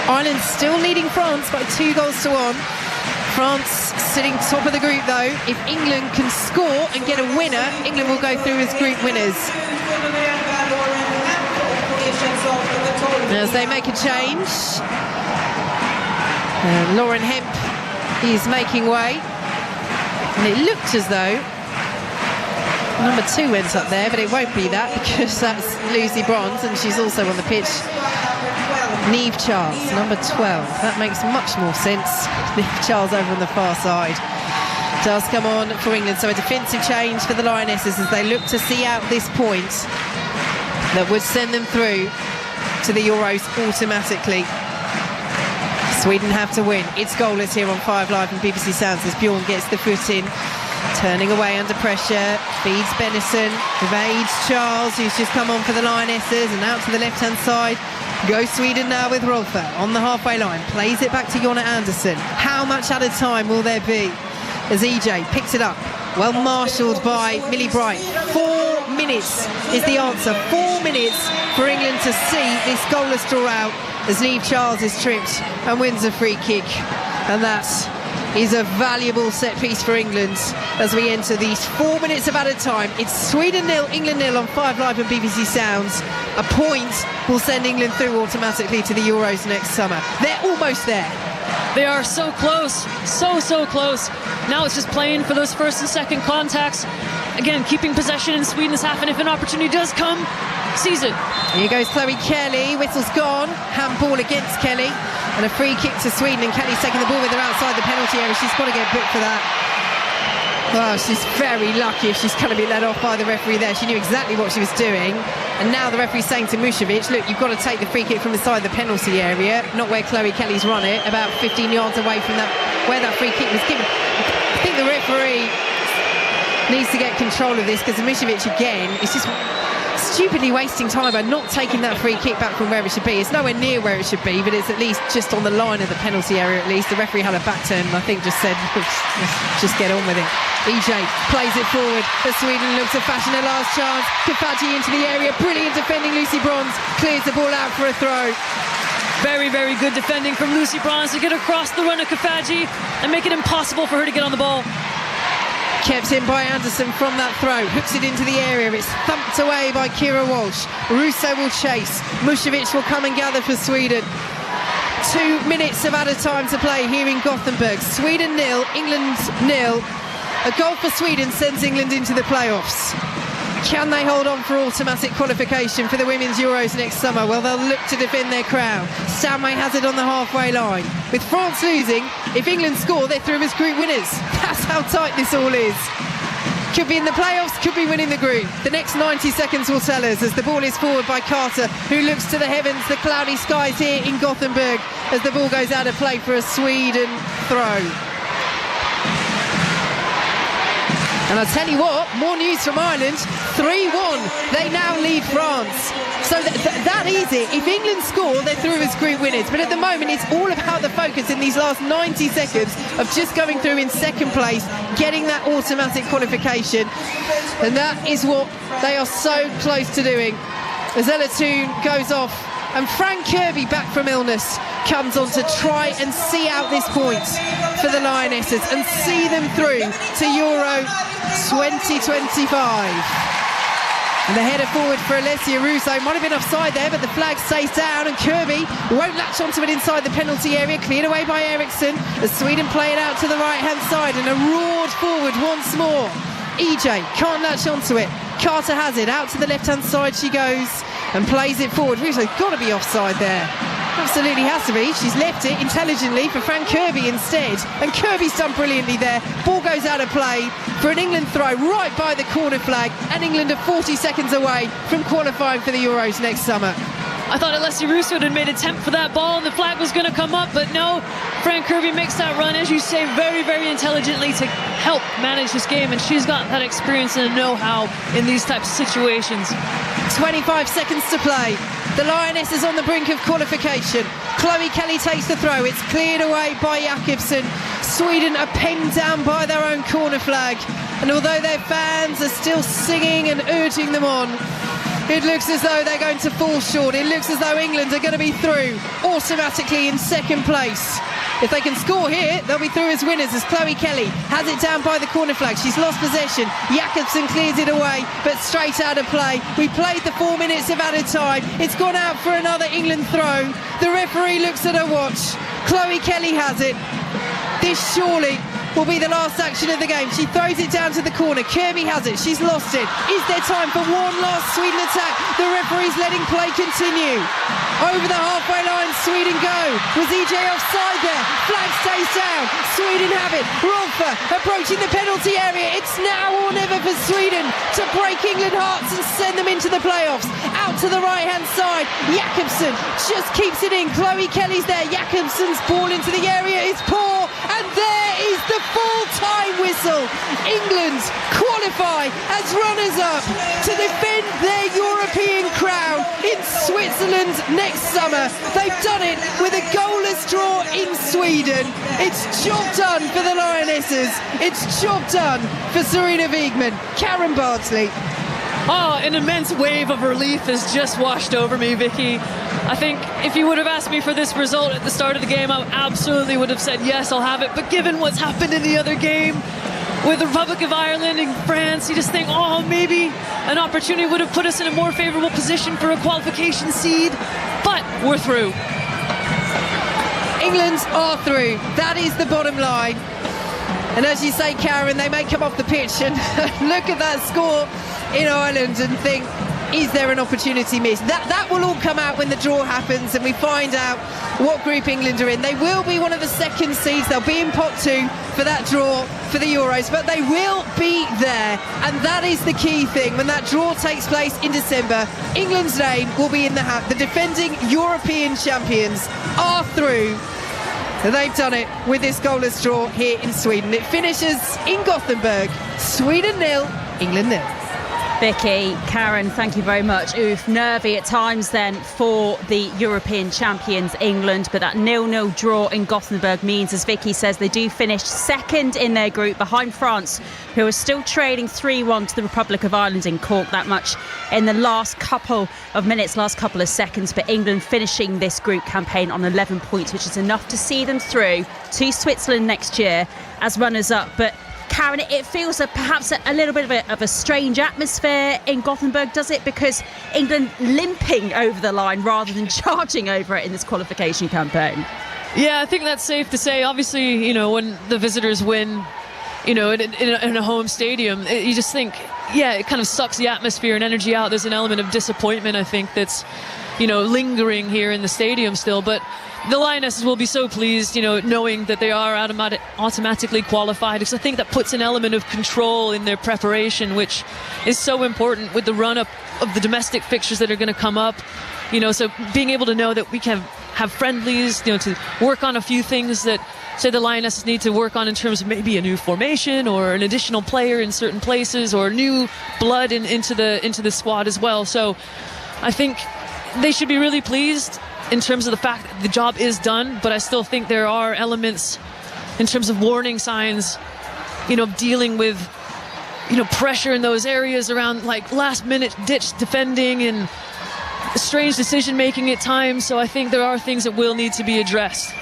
Ireland still leading France by 2-1. France sitting top of the group though. If England can score and get a winner, England will go through as group winners. As they make a change, Lauren Hemp is making way. And it looked as though number 2 went up there, but it won't be that because that's Lucy Bronze, and she's also on the pitch. Niamh Charles, number 12. That makes much more sense. Niamh Charles over on the far side does come on for England. So a defensive change for the Lionesses as they look to see out this point that would send them through to the Euros automatically. Sweden have to win. It's goalless here on 5 Live and BBC Sounds as Bjorn gets the foot in, turning away under pressure, feeds Benison, evades Charles, who's just come on for the Lionesses, and out to the left-hand side goes Sweden now with Rolfö on the halfway line, plays it back to Jonna Andersson. How much added time will there be as EJ picks it up? Well marshalled by Millie Bright. 4 minutes is the answer. 4 minutes for England to see this goalless draw out as Niamh Charles is tripped and wins a free kick. And that is a valuable set piece for England as we enter these 4 minutes of added time. It's Sweden 0, England 0 on 5 Live and BBC Sounds. A point will send England through automatically to the Euros next summer. They're almost there. They are so close, so close. Now it's just playing for those first and second contacts. Again, keeping possession in Sweden's half, and if an opportunity does come, seize it. Here goes Chloe Kelly, whistle's gone, handball against Kelly, and a free kick to Sweden, and Kelly's taking the ball with her outside the penalty area. She's got to get booked for that. Well, she's very lucky if she's going to be let off by the referee there. She knew exactly what she was doing, and now the referee's saying to Mušović, look, you've got to take the free kick from inside the penalty area, not where Chloe Kelly's run it, about 15 yards away from that where that free kick was given. I think the referee needs to get control of this, because Mušović again is just stupidly wasting time by not taking that free kick back from where it should be. It's nowhere near where it should be, but it's at least just on the line of the penalty area at least. The referee had a back turn and I think just said, just get on with it. EJ plays it forward as Sweden looks to fashion a last chance. Kafaji into the area, brilliant defending. Lucy Bronze clears the ball out for a throw. Very good defending from Lucy Bronze to get across the run of Kafaji and make it impossible for her to get on the ball. Kept in by Anderson from that throw, hooks it into the area, it's thumped away by Kira Walsh. Russo will chase, Mušović will come and gather for Sweden. 2 minutes of added time to play here in Gothenburg. Sweden 0, England 0. A goal for Sweden sends England into the playoffs. Can they hold on for automatic qualification for the Women's Euros next summer? Well, they'll look to defend their crown. Stanway has it on the halfway line. With France losing, if England score, they're through as group winners. That's how tight this all is. Could be in the playoffs, could be winning the group. The next 90 seconds will tell us as the ball is forward by Carter, who looks to the heavens, the cloudy skies here in Gothenburg, as the ball goes out of play for a Sweden throw. And I'll tell you what, more news from Ireland, 3-1, they now lead France. So that is it. If England score, they're through as group winners. But at the moment, it's all about the focus in these last 90 seconds of just going through in second place, getting that automatic qualification. And that is what they are so close to doing. As Ella Toon goes off And Frank Kirby, back from illness, comes on to try and see out this point for the Lionesses and see them through to Euro 2025. And the header forward for Alessia Russo might have been offside there, but the flag stays down, and Kirby won't latch onto it inside the penalty area. Cleared away by Eriksson as Sweden play it out to the right-hand side, and a roared forward once more. EJ can't latch onto it. Carter has it, out to the left-hand side she goes and plays it forward. Russo's got to be offside there. Absolutely has to be. She's left it intelligently for Frank Kirby instead, and Kirby's done brilliantly there. Ball goes out of play for an England throw right by the corner flag, and England are 40 seconds away from qualifying for the Euros next summer. I thought Alessia Russo had made an attempt for that ball and the flag was going to come up, but no, Frank Kirby makes that run, as you say, very, very intelligently to help manage this game, and she's got that experience and know-how in these types of situations. 25 seconds to play. The Lionesses on the brink of qualification. Chloe Kelly takes the throw. It's cleared away by Jakobsen. Sweden are penned down by their own corner flag, and although their fans are still singing and urging them on, it looks as though they're going to fall short. It looks as though England are going to be through automatically in second place. If they can score here, they'll be through as winners, as Chloe Kelly has it down by the corner flag. She's lost possession. Jakobsen clears it away, but straight out of play. We played the 4 minutes of added time. It's gone out for another England throw. The referee looks at her watch. Chloe Kelly has it. This surely will be the last action of the game. She throws it down to the corner. Kirby has it. She's lost it. Is there time for one last Sweden attack? The referee's letting play continue. Over the halfway line, Sweden go. Was EJ offside there? Flag stays down. Sweden have it. Rolfö approaching the penalty area. It's now or never for Sweden to break England hearts and send them into the playoffs. Out to the right-hand side. Jakobsen just keeps it in. Chloe Kelly's there. Jakobsen's ball into the area is poor. And there is the full-time whistle. England qualify as runners-up to defend their European crown in Switzerland next summer. They've done it with a goalless draw in Sweden. It's job done for the Lionesses. It's job done for Sarina Wiegman. Karen Bardsley. Oh, an immense wave of relief has just washed over me, Vicky. I think if you would have asked me for this result at the start of the game, I absolutely would have said, yes, I'll have it. But given what's happened in the other game with the Republic of Ireland and France, you just think, oh, maybe an opportunity would have put us in a more favourable position for a qualification seed. But we're through. England are through. That is the bottom line. And as you say, Karen, they may come off the pitch and look at that score in Ireland and think, is there an opportunity missed? That will all come out when the draw happens and we find out what group England are in. They will be one of the second seeds. They'll be in pot 2 for that draw for the Euros, but they will be there, and that is the key thing. When that draw takes place in December, England's name will be in the hat. The defending European champions are through. They've done it with this goalless draw here in Sweden. It finishes in Gothenburg. Sweden 0, England 0. Vicky, Karen, thank you very much. Oof, nervy at times then for the European champions England, but that 0-0 draw in Gothenburg means, as Vicky says, they do finish second in their group behind France, who are still trailing 3-1 to the Republic of Ireland in Cork. That much in the last couple of minutes, last couple of seconds, but England finishing this group campaign on 11 points, which is enough to see them through to Switzerland next year as runners-up. But Karen, it feels perhaps a little bit of a strange atmosphere in Gothenburg, does it? Because England limping over the line rather than charging over it in this qualification campaign. Yeah, I think that's safe to say. Obviously, you know, when the visitors win, you know, in a home stadium, you just think, yeah, it kind of sucks the atmosphere and energy out. There's an element of disappointment, I think, that's, you know, lingering here in the stadium still. But the Lionesses will be so pleased, you know, knowing that they are automatically qualified, because I think that puts an element of control in their preparation, which is so important with the run-up of the domestic fixtures that are going to come up. You know, so being able to know that we can have friendlies, you know, to work on a few things that, say, the Lionesses need to work on in terms of maybe a new formation or an additional player in certain places or new blood into the squad as well. So I think they should be really pleased in terms of the fact that the job is done, but I still think there are elements in terms of warning signs, you know, dealing with, you know, pressure in those areas around like last minute ditch defending and strange decision making at times. So I think there are things that will need to be addressed.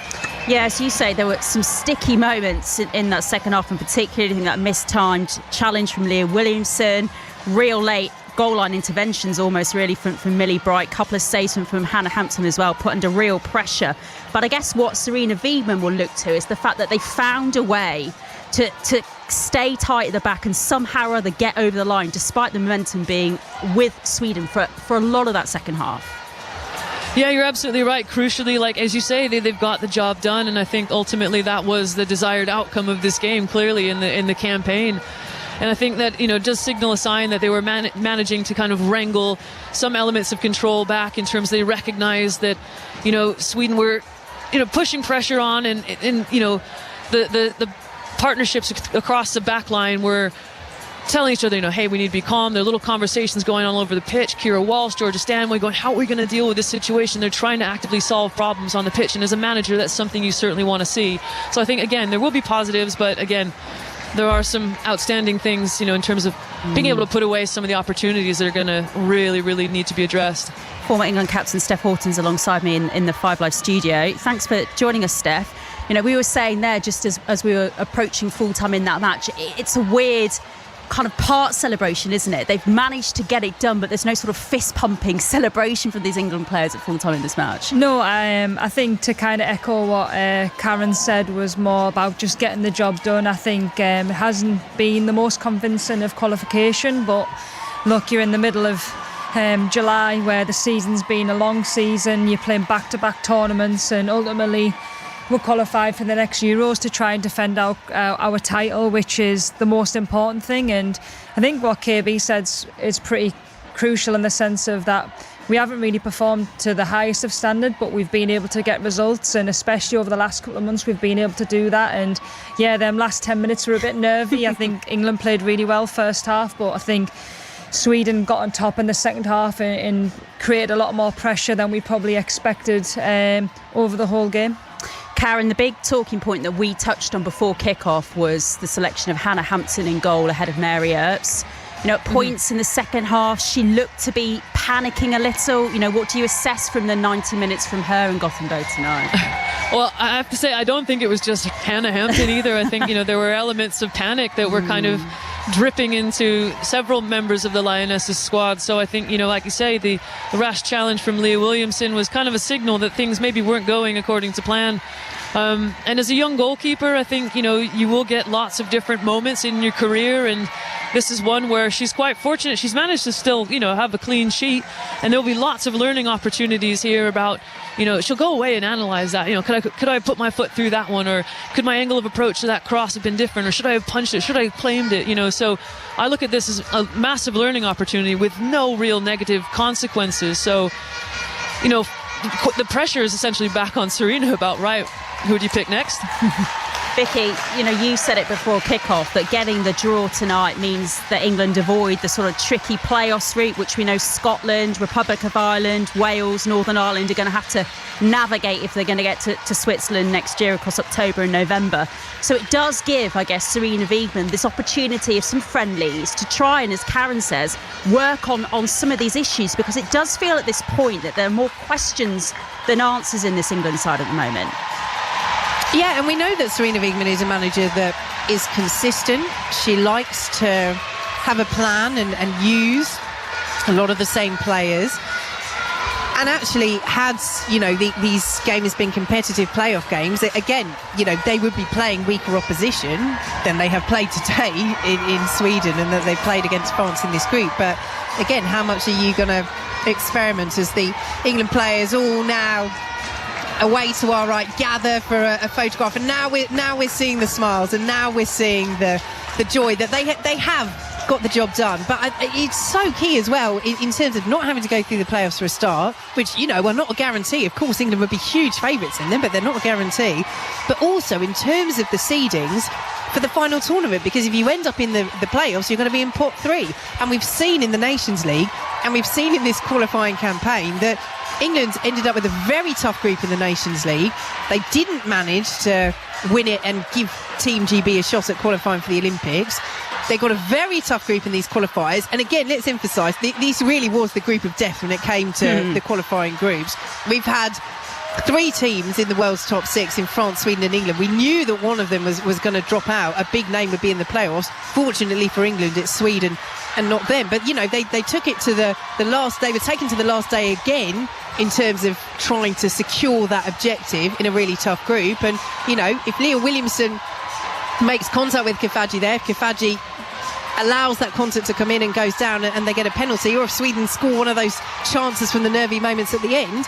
Yeah, as you say, there were some sticky moments in that second half, in particular. I think that mistimed challenge from Leah Williamson, real late goal line interventions almost really from Millie Bright, couple of saves from Hannah Hampton as well, put under real pressure. But I guess what Sarina Wiegman will look to is the fact that they found a way to stay tight at the back and somehow or other get over the line, despite the momentum being with Sweden for a lot of that second half. Yeah, you're absolutely right. Crucially, like as you say, they've got the job done, and I think ultimately that was the desired outcome of this game, clearly in the campaign. And I think that, does signal a sign that they were managing to kind of wrangle some elements of control back, in terms they recognized that, Sweden were, pushing pressure on, and the partnerships across the back line were telling each other, hey, we need to be calm. There are little conversations going on all over the pitch. Kira Walsh, Georgia Stanway going, how are we going to deal with this situation? They're trying to actively solve problems on the pitch. And as a manager, that's something you certainly want to see. So I think, again, there will be positives, but again, there are some outstanding things, in terms of being able to put away some of the opportunities that are going to really, really need to be addressed. Former England captain Steph Houghton's alongside me in the 5 Live studio. Thanks for joining us, Steph. We were saying there, just as we were approaching full time in that match, it's a weird kind of part celebration, isn't it? They've managed to get it done, but there's no sort of fist pumping celebration from these England players at full time in this match. No, I think to kind of echo what Karen said, was more about just getting the job done. I think it hasn't been the most convincing of qualification, but look, you're in the middle of July, where the season's been a long season. You're playing back-to-back tournaments, and ultimately we're qualified for the next Euros to try and defend our title, which is the most important thing. And I think what KB said is pretty crucial, in the sense of that we haven't really performed to the highest of standard, but we've been able to get results, and especially over the last couple of months we've been able to do that. And yeah, them last 10 minutes were a bit nervy. I think England played really well first half, but I think Sweden got on top in the second half and created a lot more pressure than we probably expected over the whole game. Karen, the big talking point that we touched on before kick-off was the selection of Hannah Hampton in goal ahead of Mary Earps. At points in the second half, she looked to be panicking a little. What do you assess from the 90 minutes from her in Gothenburg tonight? Well, I have to say, I don't think it was just Hannah Hampton either. I think, there were elements of panic that were kind of dripping into several members of the Lionesses squad. So I think, like you say, the rash challenge from Leah Williamson was kind of a signal that things maybe weren't going according to plan. And as a young goalkeeper, I think, you will get lots of different moments in your career, and this is one where she's quite fortunate. She's managed to still, have a clean sheet, and there'll be lots of learning opportunities here about, she'll go away and analyze that. Could I put my foot through that one, or could my angle of approach to that cross have been different, or should I have punched it? Should I have claimed it? So I look at this as a massive learning opportunity with no real negative consequences. So, the pressure is essentially back on Sarina about, right, who do you pick next? Vicky, you said it before kick-off that getting the draw tonight means that England avoid the sort of tricky playoffs route, which we know Scotland, Republic of Ireland, Wales, Northern Ireland are going to have to navigate if they're going to get to Switzerland next year across October and November. So it does give, I guess, Sarina Wiegman this opportunity of some friendlies to try and, as Karen says, work on some of these issues, because it does feel at this point that there are more questions than answers in this England side at the moment. Yeah, and we know that Sarina Wiegman is a manager that is consistent. She likes to have a plan and use a lot of the same players. And actually, had, these games been competitive playoff games, again, they would be playing weaker opposition than they have played today in Sweden, and that they've played against France in this group. But again, how much are you going to experiment as the England players all now away to our right gather for a photograph, and now we're seeing the smiles, and now we're seeing the joy that they have got the job done. But it's so key as well in terms of not having to go through the playoffs for a start, which are not a guarantee. Of course, England would be huge favourites in them, but they're not a guarantee. But also in terms of the seedings for the final tournament, because if you end up in the playoffs, you're going to be in pot 3, and we've seen in the Nations League, and we've seen in this qualifying campaign that England ended up with a very tough group in the Nations League. They didn't manage to win it and give Team GB a shot at qualifying for the Olympics. They got a very tough group in these qualifiers. And again, let's emphasise, this really was the group of death when it came to the qualifying groups. We've had 3 teams in the world's top 6 in France, Sweden and England. We knew that one of them was going to drop out. A big name would be in the playoffs. Fortunately for England, it's Sweden and not them. But, you know, they took it to the last day. Were taken to the last day again in terms of trying to secure that objective in a really tough group. And, you know, if Leah Williamson makes contact with Kafaji there, if Kafaji allows that contact to come in and goes down and they get a penalty, or if Sweden score one of those chances from the nervy moments at the end,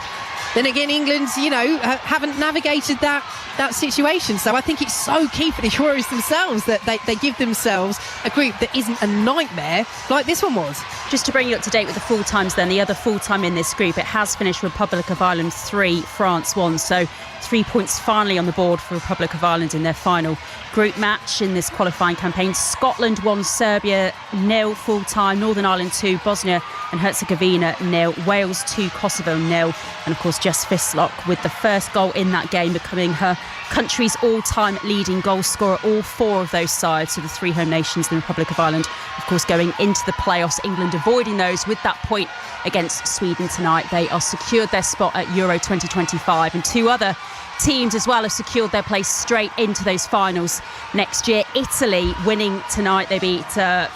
then again England, you know, haven't navigated that situation. So I think it's so key for the Euros themselves that they give themselves a group that isn't a nightmare like this one was. Just to bring you up to date with the full times then, the other full time in this group, it has finished Republic of Ireland 3, France 1, so 3 points finally on the board for Republic of Ireland in their final group match in this qualifying campaign. Scotland 1, Serbia 0 full time, Northern Ireland 2, Bosnia and Herzegovina 0, Wales 2, Kosovo 0, and of course Jess Fislock with the first goal in that game becoming her country's all-time leading goal scorer. All 4 of those sides, so the 3 home nations, the Republic of Ireland, of course going into the playoffs, England avoiding those with that point against Sweden tonight. They are secured their spot at Euro 2025, and 2 other teams as well have secured their place straight into those finals next year. Italy winning tonight, they beat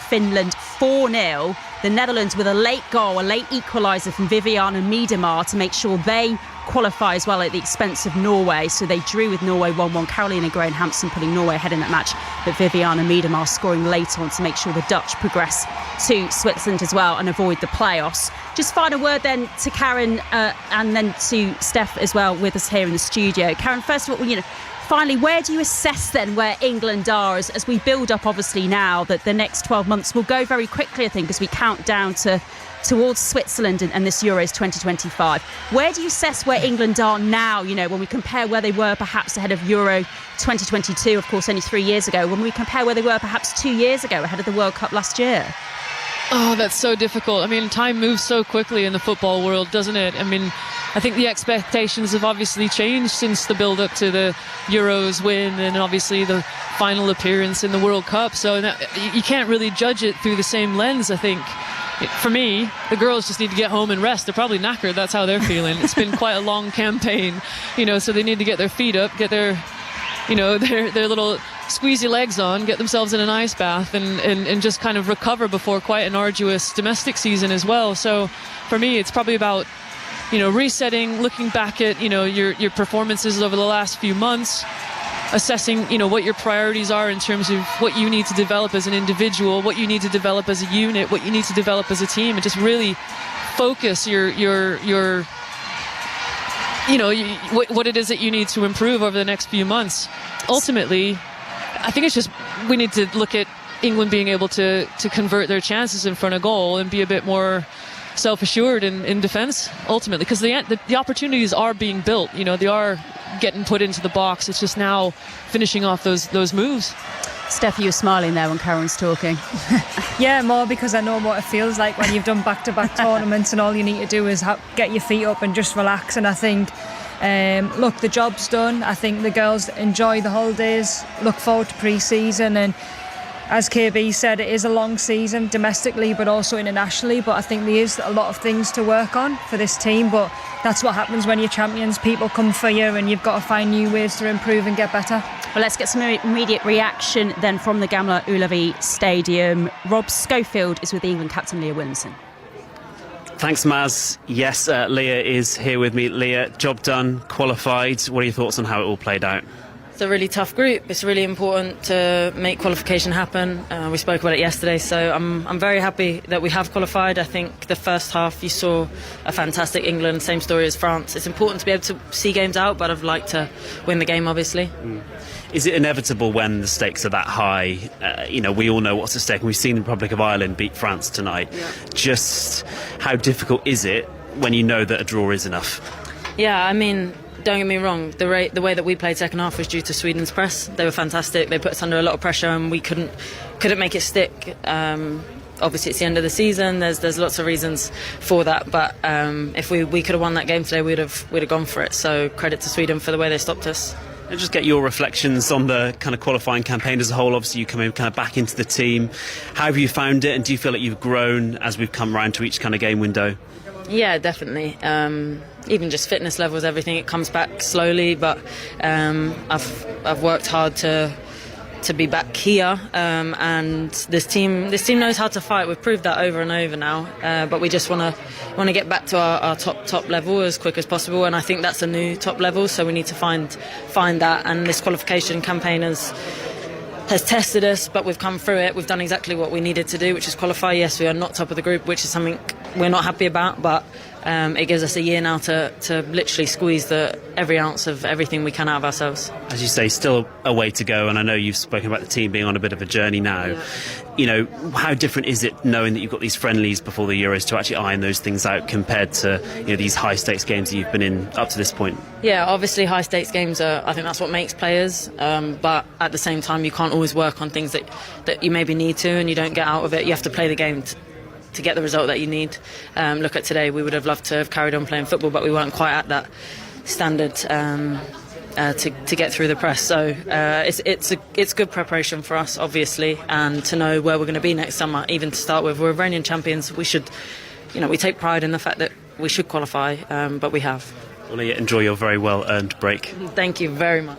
Finland 4-0. The Netherlands with a late goal, a late equaliser from Viviana Miedema to make sure they qualify as well at the expense of Norway. So they drew with Norway 1-1. Carolina Graham-Hampson putting Norway ahead in that match, but Viviana Miedema scoring late on to make sure the Dutch progress to Switzerland as well and avoid the playoffs. Just final word then to Karen and then to Steph as well with us here in the studio. Karen, first of all, you know, finally, where do you assess then where England are as we build up, obviously, now that the next 12 months will go very quickly, I think, as we count down towards Switzerland and this Euros 2025. Where do you assess where England are now, you know, when we compare where they were perhaps ahead of Euro 2022, of course, only 3 years ago, when we compare where they were perhaps 2 years ago ahead of the World Cup last year? Oh, that's so difficult. I mean, time moves so quickly in the football world, doesn't it? I mean, I think the expectations have obviously changed since the build-up to the Euros win and obviously the final appearance in the World Cup. So you can't really judge it through the same lens, I think. For me, the girls just need to get home and rest. They're probably knackered. That's how they're feeling. It's been quite a long campaign, you know, so they need to get their feet up, get their, you know, their little squeezy legs on, get themselves in an ice bath and just kind of recover before quite an arduous domestic season as well. So for me, it's probably about, you know, resetting, looking back at, you know, your performances over the last few months, assessing, you know, what your priorities are in terms of what you need to develop as an individual, what you need to develop as a unit, what you need to develop as a team, and just really focus your you know, what it is that you need to improve over the next few months. Ultimately, I think it's just we need to look at England being able to convert their chances in front of goal and be a bit more self-assured in defence, ultimately, because the opportunities are being built. You know, they are getting put into the box. It's just now finishing off those moves. Steph, you were smiling there when Karen's talking. Yeah, more because I know what it feels like when you've done back-to-back tournaments and all you need to do is get your feet up and just relax. And I think, look, the job's done. I think the girls enjoy the holidays, look forward to pre-season, and as KB said, it is a long season domestically but also internationally, but I think there is a lot of things to work on for this team, but that's what happens when you're champions. People come for you and you've got to find new ways to improve and get better. Well, let's get some immediate reaction then from the Gamla Ullevi Stadium. Rob Schofield is with the England captain Leah Williamson. Thanks, Maz. Yes, Leah is here with me. Leah, job done, qualified. What are your thoughts on how it all played out? It's a really tough group. It's really important to make qualification happen. We spoke about it yesterday, so I'm very happy that we have qualified. I think the first half you saw a fantastic England, same story as France. It's important to be able to see games out, but I'd like to win the game, obviously. Is it inevitable when the stakes are that high? You know, we all know what's at stake. We've seen the Republic of Ireland beat France tonight. Yeah. Just how difficult is it when you know that a draw is enough? Yeah, I mean, don't get me wrong, the way that we played second half was due to Sweden's press. They were fantastic. They put us under a lot of pressure and we couldn't make it stick. obviously it's the end of the season. There's lots of reasons for that, but if we could have won that game today, we'd have gone for it. So credit to Sweden for the way they stopped us. And just get your reflections on the kind of qualifying campaign as a whole. Obviously, you come in kind of back into the team. How have you found it, and do you feel like you've grown as we've come round to each kind of game window? Yeah, definitely. Even just fitness levels, everything, it comes back slowly, but I've worked hard to be back here, and this team knows how to fight. We've proved that over and over now, but we just want to get back to our top level as quick as possible, and I think that's a new top level, so we need to find that, and this qualification campaign has tested us, but we've come through it. We've done exactly what we needed to do, which is qualify. Yes, we are not top of the group, which is something we're not happy about, but it gives us a year now to literally squeeze every ounce of everything we can out of ourselves. As you say, still a way to go, and I know you've spoken about the team being on a bit of a journey now. Yeah. You know, how different is it knowing that you've got these friendlies before the Euros to actually iron those things out compared to these high stakes games that you've been in up to this point? Yeah, obviously high stakes games I think that's what makes players, but at the same time you can't always work on things that you maybe need to, and you don't get out of it. You have to play the game to get the result that you need. Look at today, we would have loved to have carried on playing football, but we weren't quite at that standard to get through the press. So it's good preparation for us, obviously, and to know where we're going to be next summer. Even to start with, we're reigning champions. We should, we take pride in the fact that we should qualify, but we have. Well, enjoy your very well-earned break. Thank you very much.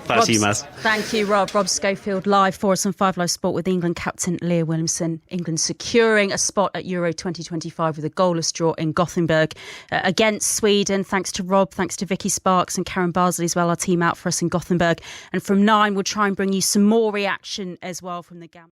Back to you, Maz. Thank you, Rob. Rob Schofield live for us on 5 Live Sport with England captain Leah Williamson. England securing a spot at Euro 2025 with a goalless draw in Gothenburg against Sweden. Thanks to Rob, thanks to Vicky Sparks and Karen Barsley as well, our team out for us in Gothenburg. And from 9, we'll try and bring you some more reaction as well from the Gambia.